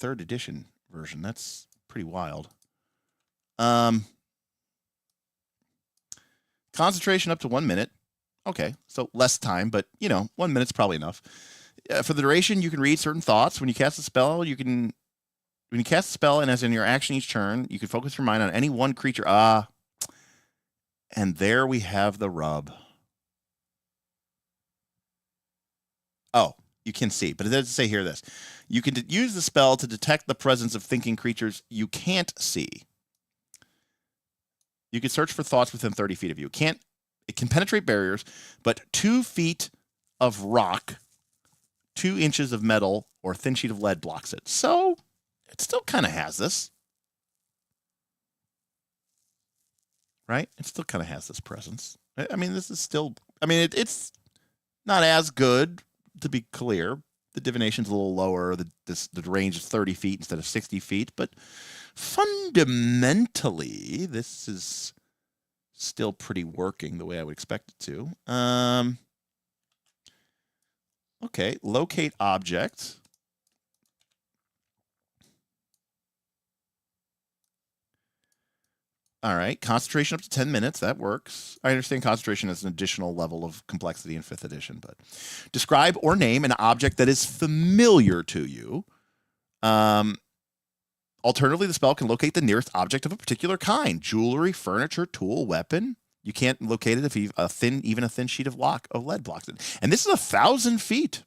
3rd edition version. That's pretty wild. Concentration up to 1 minute. Okay, so less time, but 1 minute's probably enough. For the duration, you can read certain thoughts. When you cast a spell, when you cast a spell, and as in your action each turn, you can focus your mind on any one creature. And there we have the rub. Oh, you can see, but it doesn't say here this. You can use the spell to detect the presence of thinking creatures you can't see. You can search for thoughts within 30 feet of you. It can penetrate barriers, but 2 feet of rock, 2 inches of metal, or a thin sheet of lead blocks it. So it still kind of has this. Right? It still kind of has this presence. I mean, this is still... I mean, it's not as good, to be clear. The divination's a little lower. The range is 30 feet instead of 60 feet. But fundamentally, this is still pretty working the way I would expect it to. Okay, locate object. All right, concentration up to 10 minutes. That works. I understand concentration is an additional level of complexity in 5th edition, but describe or name an object that is familiar to you. Alternatively, the spell can locate the nearest object of a particular kind: jewelry, furniture, tool, weapon. You can't locate it if even a thin sheet of lead blocks it. And this is 1,000 feet.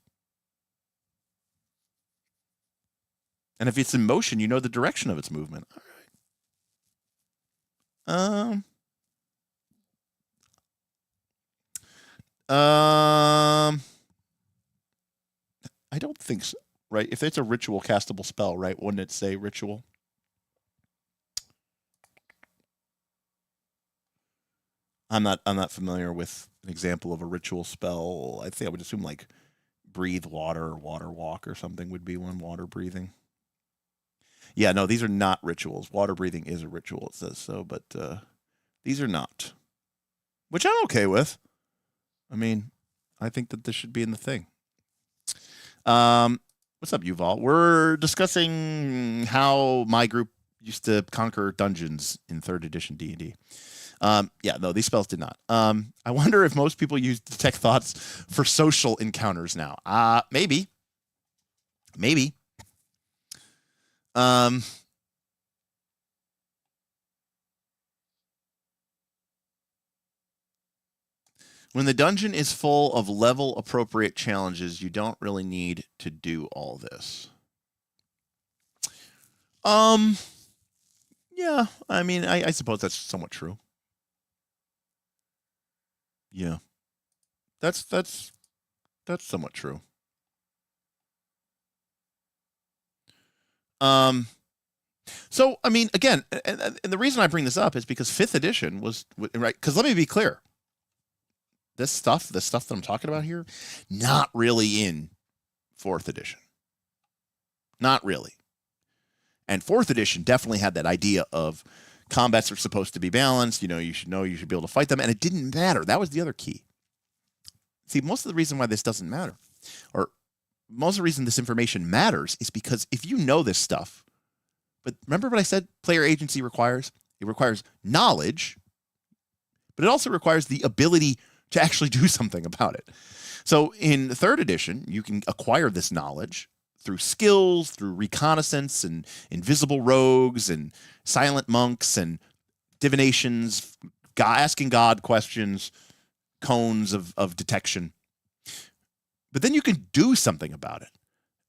And if it's in motion, you know the direction of its movement. All right. I don't think so, right? If it's a ritual castable spell, right? Wouldn't it say ritual? I'm not familiar with an example of a ritual spell. I think I would assume like breathe water or water walk or something would be one. Water breathing. Yeah, no, these are not rituals. Water breathing is a ritual, it says so, but these are not. Which I'm okay with. I mean, I think that this should be in the thing. What's up, Yuval? We're discussing how my group used to conquer dungeons in 3rd edition D&D. Yeah, no, these spells did not. I wonder if most people use detect thoughts for social encounters now. Maybe. Maybe. When the dungeon is full of level-appropriate challenges, you don't really need to do all this. Yeah, I mean, I suppose that's somewhat true. Yeah. That's somewhat true. So, I mean, again, and the reason I bring this up is because 5th edition was, right, because let me be clear. The stuff that I'm talking about here, not really in 4th edition. Not really. And 4th edition definitely had that idea of combats are supposed to be balanced. You should be able to fight them. And it didn't matter. That was the other key. See, most of the reason why this doesn't matter, or most of the reason this information matters, is because if you know this stuff, but remember what I said player agency requires? It requires knowledge, but it also requires the ability to actually do something about it. So in 3rd edition, you can acquire this knowledge through skills, through reconnaissance and invisible rogues and silent monks and divinations, asking God questions, cones of detection. But then you can do something about it.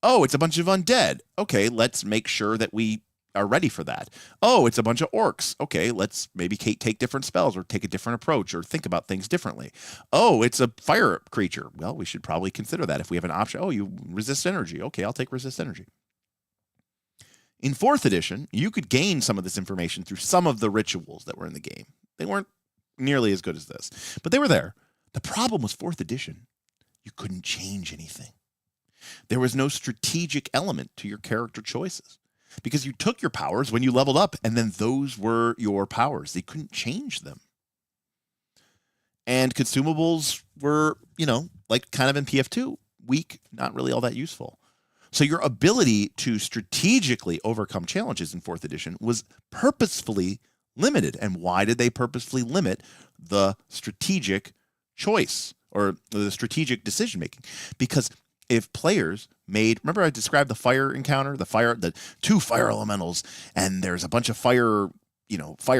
Oh, it's a bunch of undead. Okay, let's make sure that we are ready for that. Oh, it's a bunch of orcs. Okay, let's maybe take different spells or take a different approach or think about things differently. Oh, it's a fire creature. Well, we should probably consider that if we have an option. Oh, you resist energy. Okay, I'll take resist energy. In 4th edition, you could gain some of this information through some of the rituals that were in the game. They weren't nearly as good as this, but they were there. The problem was 4th edition. You couldn't change anything. There was no strategic element to your character choices because you took your powers when you leveled up, and then those were your powers. They couldn't change them. And consumables were, like kind of in PF2, weak, not really all that useful. So your ability to strategically overcome challenges in 4th edition was purposefully limited. And why did they purposefully limit the strategic choice or the strategic decision making? Because if players remember I described the fire encounter, the 2 fire elementals, and there's a bunch of fire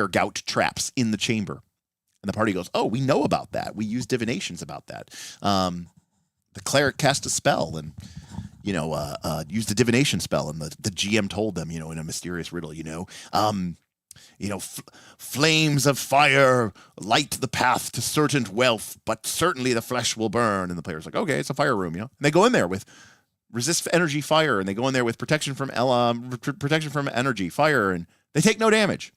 gout traps in the chamber. And the party goes, oh, we know about that. We use divinations about that. The cleric cast a spell and used a divination spell, and the GM told them, in a mysterious riddle, flames of fire light the path to certain wealth, but certainly the flesh will burn. And the player's like, okay, it's a fire room, And they go in there with resist energy fire, and they go in there with protection from energy fire, and they take no damage.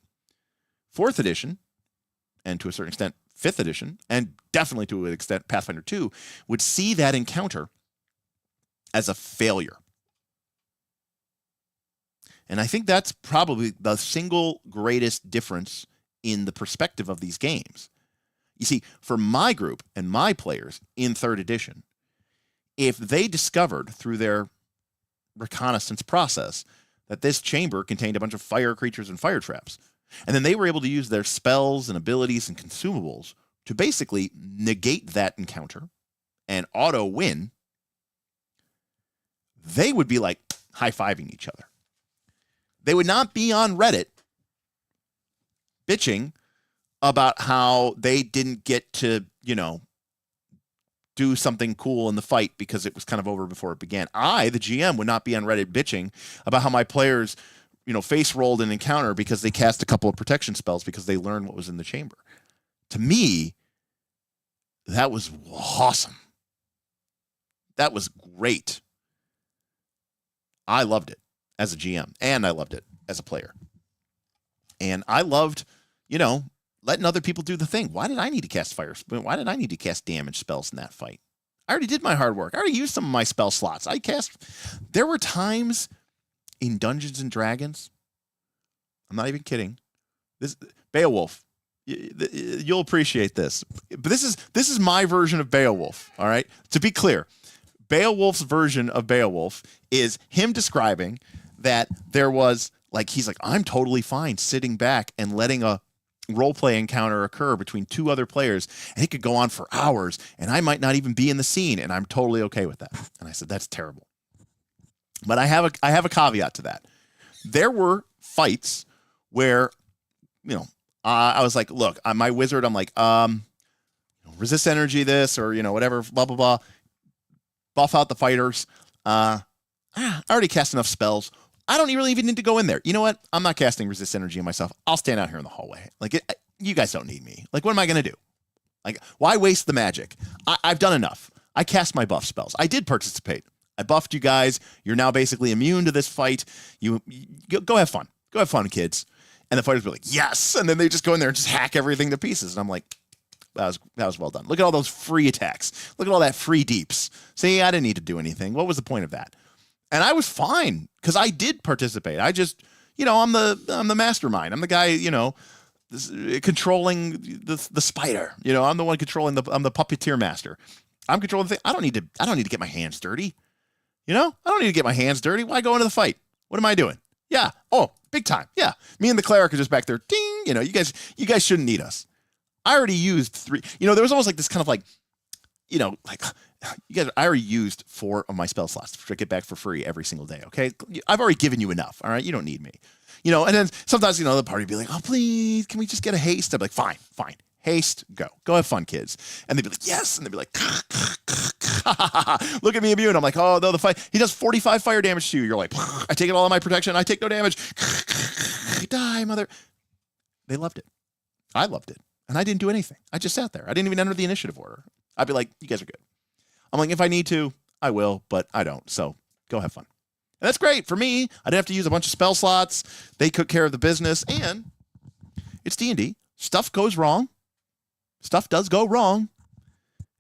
4th edition, and to a certain extent 5th edition, and definitely to an extent Pathfinder 2, would see that encounter as a failure. And I think that's probably the single greatest difference in the perspective of these games. You see, for my group and my players in 3rd edition, if they discovered through their reconnaissance process that this chamber contained a bunch of fire creatures and fire traps, and then they were able to use their spells and abilities and consumables to basically negate that encounter and auto win, they would be like high-fiving each other. They would not be on Reddit bitching about how they didn't get to, do something cool in the fight because it was kind of over before it began. I, the GM, would not be on Reddit bitching about how my players, face rolled an encounter because they cast a couple of protection spells because they learned what was in the chamber. To me, that was awesome. That was great. I loved it as a GM, and I loved it as a player. And I loved, letting other people do the thing. Why did I need to cast fire? Why did I need to cast damage spells in that fight? I already did my hard work. I already used some of my spell slots. There were times in Dungeons and Dragons, I'm not even kidding. Beowulf, you'll appreciate this. But this is my version of Beowulf, all right? To be clear, Beowulf's version of Beowulf is him describing that there was, he's like, I'm totally fine sitting back and letting a roleplay encounter occur between 2 other players, and it could go on for hours, and I might not even be in the scene, and I'm totally okay with that. And I said, that's terrible. But I have a caveat to that. There were fights where, I was like, look, my wizard, I'm like, resist energy this, or, whatever, blah, blah, blah. Buff out the fighters. I already cast enough spells. I don't really even need to go in there. You know what? I'm not casting resist energy on myself. I'll stand out here in the hallway. You guys don't need me. What am I going to do? Why waste the magic? I've done enough. I cast my buff spells. I did participate. I buffed you guys. You're now basically immune to this fight. You go have fun. Go have fun, kids. And the fighters were like, yes. And then they just go in there and just hack everything to pieces. And I'm like, that was well done. Look at all those free attacks. Look at all that free deeps. See, I didn't need to do anything. What was the point of that? And I was fine because I did participate. I just, I'm the mastermind. I'm the guy, controlling the spider. I'm the one controlling I'm the puppeteer master. I'm controlling the thing. I don't need to get my hands dirty. I don't need to get my hands dirty. Why go into the fight? What am I doing? Yeah. Oh, big time. Yeah. Me and the cleric are just back there. Ding. You guys shouldn't need us. I already used 3. There was almost this kind of you guys, I already used 4 of my spell slots to get back for free every single day. Okay. I've already given you enough. All right. You don't need me, and then sometimes, the party would be like, oh, please, can we just get a haste? I'm like, fine. Haste, go. Go have fun, kids. And they'd be like, yes. And they'd be like, look at me immune. I'm like, oh, no, the fight. He does 45 fire damage to you. You're like, I take it all on my protection. I take no damage. Die, mother. They loved it. I loved it. And I didn't do anything. I just sat there. I didn't even enter the initiative order. I'd be like, you guys are good. I'm like, if I need to, I will, but I don't. So go have fun. And that's great for me. I didn't have to use a bunch of spell slots. They took care of the business. And it's D&D. Stuff goes wrong. Stuff does go wrong.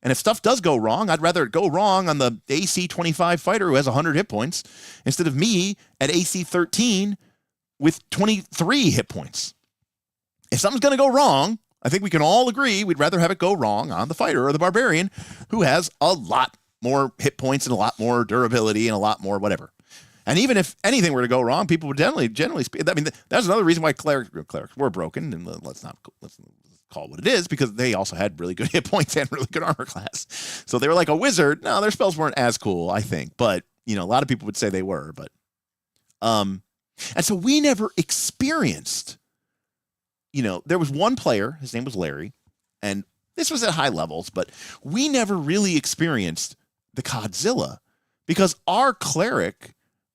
And if stuff does go wrong, I'd rather it go wrong on the AC 25 fighter who has 100 hit points instead of me at AC 13 with 23 hit points. If something's going to go wrong, I think we can all agree we'd rather have it go wrong on the fighter or the barbarian who has a lot more hit points and a lot more durability and a lot more whatever. And even if anything were to go wrong, people would generally speak. I mean, that's another reason why clerics were broken. And let's call it what it is, because they also had really good hit points and really good armor class. So they were like a wizard. No, their spells weren't as cool, I think. But, you know, a lot of people would say they were. But, and so we never experienced, you know, there was one player, his name was Larry, and this was at high levels, but we never really experienced the Godzilla because our cleric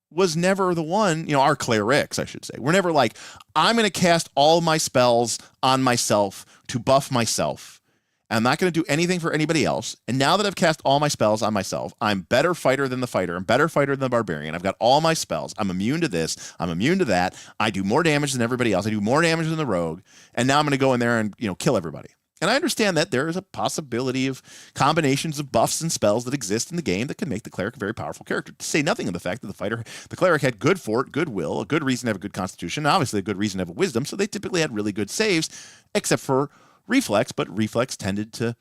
was never the one, you know, our clerics, I should say. We're never like, I'm going to cast all my spells on myself to buff myself. I'm not going to do anything for anybody else. And now that I've cast all my spells on myself, I'm better fighter than the fighter. I'm better fighter than the barbarian. I've got all my spells. I'm immune to this. I'm immune to that. I do more damage than everybody else. I do more damage than the rogue. And now I'm going to go in there and, you know, kill everybody. And I understand that there is a possibility of combinations of buffs and spells that exist in the game that can make the cleric a very powerful character. To say nothing of the fact that the cleric had good fort, good will, a good reason to have a good constitution, and obviously a good reason to have a wisdom, so they typically had really good saves, except for reflex, but reflex tended to,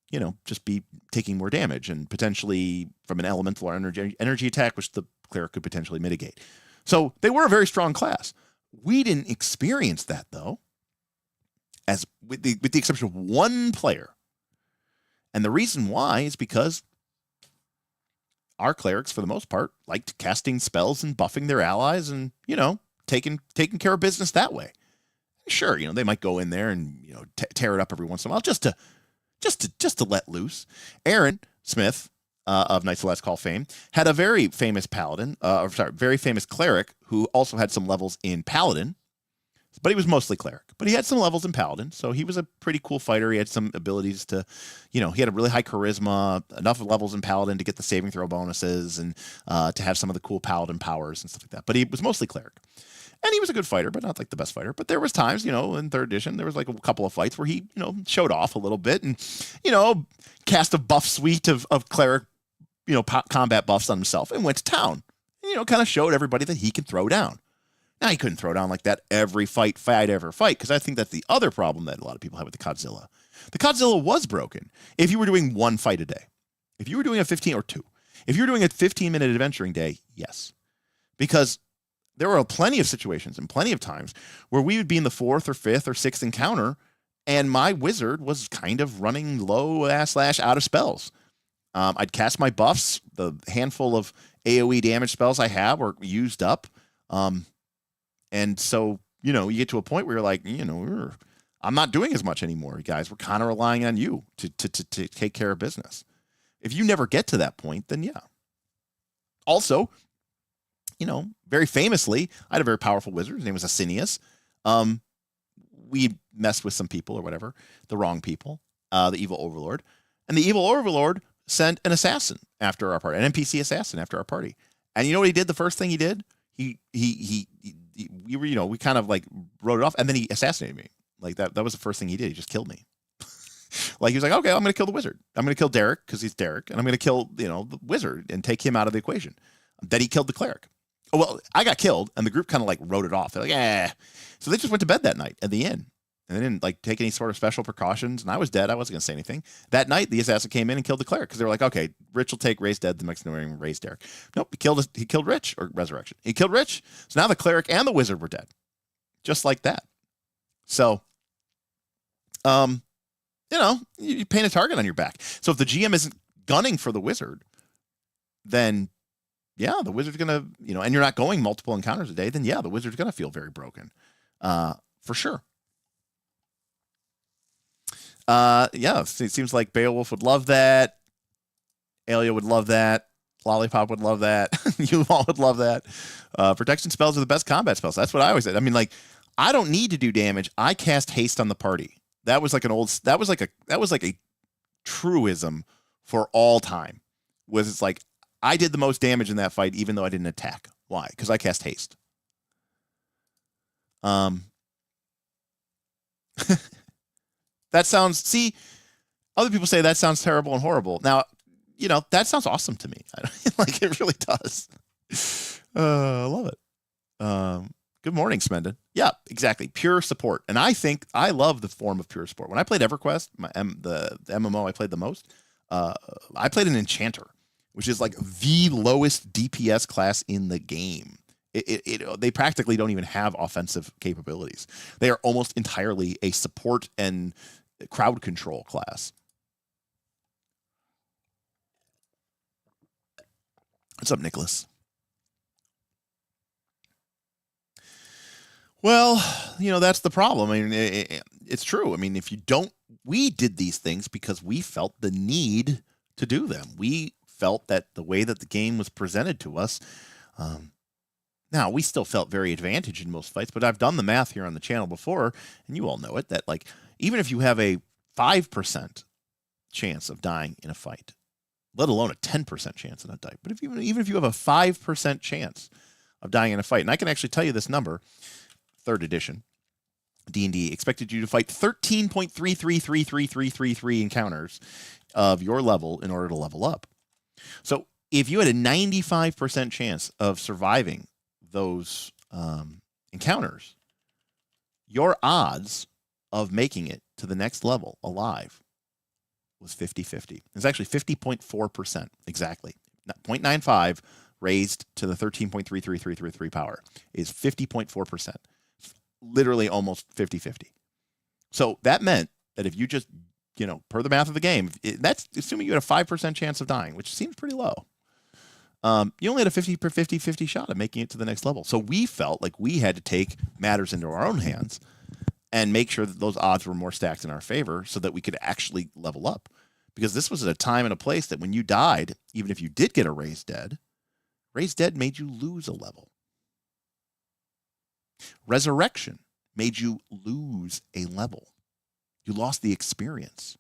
you know, just be taking more damage and potentially from an elemental or energy attack, which the cleric could potentially mitigate. So they were a very strong class. We didn't experience that, though. As with the exception of one player. And the reason why is because our clerics, for the most part, liked casting spells and buffing their allies and, you know, taking care of business that way. Sure, you know, they might go in there and, you know, tear it up every once in a while just to let loose. Aaron Smith of Knights of the Last Call fame had a very famous very famous cleric who also had some levels in Paladin. But he was mostly cleric. But he had some levels in Paladin, so he was a pretty cool fighter. He had some abilities to, you know, he had a really high charisma, enough levels in Paladin to get the saving throw bonuses and to have some of the cool Paladin powers and stuff like that. But he was mostly cleric. And he was a good fighter, but not like the best fighter. But there was times, you know, in 3rd edition, there was like a couple of fights where he, you know, showed off a little bit and, you know, cast a buff suite of cleric, you know, combat buffs on himself and went to town. And, you know, kind of showed everybody that he can throw down. Now, he couldn't throw down like that every fight, because I think that's the other problem that a lot of people have with the Godzilla. The Godzilla was broken if you were doing one fight a day. If you were doing a 15 or two. If you were doing a 15-minute adventuring day, yes. Because there were plenty of situations and plenty of times where we would be in the 4th or 5th or 6th encounter, and my wizard was kind of running low/out of spells. I'd cast my buffs. The handful of AoE damage spells I have were used up. And so, you know, you get to a point where you're like, you know, I'm not doing as much anymore, guys. We're kind of relying on you to take care of business. If you never get to that point, then yeah. Also, you know, very famously, I had a very powerful wizard. His name was Asinius. We messed with some people or whatever, the wrong people, the evil overlord. And the evil overlord sent an assassin after our party, an NPC assassin after our party. And you know what he did? The first thing he did? We kind of like wrote it off, and then he assassinated me. Like that was the first thing he did. He just killed me. Like he was like, okay, I'm going to kill the wizard. I'm going to kill Derek because he's Derek, and I'm going to kill, you know, the wizard and take him out of the equation. Then he killed the cleric. Oh, well, I got killed, and the group kind of like wrote it off. They're like, eh. So they just went to bed that night at the inn. And they didn't like take any sort of special precautions. And I was dead. I wasn't going to say anything. That night, the assassin came in and killed the cleric because they were like, okay, Rich will take Ray's dead. The next morning, Ray's Derek. Nope, he killed Rich, or Resurrection. He killed Rich. So now the cleric and the wizard were dead. Just like that. So, you know, you paint a target on your back. So if the GM isn't gunning for the wizard, then yeah, the wizard's going to, you know, and you're not going multiple encounters a day, then yeah, the wizard's going to feel very broken. For sure. Yeah, it seems like Beowulf would love that. Alia would love that. Lollipop would love that. You all would love that. Protection spells are the best combat spells. That's what I always said. I mean, like, I don't need to do damage. I cast haste on the party. That was like a truism for all time. Was it's like I did the most damage in that fight, even though I didn't attack. Why? Because I cast haste. That sounds. See, other people say that sounds terrible and horrible. Now, you know, that sounds awesome to me. Like, it really does. I love it. Good morning, Smendon. Yeah, exactly. Pure support. And I think I love the form of pure support. When I played EverQuest, the MMO I played the most, I played an enchanter, which is like the lowest DPS class in the game. They practically don't even have offensive capabilities. They are almost entirely a support and crowd control class. What's up, Nicholas? Well, you know, that's the problem. I mean, it's true. I mean, if you don't, we did these things because we felt the need to do them. We felt that the way that the game was presented to us, now we still felt very advantaged in most fights, but I've done the math here on the channel before, and you all know it, that like, even if you have a 5% chance of dying in a fight, let alone a 10% chance in a fight, but even if you have a 5% chance of dying in a fight, and I can actually tell you this number, 3rd edition, D&D expected you to fight 13.333333 encounters of your level in order to level up. So if you had a 95% chance of surviving those encounters, your odds of making it to the next level alive was 50-50. It's actually 50.4% exactly. 0.95 raised to the 13.33333 power is 50.4%. Literally almost 50-50. So that meant that if you just, you know, per the math of the game, that's assuming you had a 5% chance of dying, which seems pretty low. You only had a 50 shot of making it to the next level. So we felt like we had to take matters into our own hands and make sure that those odds were more stacked in our favor so that we could actually level up. Because this was at a time and a place that when you died, even if you did get a raised dead made you lose a level. Resurrection made you lose a level. You lost the experience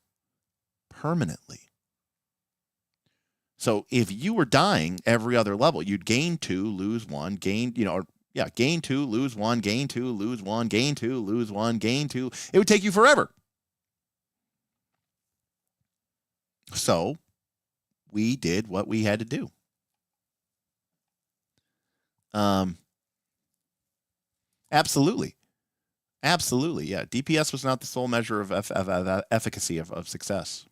permanently. So if you were dying every other level, you'd gain 2, lose 1, gain 2, lose 1, gain 2, lose 1, gain 2, lose 1, gain 2. It would take you forever. So we did what we had to do. Absolutely. Yeah. DPS was not the sole measure of efficacy of success.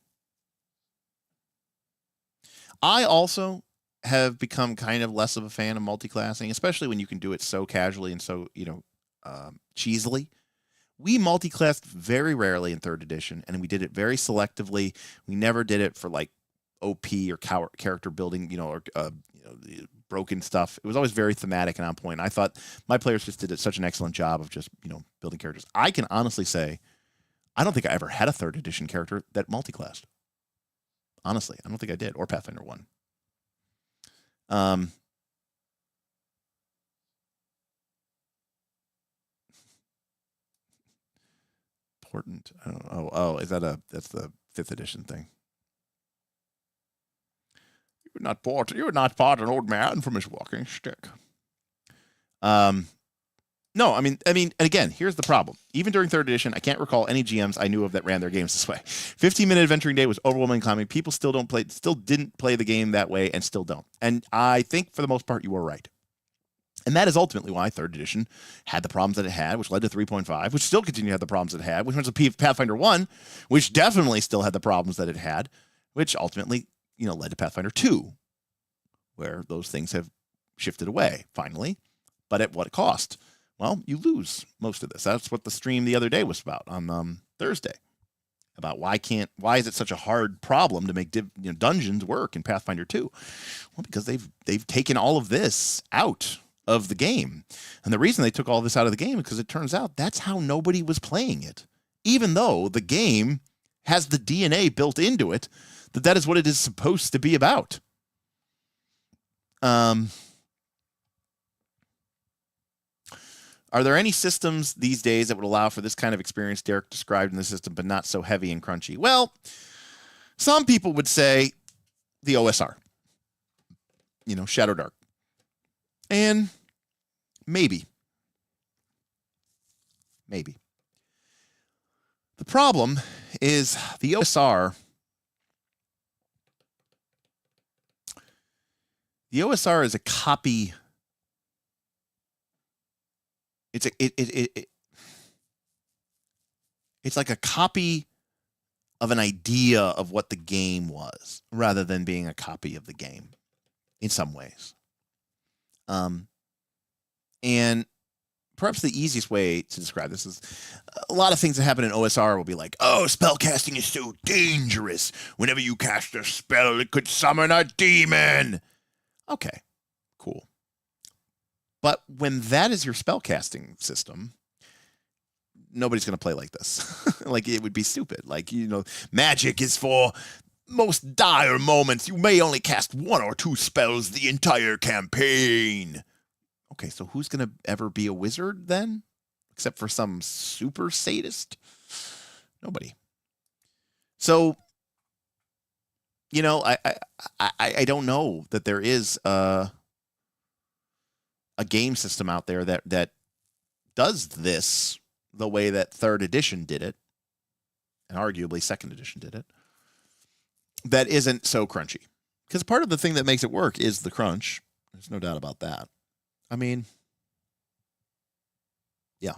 I also have become kind of less of a fan of multiclassing, especially when you can do it so casually and so, cheesily. We multiclassed very rarely in 3rd edition, and we did it very selectively. We never did it for like OP or character building, broken stuff. It was always very thematic and on point. I thought my players just did such an excellent job of just, building characters. I can honestly say, I don't think I ever had a 3rd edition character that multiclassed. Honestly, I don't think I did, or Pathfinder 1. Important. I don't know. Oh, is that's the 5th edition thing. You would not part an old man from his walking stick. No, I mean, and again, here's the problem. Even during 3rd edition, I can't recall any GMs I knew of that ran their games this way. 15-minute adventuring day was overwhelmingly common. People still didn't play the game that way, and still don't. And I think for the most part, you were right. And that is ultimately why 3rd edition had the problems that it had, which led to 3.5, which still continued to have the problems it had, which went to Pathfinder 1, which definitely still had the problems that it had, which ultimately, led to Pathfinder 2, where those things have shifted away, finally. But at what cost? Well, you lose most of this. That's what the stream the other day was about on Thursday. About why is it such a hard problem to make dungeons work in Pathfinder 2? Well, because they've taken all of this out of the game. And the reason they took all this out of the game is because it turns out that's how nobody was playing it. Even though the game has the DNA built into it that is what it is supposed to be about. Are there any systems these days that would allow for this kind of experience Derek described in the system, but not so heavy and crunchy? Well, some people would say the OSR, Shadow Dark. And maybe. The problem is the OSR is a copy. It's like a copy of an idea of what the game was, rather than being a copy of the game in some ways. And perhaps the easiest way to describe this is a lot of things that happen in OSR will be like, oh, spellcasting is so dangerous. Whenever you cast a spell, it could summon a demon. Okay, cool. But when that is your spellcasting system, nobody's going to play like this. Like, it would be stupid. Like, magic is for most dire moments. You may only cast 1 or 2 spells the entire campaign. Okay, so who's going to ever be a wizard then? Except for some super sadist? Nobody. So, I don't know that there is a game system out there that does this the way that 3rd edition did it, and arguably 2nd edition did it, that isn't so crunchy. Because part of the thing that makes it work is the crunch. There's no doubt about that. I mean, yeah.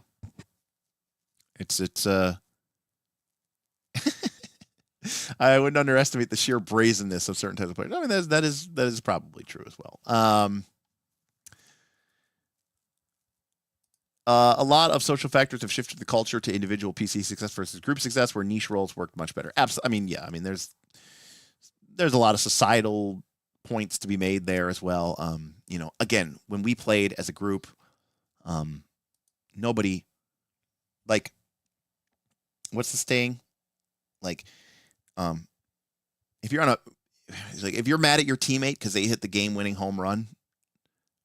It's I wouldn't underestimate the sheer brazenness of certain types of players. I mean, that is probably true as well. A lot of social factors have shifted the culture to individual PC success versus group success, where niche roles worked much better. Absolutely. I mean, yeah. I mean, there's a lot of societal points to be made there as well. Again, when we played as a group, nobody, like, what's the saying? Like, if you're mad at your teammate because they hit the game-winning home run,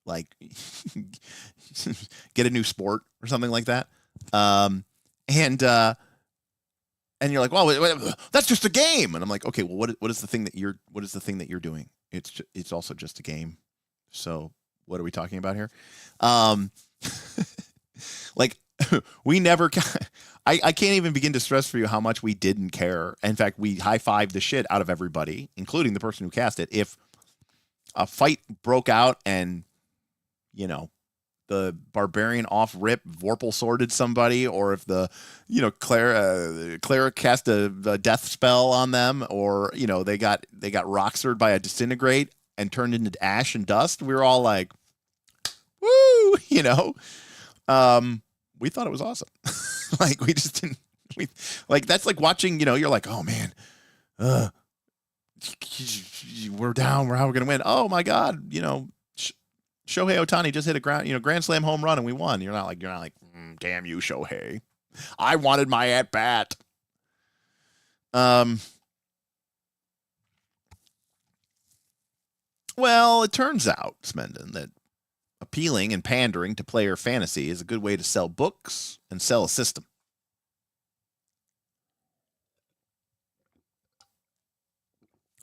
like, get a new sport or something like that. And you're like, well, that's just a game. And I'm like, okay, well, what is the thing that you're doing? It's also just a game. So what are we talking about here? Like, we never, I can't even begin to stress for you how much we didn't care. In fact, we high-fived the shit out of everybody, including the person who cast it. If a fight broke out and, the barbarian off rip Vorpal sworded somebody, or if the, cleric cast a death spell on them, or, they got rocksered by a disintegrate and turned into ash and dust, we were all like, woo, we thought it was awesome. Like, we just didn't, that's like watching, you're like, oh man, we're down, how are we going to win? Oh my God, Shohei Ohtani just hit a grand slam home run and we won. You're not like, damn you, Shohei. I wanted my at bat. Well, it turns out, Smendon, that appealing and pandering to player fantasy is a good way to sell books and sell a system.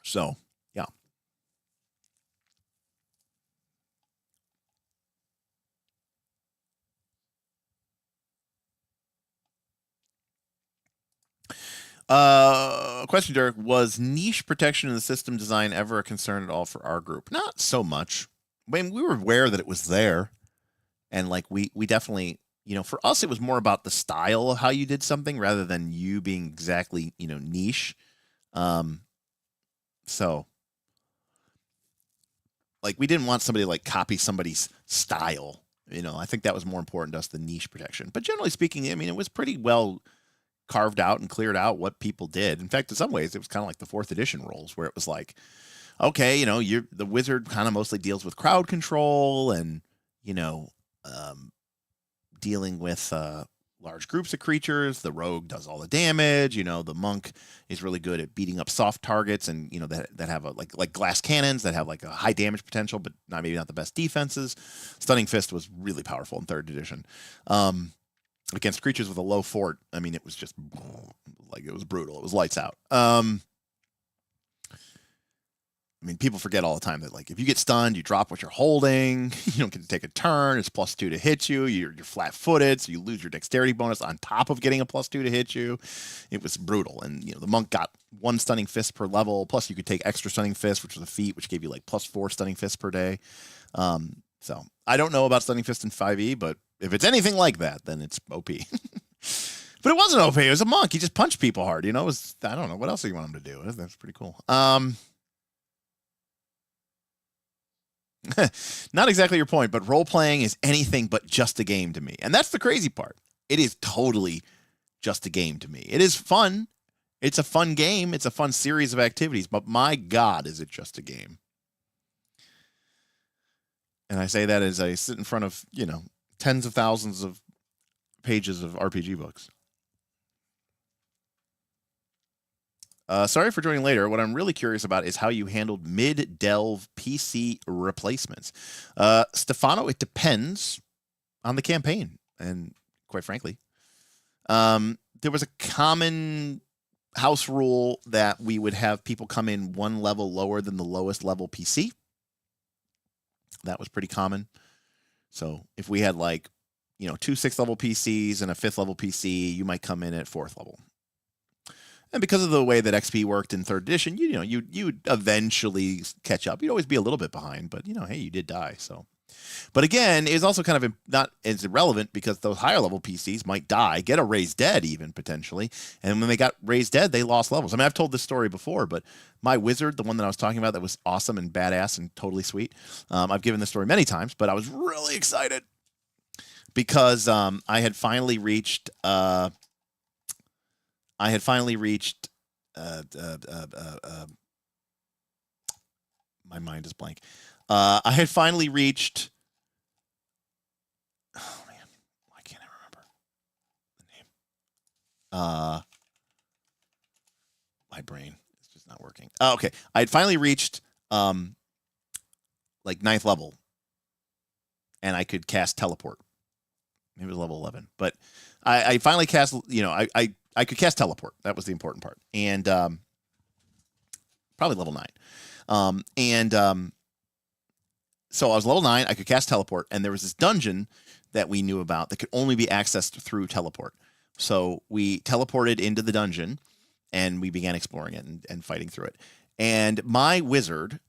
So, yeah. Question, Derek, was niche protection in the system design ever a concern at all for our group? Not so much. I mean, we were aware that it was there, and like we definitely, for us, it was more about the style of how you did something rather than you being exactly, niche. So, like, we didn't want somebody to like copy somebody's style. I think that was more important to us than niche protection. But generally speaking, I mean, it was pretty well carved out and cleared out what people did. In fact, in some ways, it was kind of like the 4th edition roles, where it was like, okay, the wizard kind of mostly deals with crowd control and, dealing with large groups of creatures. The rogue does all the damage. The monk is really good at beating up soft targets, and that have like glass cannons that have like a high damage potential, but maybe not the best defenses. Stunning Fist was really powerful in 3rd edition. Against creatures with a low fort, I mean, it was just like, it was brutal. It was lights out. I mean, people forget all the time that, like, if you get stunned, you drop what you're holding. You don't get to take a turn. It's +2 to hit you. You're flat-footed, so you lose your dexterity bonus on top of getting a +2 to hit you. It was brutal. And, the monk got 1 stunning fist per level. Plus, you could take extra stunning fist, which was a feat, which gave you, like, +4 stunning fists per day. So, I don't know about stunning fist in 5e, but if it's anything like that, then it's OP. But it wasn't OP. It was a monk. He just punched people hard. It was, I don't know. What else do you want him to do? That's pretty cool. Not exactly your point, but role-playing is anything but just a game to me. And that's the crazy part. It is totally just a game to me. It is fun. It's a fun game. It's a fun series of activities. But my God, is it just a game? And I say that as I sit in front of, tens of thousands of pages of RPG books. Sorry for joining later. What I'm really curious about is how you handled mid-delve PC replacements. Stefano, it depends on the campaign. And quite frankly, there was a common house rule that we would have people come in 1 level lower than the lowest level PC. That was pretty common. So if we had 2 6th level PCs and a 5th level PC, you might come in at 4th level. And because of the way that XP worked in 3rd edition, you'd eventually catch up. You'd always be a little bit behind, but hey, you did die. So, but again, it's also kind of not as irrelevant because those higher level PCs might die, get a raised dead even potentially, and when they got raised dead, they lost levels. I mean, I've told this story before, but my wizard, the one that I was talking about, that was awesome and badass and totally sweet. I've given this story many times, but I was really excited because I had finally reached. My mind is blank. I had finally reached. Oh man, why can't I remember the name? My brain is just not working. Oh, okay, I had finally reached 9th level, and I could cast teleport. Maybe it was level 11, but I finally cast. I could cast teleport. That was the important part. And probably level 9. So I was level 9. I could cast teleport. And there was this dungeon that we knew about that could only be accessed through teleport. So we teleported into the dungeon and we began exploring it and fighting through it. And my wizard,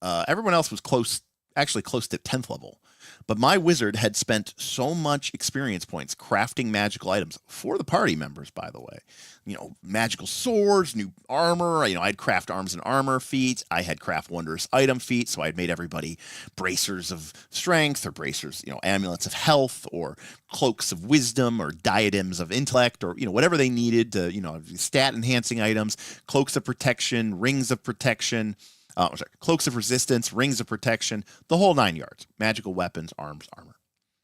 everyone else was close to 10th level. But my wizard had spent so much experience points crafting magical items for the party members, by the way. Magical swords, new armor. I'd craft arms and armor feats. I had craft wondrous item feats. So I'd made everybody bracers of strength or bracers, amulets of health or cloaks of wisdom or diadems of intellect or, whatever they needed to, stat enhancing items, cloaks of protection, rings of protection. Cloaks of resistance, rings of protection, the whole 9 yards. Magical weapons, arms, armor.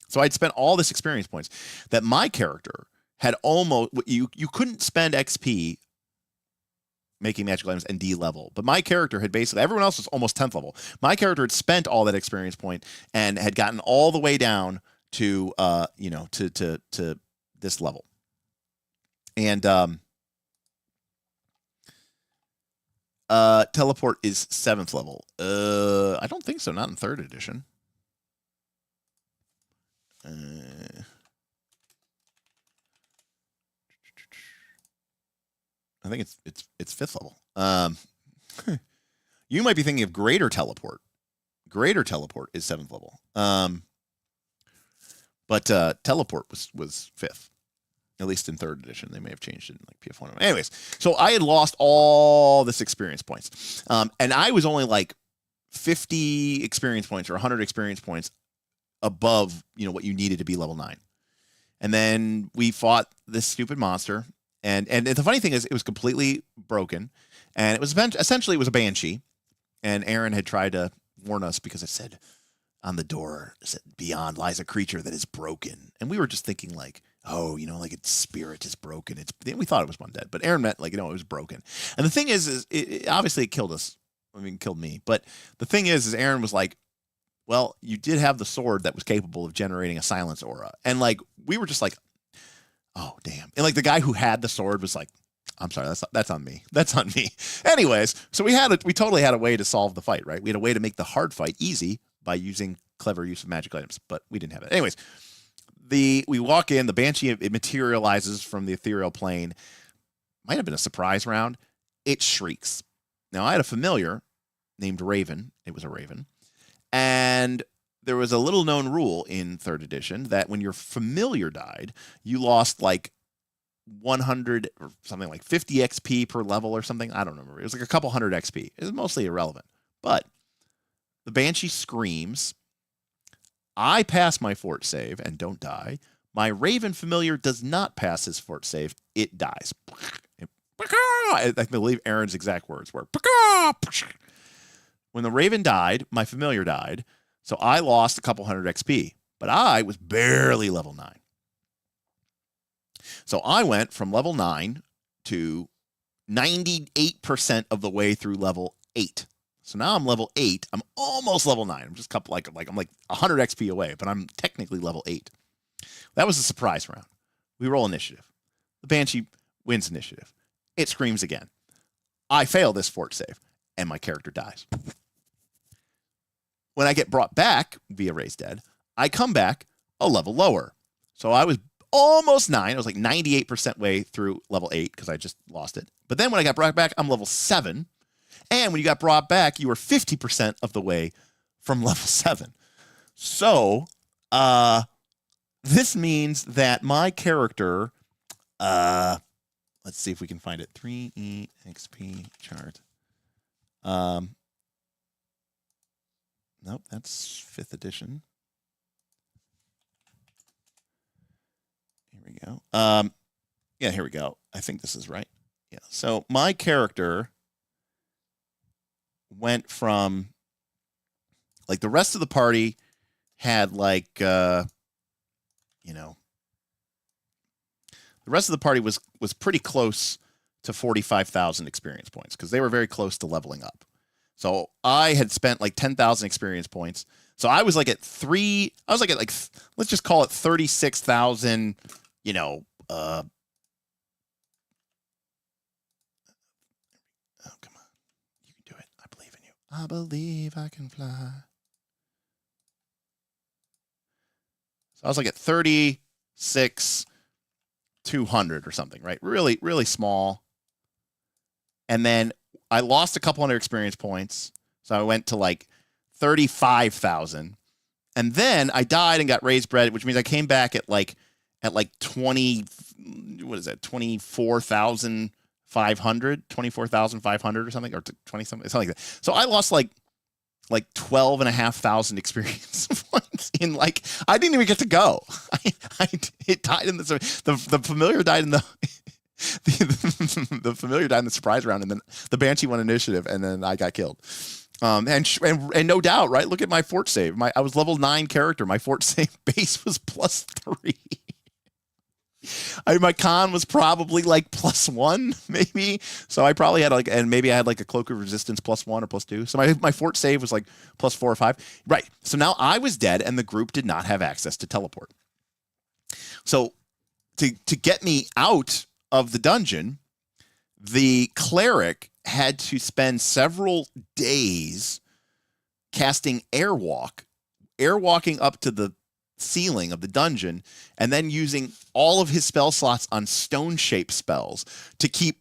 So I'd spent all this experience points that my character had almost. You couldn't spend XP making magical items and D level, but my character had basically. Everyone else was almost 10th level. My character had spent all that experience point and had gotten all the way down to to this level, and teleport is 7th level. I don't think so. Not in 3rd edition. I think it's 5th level. You might be thinking of greater teleport. Greater teleport is 7th level. But teleport was 5th. At least in 3rd edition. They may have changed it in PF1. Anyways, so I had lost all this experience points. And I was only 50 experience points or 100 experience points above, what you needed to be level 9. And then we fought this stupid monster. And the funny thing is it was completely broken. And it was essentially it was a banshee. And Aaron had tried to warn us because it said on the door, it said, "Beyond lies a creature that is broken." And we were just thinking oh, like its spirit is broken. We thought it was undead, but Aaron meant like, it was broken. And the thing is obviously it killed us. I mean, it killed me. But the thing is Aaron was like, well, you did have the sword that was capable of generating a silence aura. And like, we were just like, oh, damn. And like the guy who had the sword was like, I'm sorry, that's on me. That's on me. Anyways, so we totally had a way to solve the fight, right? We had a way to make the hard fight easy by using clever use of magic items, but we didn't have it. Anyways, we walk in, the Banshee, it materializes from the ethereal plane. Might have been a surprise round. It shrieks. Now, I had a familiar named Raven. It was a Raven. And there was a little known rule in 3rd edition that when your familiar died, you lost like 100 or something like 50 XP per level or something. I don't remember. It was like a couple hundred XP. It was mostly irrelevant. But the Banshee screams. I pass my fort save and don't die. My Raven familiar does not pass his fort save. It dies. I believe Aaron's exact words were, when the Raven died, my familiar died. So I lost a couple hundred XP, but I was barely level 9. So I went from level 9 to 98% of the way through level 8. So now I'm level 8. I'm almost level 9. I'm just I'm like 100 XP away, but I'm technically level 8. That was a surprise round. We roll initiative. The Banshee wins initiative. It screams again. I fail this fort save, and my character dies. When I get brought back via Raise Dead, I come back a level lower. So I was almost 9. I was like 98% way through level 8 because I just lost it. But then when I got brought back, I'm level 7. And when you got brought back, you were 50% of the way from level 7. So this means that my character, let's see if we can find it. 3E XP chart. Nope, that's 5th edition. Here we go. Yeah, here we go. I think this is right. Yeah. So my character went from like the rest of the party had like the rest of the party was pretty close to 45,000 experience points because they were very close to leveling up. So I had spent like 10,000 experience points. So I was like at let's just call it 36,000, oh, come on. You can do it. I believe in you. I believe I can fly. So I was like at 36,200 or something, right? Really, really small. And then I lost a couple hundred experience points. So I went to like 35,000. And then I died and got raised bread, which means I came back at like 20, what is that? 24,500 or something, or 20 something like that. So I lost like 12,500 experience points in like, I didn't even get to go. It died in the familiar died in the familiar died in the surprise round, and then the Banshee won initiative, and then I got killed. And no doubt, right? Look at my fort save. I was level 9 character. My fort save base was +3. My con was probably like +1, maybe. So I probably had maybe I had like a cloak of resistance +1 or +2. So my fort save was like +4 or 5. Right. So now I was dead, and the group did not have access to teleport. So to get me out of the dungeon, the cleric had to spend several days casting airwalking up to the ceiling of the dungeon, and then using all of his spell slots on stone-shaped spells to keep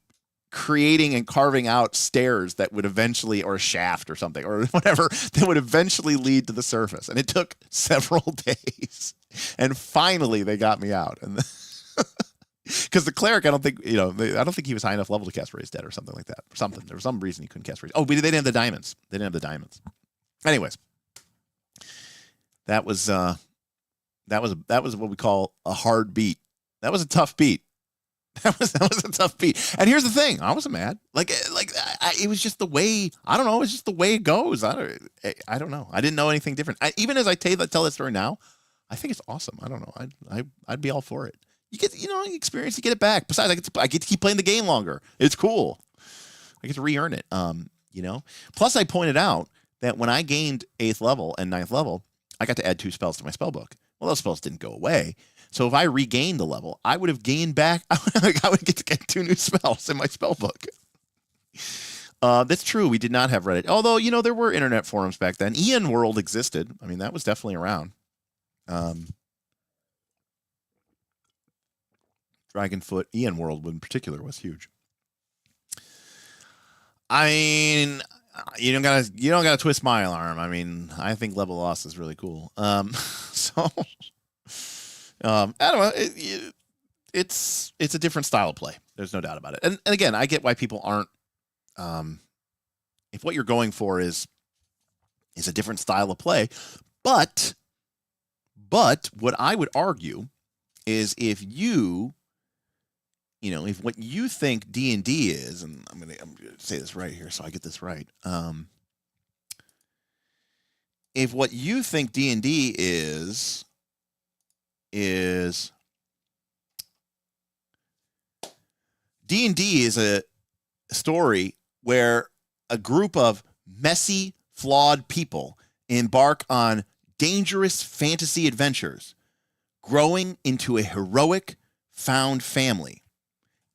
creating and carving out stairs that would eventually, or a shaft or something, or whatever, that would eventually lead to the surface. And it took several days. And finally, they got me out. And because the cleric, I don't think he was high enough level to cast Raise Dead or something like that. There was some reason he couldn't cast Raise. Oh, but they didn't have the diamonds. Anyways, that was what we call a hard beat. That was a tough beat. That was a tough beat. And here's the thing: I wasn't mad. It was just the way. I don't know. It's just the way it goes. I don't know. I didn't know anything different. Even as I tell that story now, I think it's awesome. I don't know. I'd be all for it. You get, experience, you get it back. Besides, I get to keep playing the game longer. It's cool. I get to re-earn it. Plus I pointed out that when I gained 8th level and 9th level, I got to add 2 spells to my spell book. Well, those spells didn't go away. So if I regained the level, I would have gained back, I would get to get 2 new spells in my spell book. That's true. We did not have Reddit. Although, there were internet forums back then. Ian World existed. I mean, that was definitely around. Dragonfoot, Ian World in particular was huge. I mean, you don't gotta twist my alarm. I mean, I think level loss is really cool. I don't know. It's a different style of play. There's no doubt about it. And again, I get why people aren't. If what you're going for is a different style of play, but what I would argue is if what you think D&D is, and I'm gonna say this right here so I get this right. If what you think D&D is D&D is a story where a group of messy, flawed people embark on dangerous fantasy adventures, growing into a heroic found family.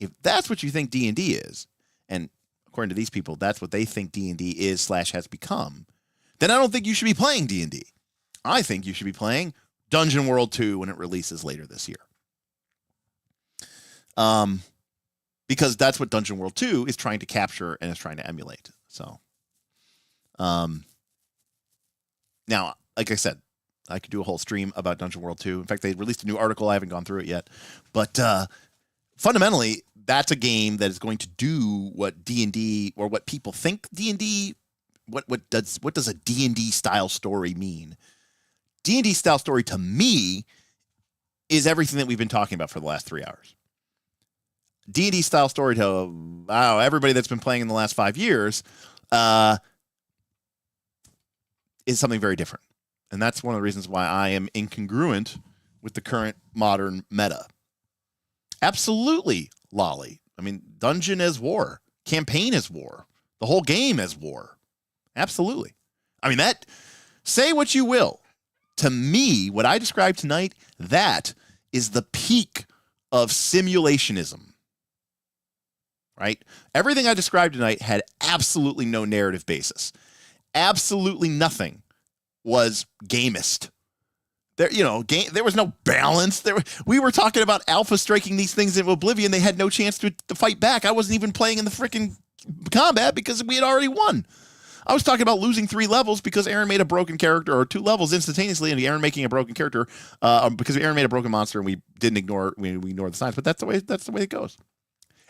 If that's what you think D&D is, and according to these people, that's what they think D&D is / has become, then I don't think you should be playing D&D. I think you should be playing Dungeon World 2 when it releases later this year. Because that's what Dungeon World 2 is trying to capture and is trying to emulate. So, now, like I said, I could do a whole stream about Dungeon World 2. In fact, they released a new article. I haven't gone through it yet. But fundamentally, that's a game that is going to do what D&D, or what people think D&D, what does a D&D style story mean? D&D style story to me is everything that we've been talking about for the last 3 hours. D&D style story to everybody that's been playing in the last 5 years is something very different. And that's one of the reasons why I am incongruent with the current modern meta. Absolutely, lolly. I mean, dungeon is war. Campaign is war. The whole game is war. Absolutely. I mean, say what you will. To me, what I described tonight, that is the peak of simulationism. Right? Everything I described tonight had absolutely no narrative basis. Absolutely nothing was gamist. There was no balance. We were talking about alpha striking these things in Oblivion. They had no chance to fight back. I wasn't even playing in the freaking combat because we had already won. I was talking about losing 3 levels because Aaron made a broken character, or 2 levels instantaneously, and Aaron making a broken character because Aaron made a broken monster, and we didn't ignore we ignored the signs. But that's the way it goes.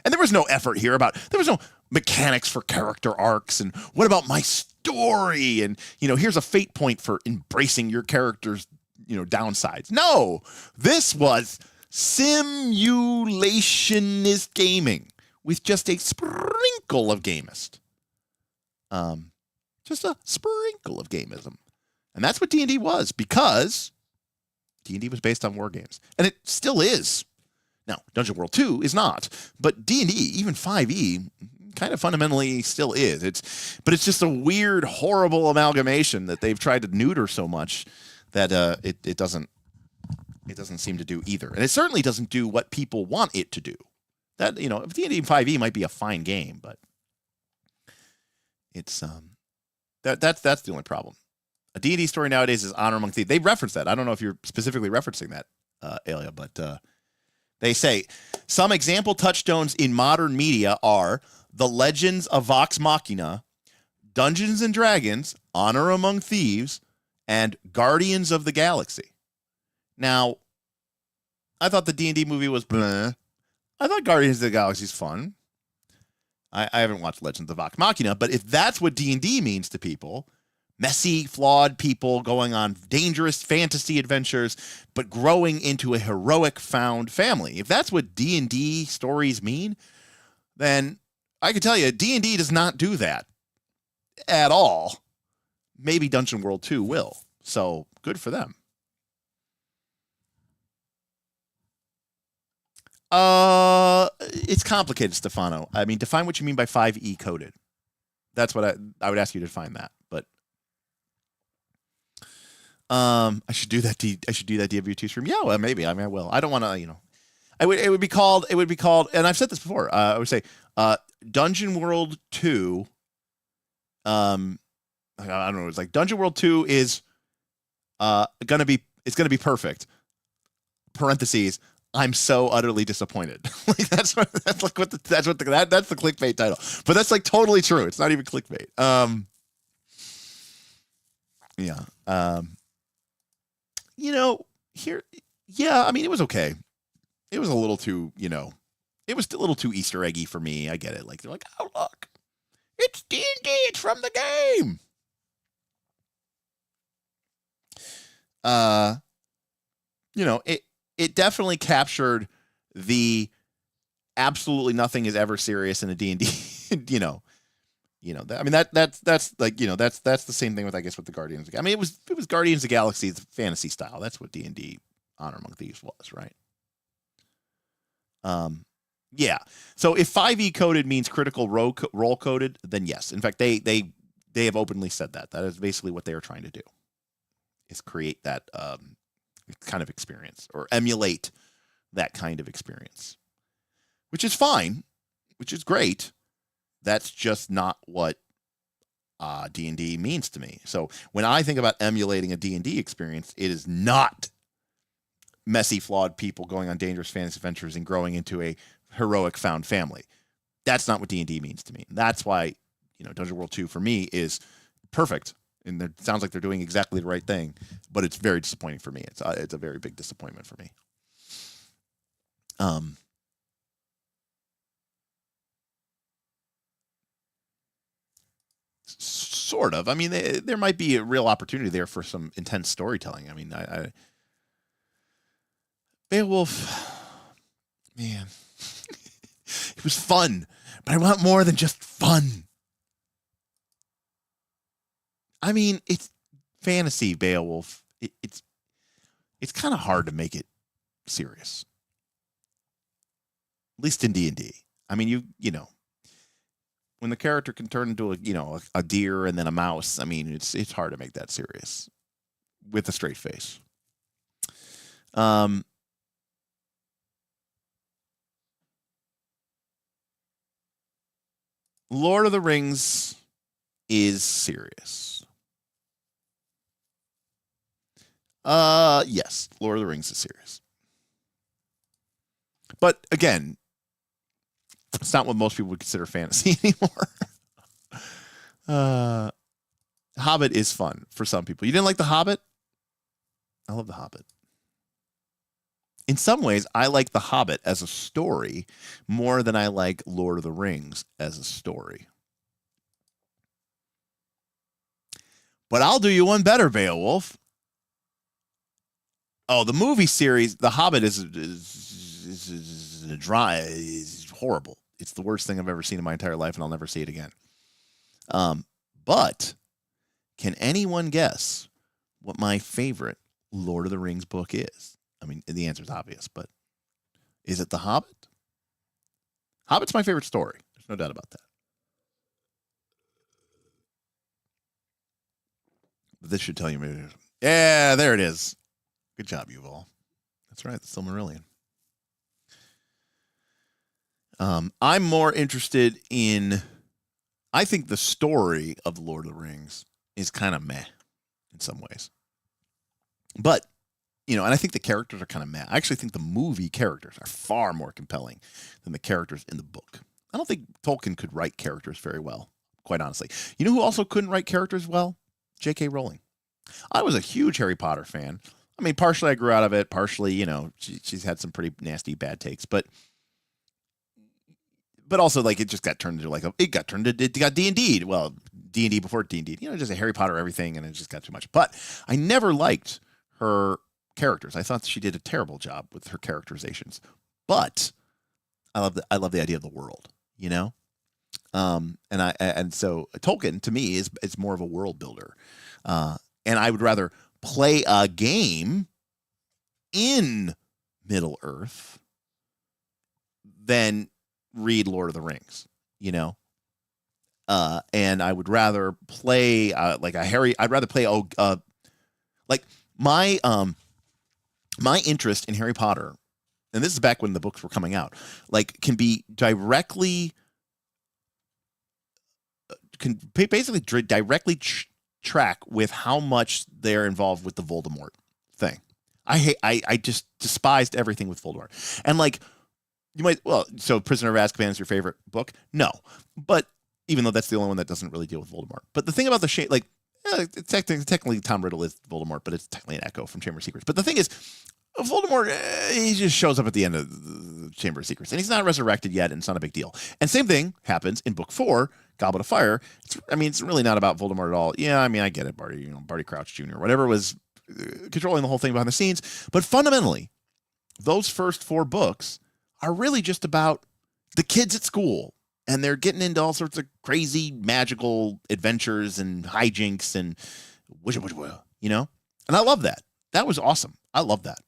And there was no effort here there was no mechanics for character arcs, and what about my story? And here's a fate point for embracing your character's downsides. No, this was simulationist gaming with just a sprinkle of gamist. Just a sprinkle of gamism. And that's what D&D was, because D&D was based on war games. And it still is. Now, Dungeon World 2 is not, but D&D, even 5e, kind of fundamentally still is. But it's just a weird, horrible amalgamation that they've tried to neuter so much that it doesn't seem to do either. And it certainly doesn't do what people want it to do. That, D&D 5e might be a fine game, but it's that's the only problem. A D&D story nowadays is honor among thieves. They reference that. I don't know if you're specifically referencing that, Alia, but they say some example touchstones in modern media are The Legends of Vox Machina, Dungeons and Dragons, Honor Among Thieves, and Guardians of the Galaxy. Now, I thought the D&D movie was bleh. I thought Guardians of the Galaxy is fun. I haven't watched Legends of Vox Machina, but if that's what D&D means to people, messy, flawed people going on dangerous fantasy adventures, but growing into a heroic found family, if that's what D&D stories mean, then I can tell you D&D does not do that at all. Maybe Dungeon World 2 will. So good for them. It's complicated, Stefano. I mean, define what you mean by 5e coded. That's what I would ask you to define that. But I should do that. I should do that DW2 stream. Yeah, well, maybe. I mean, I will. I don't want to. It would be called. And I've said this before. I would say, Dungeon World 2. I don't know. It's like Dungeon World 2 is gonna be perfect. Parentheses. I'm so utterly disappointed. Like that's the clickbait title. But that's like totally true. It's not even clickbait. I mean, it was okay. It was a little too, it was a little too Easter eggy for me. I get it. Like they're like, oh look, it's D&D. It's from the game. It definitely captured the absolutely nothing is ever serious in a D&D. I mean that's the same thing with, I guess, with the Guardians. I mean it was Guardians of the Galaxy fantasy style. That's what D&D Honor Among Thieves was, right? Yeah. So if 5e coded means critical role coded, then yes. In fact, they have openly said that. That is basically what they are trying to do, is create that kind of experience, or emulate that kind of experience, which is fine, which is great. That's just not what D&D means to me. So when I think about emulating a D&D experience, it is not messy, flawed people going on dangerous fantasy adventures and growing into a heroic found family. That's not what D&D means to me. That's why, Dungeon World 2 for me is perfect. And it sounds like they're doing exactly the right thing, but it's very disappointing for me. It's a very big disappointment for me. Sort of. I mean, there might be a real opportunity there for some intense storytelling. I mean, Beowulf, man, it was fun, but I want more than just fun. I mean, it's fantasy Beowulf. It's kind of hard to make it serious, at least in D&D. I mean, when the character can turn into a deer and then a mouse. I mean, it's hard to make that serious with a straight face. Lord of the Rings is serious. Yes, Lord of the Rings is serious. But again, it's not what most people would consider fantasy anymore. Hobbit is fun for some people. You didn't like The Hobbit? I love The Hobbit. In some ways, I like The Hobbit as a story more than I like Lord of the Rings as a story. But I'll do you one better, Beowulf. Oh, the movie series, The Hobbit is horrible. It's the worst thing I've ever seen in my entire life, and I'll never see it again. But can anyone guess what my favorite Lord of the Rings book is? I mean, the answer is obvious, but is it The Hobbit? Hobbit's my favorite story. There's no doubt about that. But this should tell you maybe. Yeah, there it is. Good job, Yuval. That's right, the Silmarillion. I'm more interested in. I think the story of the Lord of the Rings is kind of meh in some ways. But, and I think the characters are kind of meh. I actually think the movie characters are far more compelling than the characters in the book. I don't think Tolkien could write characters very well, quite honestly. You know who also couldn't write characters well? J.K. Rowling. I was a huge Harry Potter fan. I mean, partially I grew out of it. Partially, she's had some pretty nasty bad takes, but also like it just got turned into it got D&D. Well, D&D before D&D, just a Harry Potter everything, and it just got too much. But I never liked her characters. I thought she did a terrible job with her characterizations. But I love the idea of the world, and so Tolkien to me is more of a world builder, and I would rather play a game in Middle Earth than read Lord of the Rings, you know? And I would rather play like a Harry. I'd rather play like my interest in Harry Potter, and this is back when the books were coming out, like can basically directly track with how much they're involved with the Voldemort thing. I just despised everything with Voldemort, and like you might so Prisoner of Azkaban is your favorite book? No, but even though that's the only one that doesn't really deal with Voldemort. But the thing about the like, technically Tom Riddle is Voldemort, but it's technically an echo from Chamber of Secrets. But the thing is, Voldemort, he just shows up at the end of the Chamber of Secrets, and he's not resurrected yet, and it's not a big deal. And same thing happens in Book 4, Goblet of Fire. It's really not about Voldemort at all. Yeah, I mean, I get it, Barty Crouch Jr., whatever was controlling the whole thing behind the scenes. But fundamentally, those first 4 books are really just about the kids at school. And they're getting into all sorts of crazy magical adventures and hijinks and you know? And I love that. That was awesome. I love that.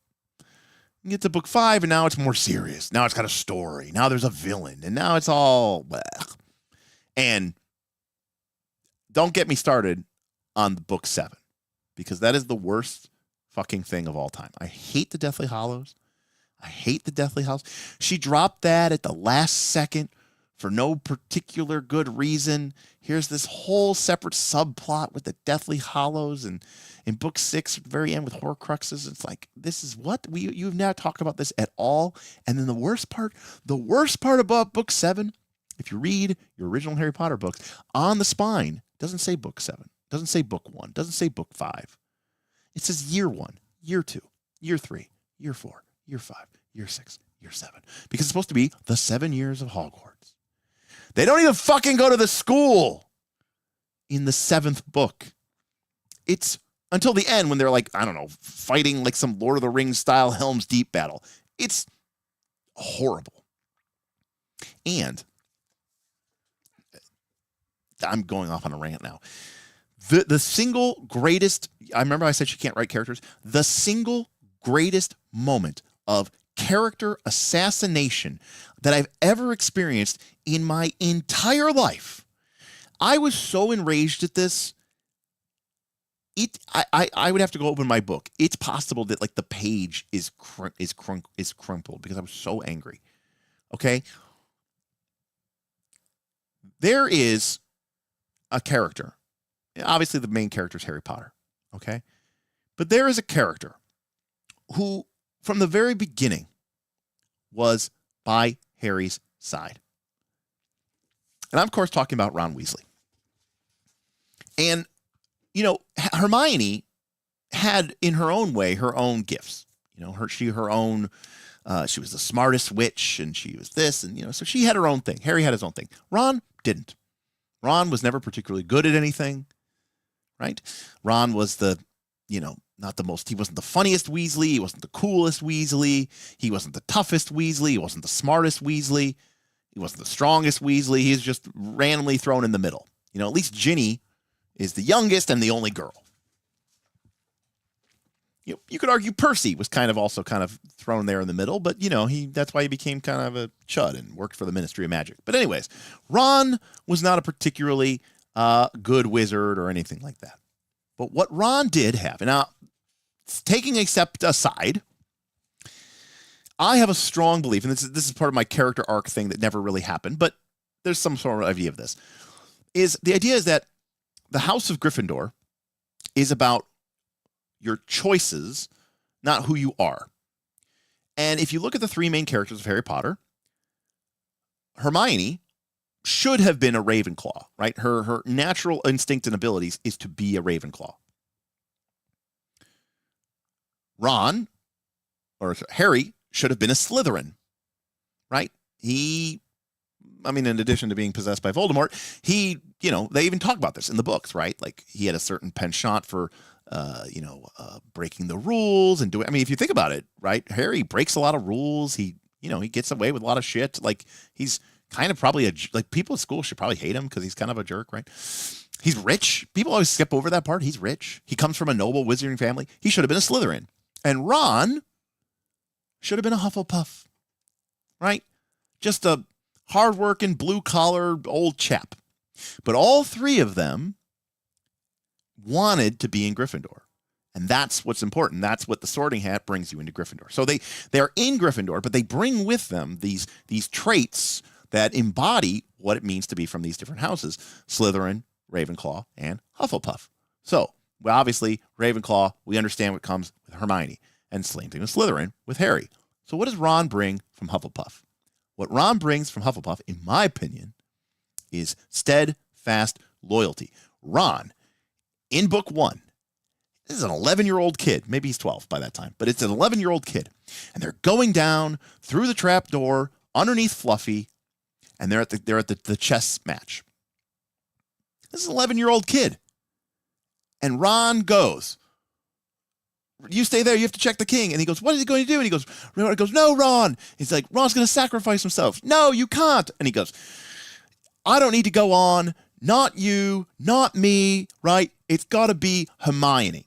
You get to book 5 and now it's more serious. Now it's got a story. Now there's a villain. And now it's all bleh. And don't get me started on book 7 because that is the worst fucking thing of all time. I hate the Deathly Hallows. She dropped that at the last second for no particular good reason. Here's this whole separate subplot with the Deathly Hallows, and in book 6 at the very end with Horcruxes. It's like, this is what you've now talked about this at all. And then the worst part about book 7, if you read your original Harry Potter books, on the spine doesn't say book 7, doesn't say book 1, doesn't say book 5. It says year 1, year 2, year 3, year 4, year 5, year 6, year 7, because it's supposed to be the 7 years of Hogwarts. They don't even fucking go to the school in the 7th book. It's until the end when they're like, I don't know, fighting like some Lord of the Rings style Helm's Deep battle. It's horrible. And I'm going off on a rant now. The single greatest, I remember I said she can't write characters. The single greatest moment of character assassination that I've ever experienced in my entire life. I was so enraged at this. I would have to go open my book. It's possible that like the page is crumpled because I was so angry. Okay. There is a character. Obviously the main character is Harry Potter. Okay. But there is a character who from the very beginning was by Harry's side. And I'm, of course, talking about Ron Weasley. And, you know, Hermione had, in her own way, her own gifts. You know, she was the smartest witch, and she was this, and, you know, so she had her own thing. Harry had his own thing. Ron didn't. Ron was never particularly good at anything, right? Ron was he wasn't the funniest Weasley. He wasn't the coolest Weasley. He wasn't the toughest Weasley. He wasn't the smartest Weasley. He wasn't the strongest Weasley. He's just randomly thrown in the middle. You know, at least Ginny is the youngest and the only girl. You could argue Percy was kind of thrown there in the middle, but, you know, that's why he became kind of a chud and worked for the Ministry of Magic. But anyways, Ron was not a particularly good wizard or anything like that. But what Ron did have, and now taking a step aside, I have a strong belief, and this is part of my character arc thing that never really happened, but there's some sort of idea of this. The idea is that the House of Gryffindor is about your choices, not who you are. And if you look at the 3 main characters of Harry Potter, Hermione should have been a Ravenclaw, right? Her natural instinct and abilities is to be a Ravenclaw. Harry should have been a Slytherin, right? In addition to being possessed by Voldemort, they even talk about this in the books, right? Like he had a certain penchant for, breaking the rules and doing, if you think about it, right? Harry breaks a lot of rules. He gets away with a lot of shit. Like he's kind of probably people at school should probably hate him because he's kind of a jerk, right? He's rich. People always skip over that part. He's rich. He comes from a noble wizarding family. He should have been a Slytherin. And Ron should have been a Hufflepuff, right? just a hardworking, blue-collar old chap. But all three of them wanted to be in Gryffindor. And that's what's important. That's what the Sorting Hat brings you into Gryffindor. So they're in Gryffindor, but they bring with them these traits that embody what it means to be from these different houses: Slytherin, Ravenclaw, and Hufflepuff. So, well, obviously, Ravenclaw, we understand what comes with Hermione. And same thing with Slytherin with Harry. So what does Ron bring from Hufflepuff? What Ron brings from Hufflepuff, in my opinion, is steadfast loyalty. Ron, in book 1, this is an 11-year-old kid. Maybe he's 12 by that time, but it's an 11-year-old kid. And they're going down through the trap door underneath Fluffy, and they're at the chess match. This is an 11-year-old kid. And Ron goes, "You stay there. You have to check the king." And he goes, "What is he going to do?" And he goes, "No, Ron." He's like, "Ron's going to sacrifice himself." "No, you can't." And he goes, "I don't need to go on. Not you, not me, right? It's got to be Hermione.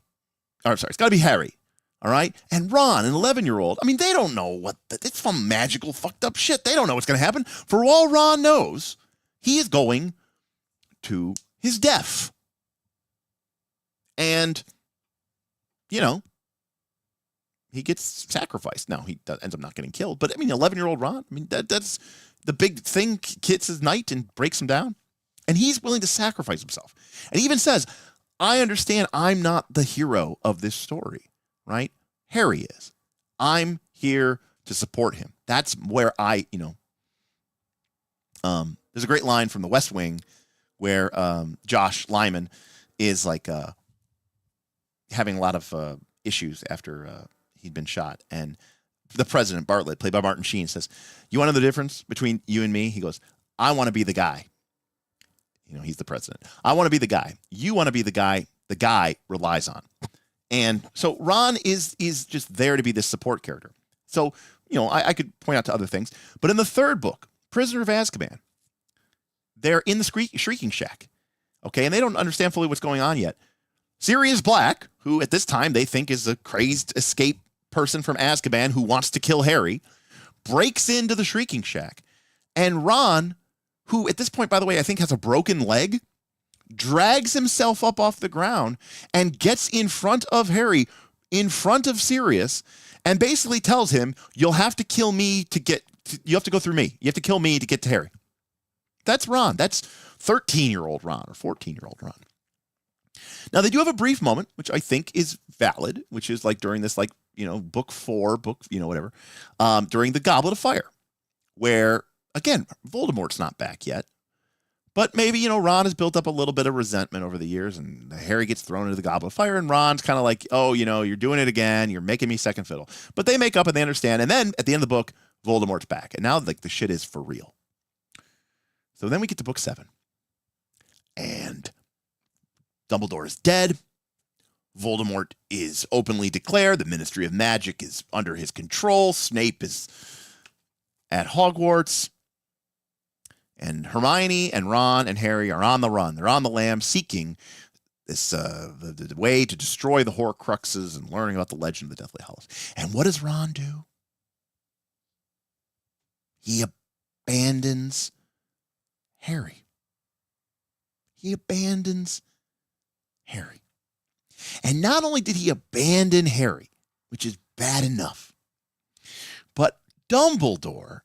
It's got to be Harry, all right?" And Ron, an 11-year-old, I mean, they don't know it's some magical fucked up shit. They don't know what's going to happen. For all Ron knows, he is going to his death. And, you know, he gets sacrificed. Now, he ends up not getting killed. But, I mean, 11-year-old Ron, I mean, that's the big thing, hits his knight and breaks him down. And he's willing to sacrifice himself. And he even says, "I understand I'm not the hero of this story," right? Harry is. I'm here to support him. That's where there's a great line from The West Wing where Josh Lyman is like having a lot of issues after he'd been shot. And the president, Bartlett, played by Martin Sheen, says, "You want to know the difference between you and me?" He goes, "I want to be the guy." You know, he's the president. "I want to be the guy. You want to be the guy relies on." And so Ron is just there to be this support character. So, you know, I could point out to other things. But in the third book, Prisoner of Azkaban, they're in the Shrieking Shack. Okay, and they don't understand fully what's going on yet. Sirius Black, who at this time they think is a crazed escape person from Azkaban who wants to kill Harry, breaks into the Shrieking Shack. And Ron, who at this point, by the way, I think has a broken leg, drags himself up off the ground and gets in front of Harry, in front of Sirius, and basically tells him, "You'll have to kill me you have to go through me. You have to kill me to get to Harry." That's Ron. That's 13-year-old Ron or 14-year-old Ron. Now, they do have a brief moment, which I think is valid, which is like during this, like, you know, book 4, whatever, during the Goblet of Fire, where, again, Voldemort's not back yet. But maybe, you know, Ron has built up a little bit of resentment over the years, and Harry gets thrown into the Goblet of Fire, and Ron's kind of like, "Oh, you know, you're doing it again. You're making me second fiddle." But they make up and they understand. And then at the end of the book, Voldemort's back. And now, like, the shit is for real. So then we get to book 7. And Dumbledore is dead. Voldemort is openly declared. The Ministry of Magic is under his control. Snape is at Hogwarts. And Hermione and Ron and Harry are on the run. They're on the lam seeking this the way to destroy the Horcruxes and learning about the legend of the Deathly Hallows. And what does Ron do? He abandons Harry. He abandons Harry. And not only did he abandon Harry, which is bad enough, but Dumbledore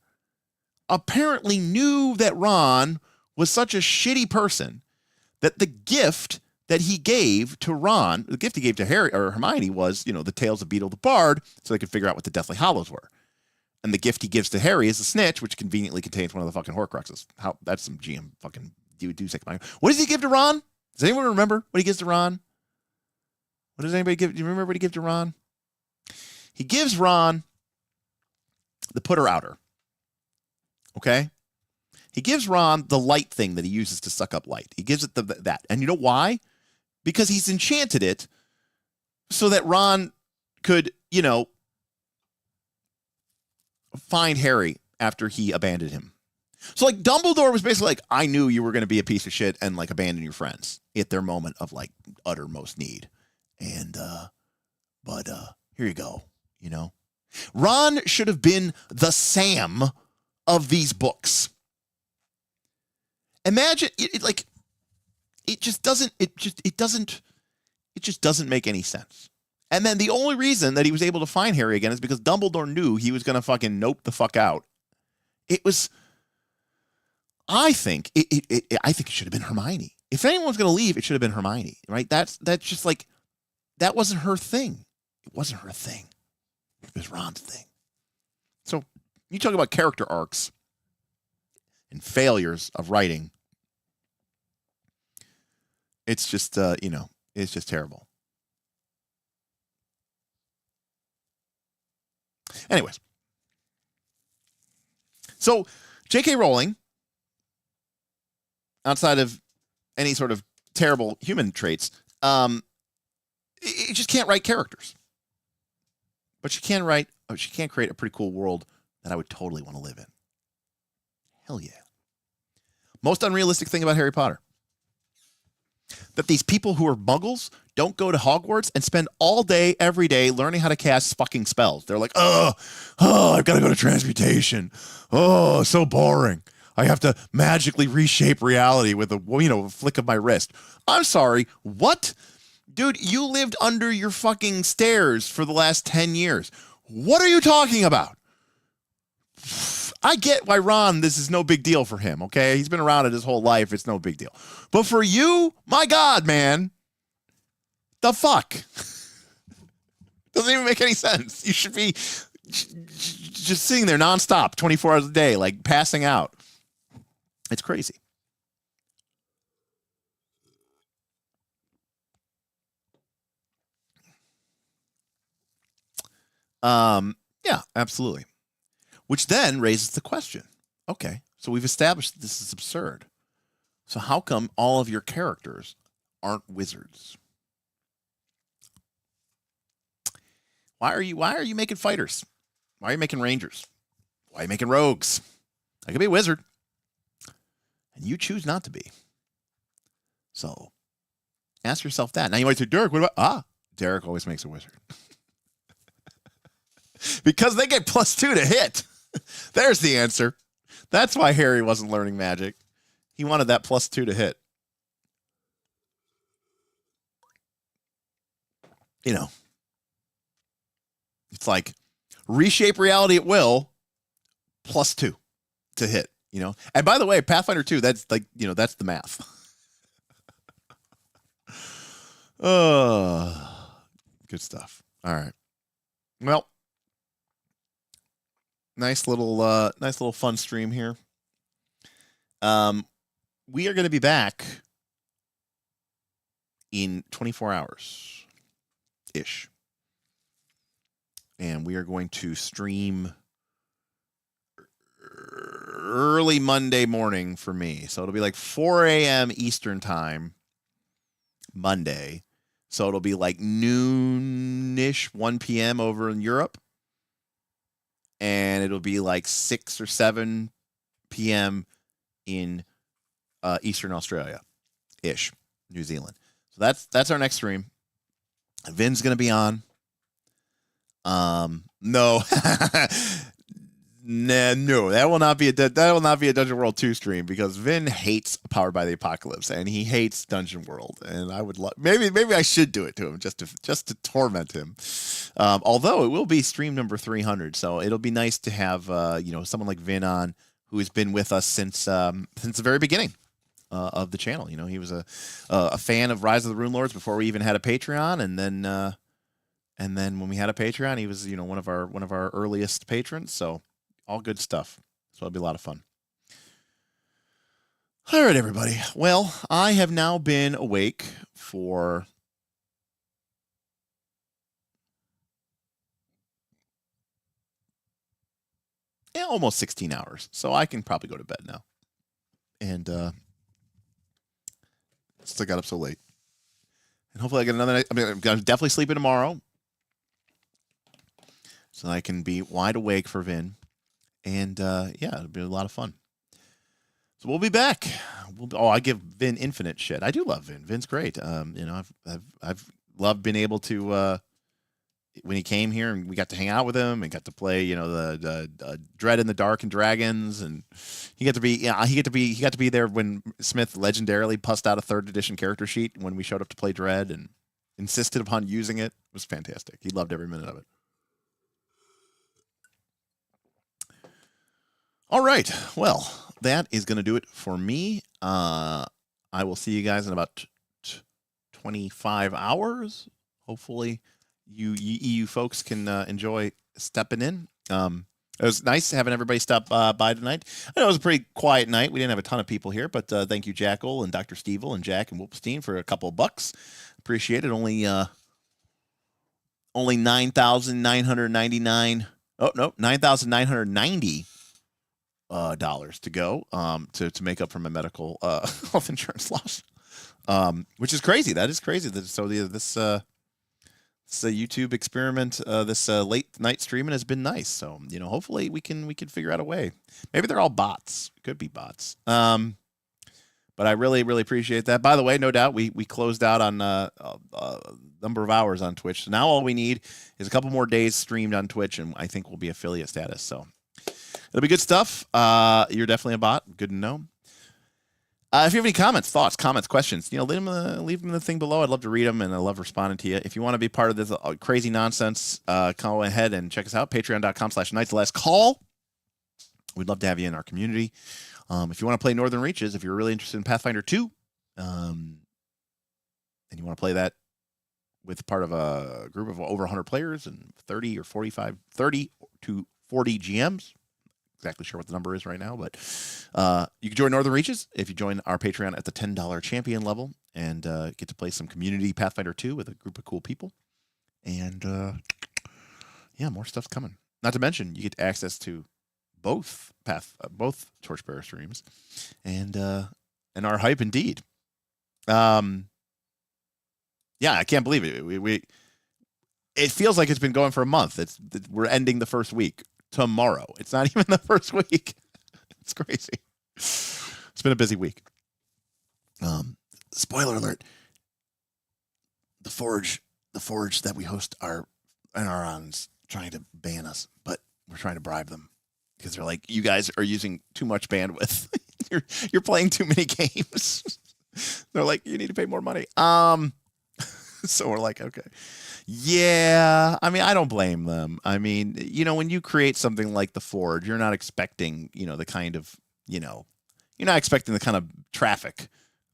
apparently knew that Ron was such a shitty person that the gift that he gave to Ron, the gift he gave to Harry or Hermione was, you know, the Tales of Beedle the Bard, so they could figure out what the Deathly Hallows were. And the gift he gives to Harry is the snitch, which conveniently contains one of the fucking Horcruxes. That's some GM fucking do second mind. What does he give to Ron? Does anyone remember what he gives to Ron? What does anybody give? Do you remember what he gives to Ron? He gives Ron the putter outer. Okay? He gives Ron the light thing that he uses to suck up light. He gives it that. And you know why? Because he's enchanted it so that Ron could, you know, find Harry after he abandoned him. So, like, Dumbledore was basically like, "I knew you were going to be a piece of shit and, like, abandon your friends at their moment of, like, uttermost need. And, but here you go, you know? Ron should have been the Sam of these books. Imagine it just doesn't make any sense. And then the only reason that he was able to find Harry again is because Dumbledore knew he was going to fucking nope the fuck out. I think it should have been Hermione. If anyone's going to leave, it should have been Hermione, right? That's just like, that wasn't her thing. It wasn't her thing. It was Ron's thing. So you talk about character arcs and failures of writing. It's just, it's just terrible. Anyways. So J.K. Rowling, outside of any sort of terrible human traits, it just can't write characters. But she can create a pretty cool world that I would totally want to live in. Hell yeah. Most unrealistic thing about Harry Potter. That these people who are muggles don't go to Hogwarts and spend all day, every day, learning how to cast fucking spells. They're like, oh, I've got to go to transmutation. Oh, so boring. I have to magically reshape reality with a flick of my wrist. I'm sorry, what? Dude, you lived under your fucking stairs for the last 10 years. What are you talking about? I get why Ron, this is no big deal for him, okay? He's been around it his whole life. It's no big deal. But for you, my God, man, the fuck? Doesn't even make any sense. You should be just sitting there nonstop, 24 hours a day, like passing out. It's crazy. Yeah, absolutely. Which then raises the question. Okay, so we've established this is absurd. So how come all of your characters aren't wizards? Why are you making fighters? Why are you making rangers? Why are you making rogues? I could be a wizard. And you choose not to be. So ask yourself that. Now you might say, Derek, what about Derek always makes a wizard. Because they get +2 to hit. There's the answer. That's why Harry wasn't learning magic. He wanted that +2 to hit. It's like reshape reality at will, +2 to hit, And by the way, Pathfinder 2, that's like, that's the math. Good stuff. All right. Well, nice little fun stream here. We are going to be back in 24 hours ish. And we are going to stream early Monday morning for me. So it'll be like 4 a.m. Eastern time Monday. So it'll be like noon-ish, 1 p.m. over in Europe. And it'll be like 6 or 7 p.m. in Eastern Australia-ish, New Zealand. So that's our next stream. Vin's going to be on. No. No, that will not be a Dungeon World 2 stream because Vin hates Powered by the Apocalypse and he hates Dungeon World, and I would maybe I should do it to him just to torment him. Although it will be stream number 300, so it'll be nice to have someone like Vin on who has been with us since the very beginning of the channel. He was a fan of Rise of the Runelords before we even had a Patreon, and then when we had a Patreon, he was one of our earliest patrons. So all good stuff. So it'll be a lot of fun. All right, everybody. Well, I have now been awake for almost 16 hours. So I can probably go to bed now. And still got up so late. And hopefully I get another night. I'm going to definitely sleep in tomorrow. So I can be wide awake for Vin. And it'll be a lot of fun. So we'll be back. I give Vin infinite shit. I do love Vin. Vin's great. I've loved being able to when he came here, and we got to hang out with him and got to play, you know, the Dread in the Dark and Dragons, and he got to be there when Smith legendarily pussed out a 3rd edition character sheet when we showed up to play Dread and insisted upon using it. It was fantastic. He loved every minute of it. All right. Well, that is going to do it for me. I will see you guys in about 25 hours. Hopefully, you EU folks can enjoy stepping in. It was nice having everybody stop by tonight. I know it was a pretty quiet night. We didn't have a ton of people here, but thank you, Jackal and Dr. Stevel and Jack and Wolfstein for a couple of bucks. Appreciate it. Only 9,999. Oh no, $9,990 dollars to go to make up for my medical health insurance loss, which is crazy. That is crazy. So this YouTube experiment, this late night streaming has been nice. So you know, hopefully we can figure out a way. Maybe they're all bots. Could be bots. But I really appreciate that. By the way, no doubt we closed out on a number of hours on Twitch. So now all we need is a couple more days streamed on Twitch, and I think we'll be affiliate status. So it'll be good stuff. You're definitely a bot. Good to know. If you have any comments, thoughts, questions, you know, leave them in the thing below. I'd love to read them, and I love responding to you. If you want to be part of this crazy nonsense, go ahead and check us out. Patreon.com/nightslastcall. We'd love to have you in our community. If you want to play Northern Reaches, if you're really interested in Pathfinder 2, and you want to play that with part of a group of over 100 players and 30 to 40 GMs, exactly sure what the number is right now, but you can join Northern Reaches if you join our Patreon at the $10 champion level and get to play some community Pathfinder 2 with a group of cool people. And yeah, more stuff's coming. Not to mention, you get access to both Torchbearer streams and our hype indeed. Yeah, I can't believe it. It feels like it's been going for a month. We're ending the first week tomorrow. It's not even the first week. It's crazy. It's been a busy week. Spoiler alert. The Forge that we host are trying to ban us, but we're trying to bribe them because they're like, you guys are using too much bandwidth. you're playing too many games. They're like, you need to pay more money. So we're like, okay. Yeah, I mean, I don't blame them. I mean, you know, when you create something like the Forge, you're not expecting, you know, the kind of, you know, you're not expecting the kind of traffic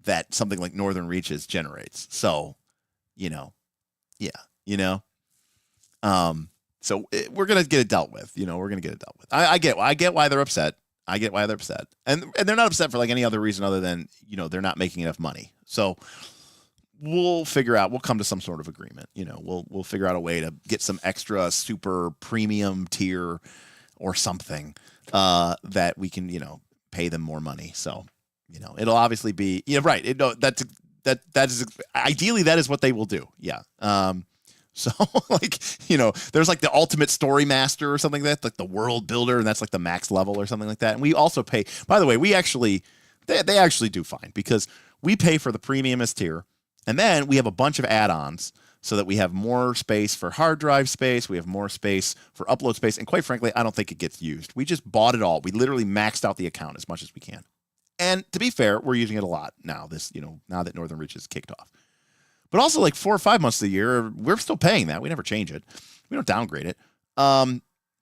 that something like Northern Reaches generates. So, you know, yeah, you know, so we're gonna get it dealt with. You know, we're gonna get it dealt with. I get why they're upset. I get why they're upset, and they're not upset for like any other reason other than, you know, they're not making enough money. So we'll come to some sort of agreement. You know, we'll figure out a way to get some extra super premium tier or something that we can, you know, pay them more money. So, you know, it'll obviously be, yeah, right. That is ideally that is what they will do. Yeah. So like, you know, there's like the ultimate story master or something like that, like the world builder, and that's like the max level or something like that. And we also pay, by the way, they actually do fine because we pay for the premiumest tier. And then we have a bunch of add-ons so that we have more space for hard drive space. We have more space for upload space. And quite frankly, I don't think it gets used. We just bought it all. We literally maxed out the account as much as we can. And to be fair, we're using it a lot now, now that Northern Reaches kicked off. But also like 4 or 5 months of the year, we're still paying that. We never change it. We don't downgrade it.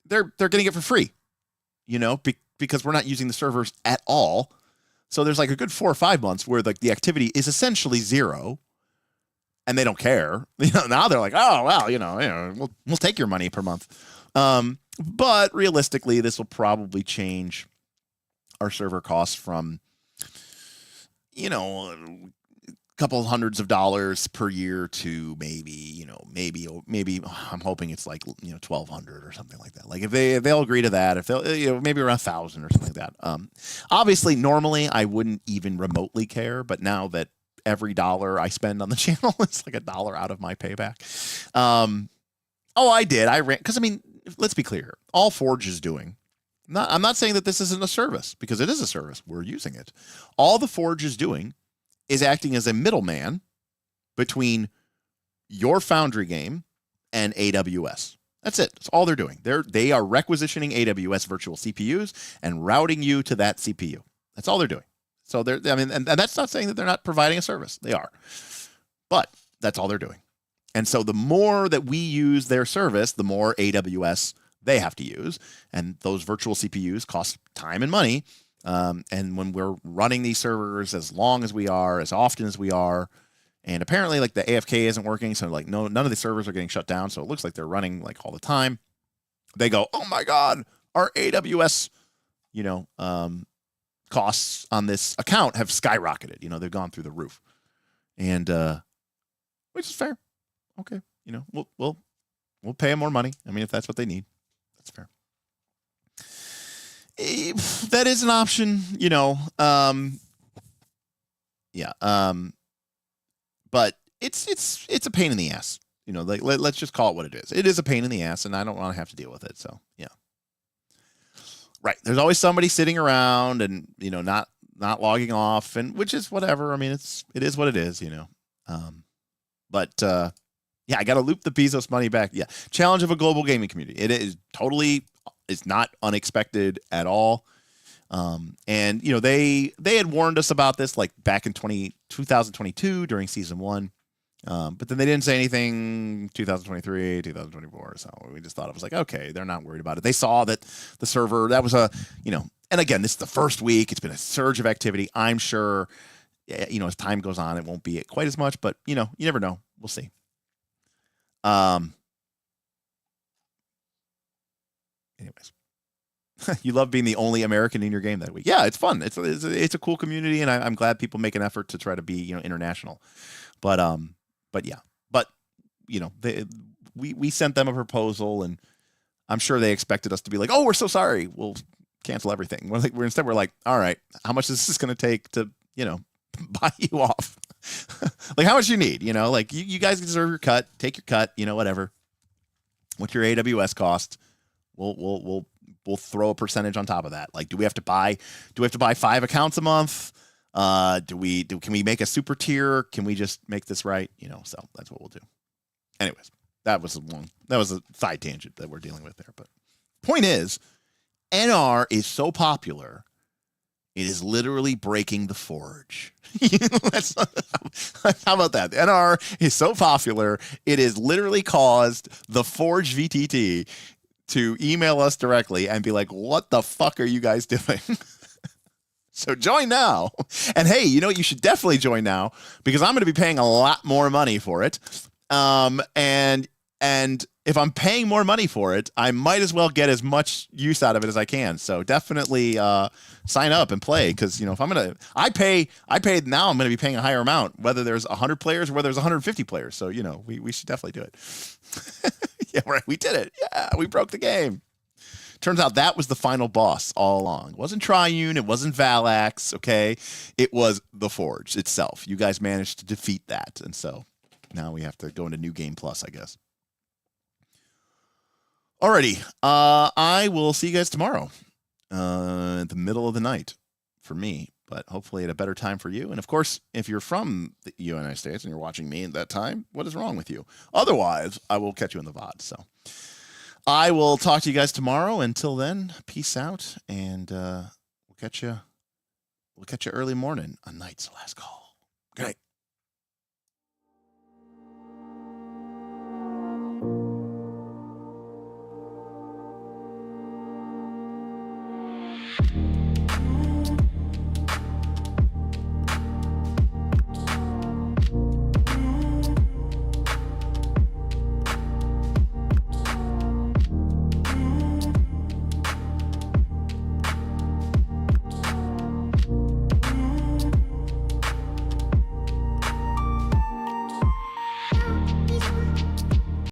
They're getting it for free, you know, because we're not using the servers at all. So there's like a good 4 or 5 months where like the activity is essentially zero. And they don't care. You know, now they're like, oh well, you know, we'll take your money per month. But realistically, this will probably change our server costs from, you know, a couple hundreds of dollars per year to maybe I'm hoping it's like, you know, $1,200 or something like that. Like if they'll agree to that, if they'll, you know, maybe around $1,000 or something like that. Obviously, normally I wouldn't even remotely care, but now that every dollar I spend on the channel, it's like $1 out of my payback. I ran, because I mean, let's be clear. All Forge is doing, I'm not saying that this isn't a service, because it is a service. We're using it. All the Forge is doing is acting as a middleman between your Foundry game and AWS. That's it. That's all they're doing. They are requisitioning AWS virtual CPUs and routing you to that CPU. That's all they're doing. So and that's not saying that they're not providing a service. They are. But that's all they're doing. And so the more that we use their service, the more AWS they have to use. And those virtual CPUs cost time and money. And when we're running these servers as long as we are, as often as we are, and apparently like the AFK isn't working, so like none of the servers are getting shut down, so it looks like they're running like all the time. They go, oh my God, our AWS, costs on this account have skyrocketed. They've gone through the roof, and which is fair. Okay, we'll pay them more money. I mean, if that's what they need, that's fair. That is an option, yeah. But it's a pain in the ass. Let's just call it what it is. It is a pain in the ass, and I don't want to have to deal with it. So yeah. Right. There's always somebody sitting around and, not logging off, and which is whatever. I mean, it is what it is, But yeah, I got to loop the Bezos money back. Yeah. Challenge of a global gaming community. It is totally, it's not unexpected at all. And they had warned us about this like back in 2022 during season 1. But then they didn't say anything 2023, 2024. So we just thought it was like, okay, they're not worried about it. They saw that the server, that was and again, this is the first week. It's been a surge of activity. I'm sure, as time goes on, it won't be quite as much, but you never know. We'll see. Anyways, you love being the only American in your game that week. Yeah, it's fun. It's a cool community, and I'm glad people make an effort to try to be, international. But yeah, we sent them a proposal, and I'm sure they expected us to be like, oh, we're so sorry, we'll cancel everything. We're like, all right, how much is this going to take to, buy you off? Like how much you need, like you guys deserve your cut, take your cut, whatever. What's your AWS cost? We'll throw a percentage on top of that. Like, do we have to buy 5 accounts a month? Can we make a super tier? Can we just make this right? So that's what we'll do. Anyways, that was a side tangent that we're dealing with there. But point is, NR is so popular, it is literally breaking the forge. How about that? NR is so popular, it has literally caused the Forge VTT to email us directly and be like, what the fuck are you guys doing? So join now. And hey, you should definitely join now because I'm going to be paying a lot more money for it. And if I'm paying more money for it, I might as well get as much use out of it as I can. So definitely sign up and play because, if I paid now, I'm going to be paying a higher amount, whether there's 100 players or whether there's 150 players. So, we should definitely do it. Yeah, right. We did it. Yeah, we broke the game. Turns out that was the final boss all along. It wasn't Triune. It wasn't Valax. Okay. It was the Forge itself. You guys managed to defeat that. And so now we have to go into New Game Plus, I guess. Alrighty. I will see you guys tomorrow in the middle of the night for me, but hopefully at a better time for you. And of course, if you're from the United States and you're watching me at that time, what is wrong with you? Otherwise, I will catch you in the VOD. So I will talk to you guys tomorrow. Until then, peace out, and we'll catch you early morning on Night's Last Call. Good night.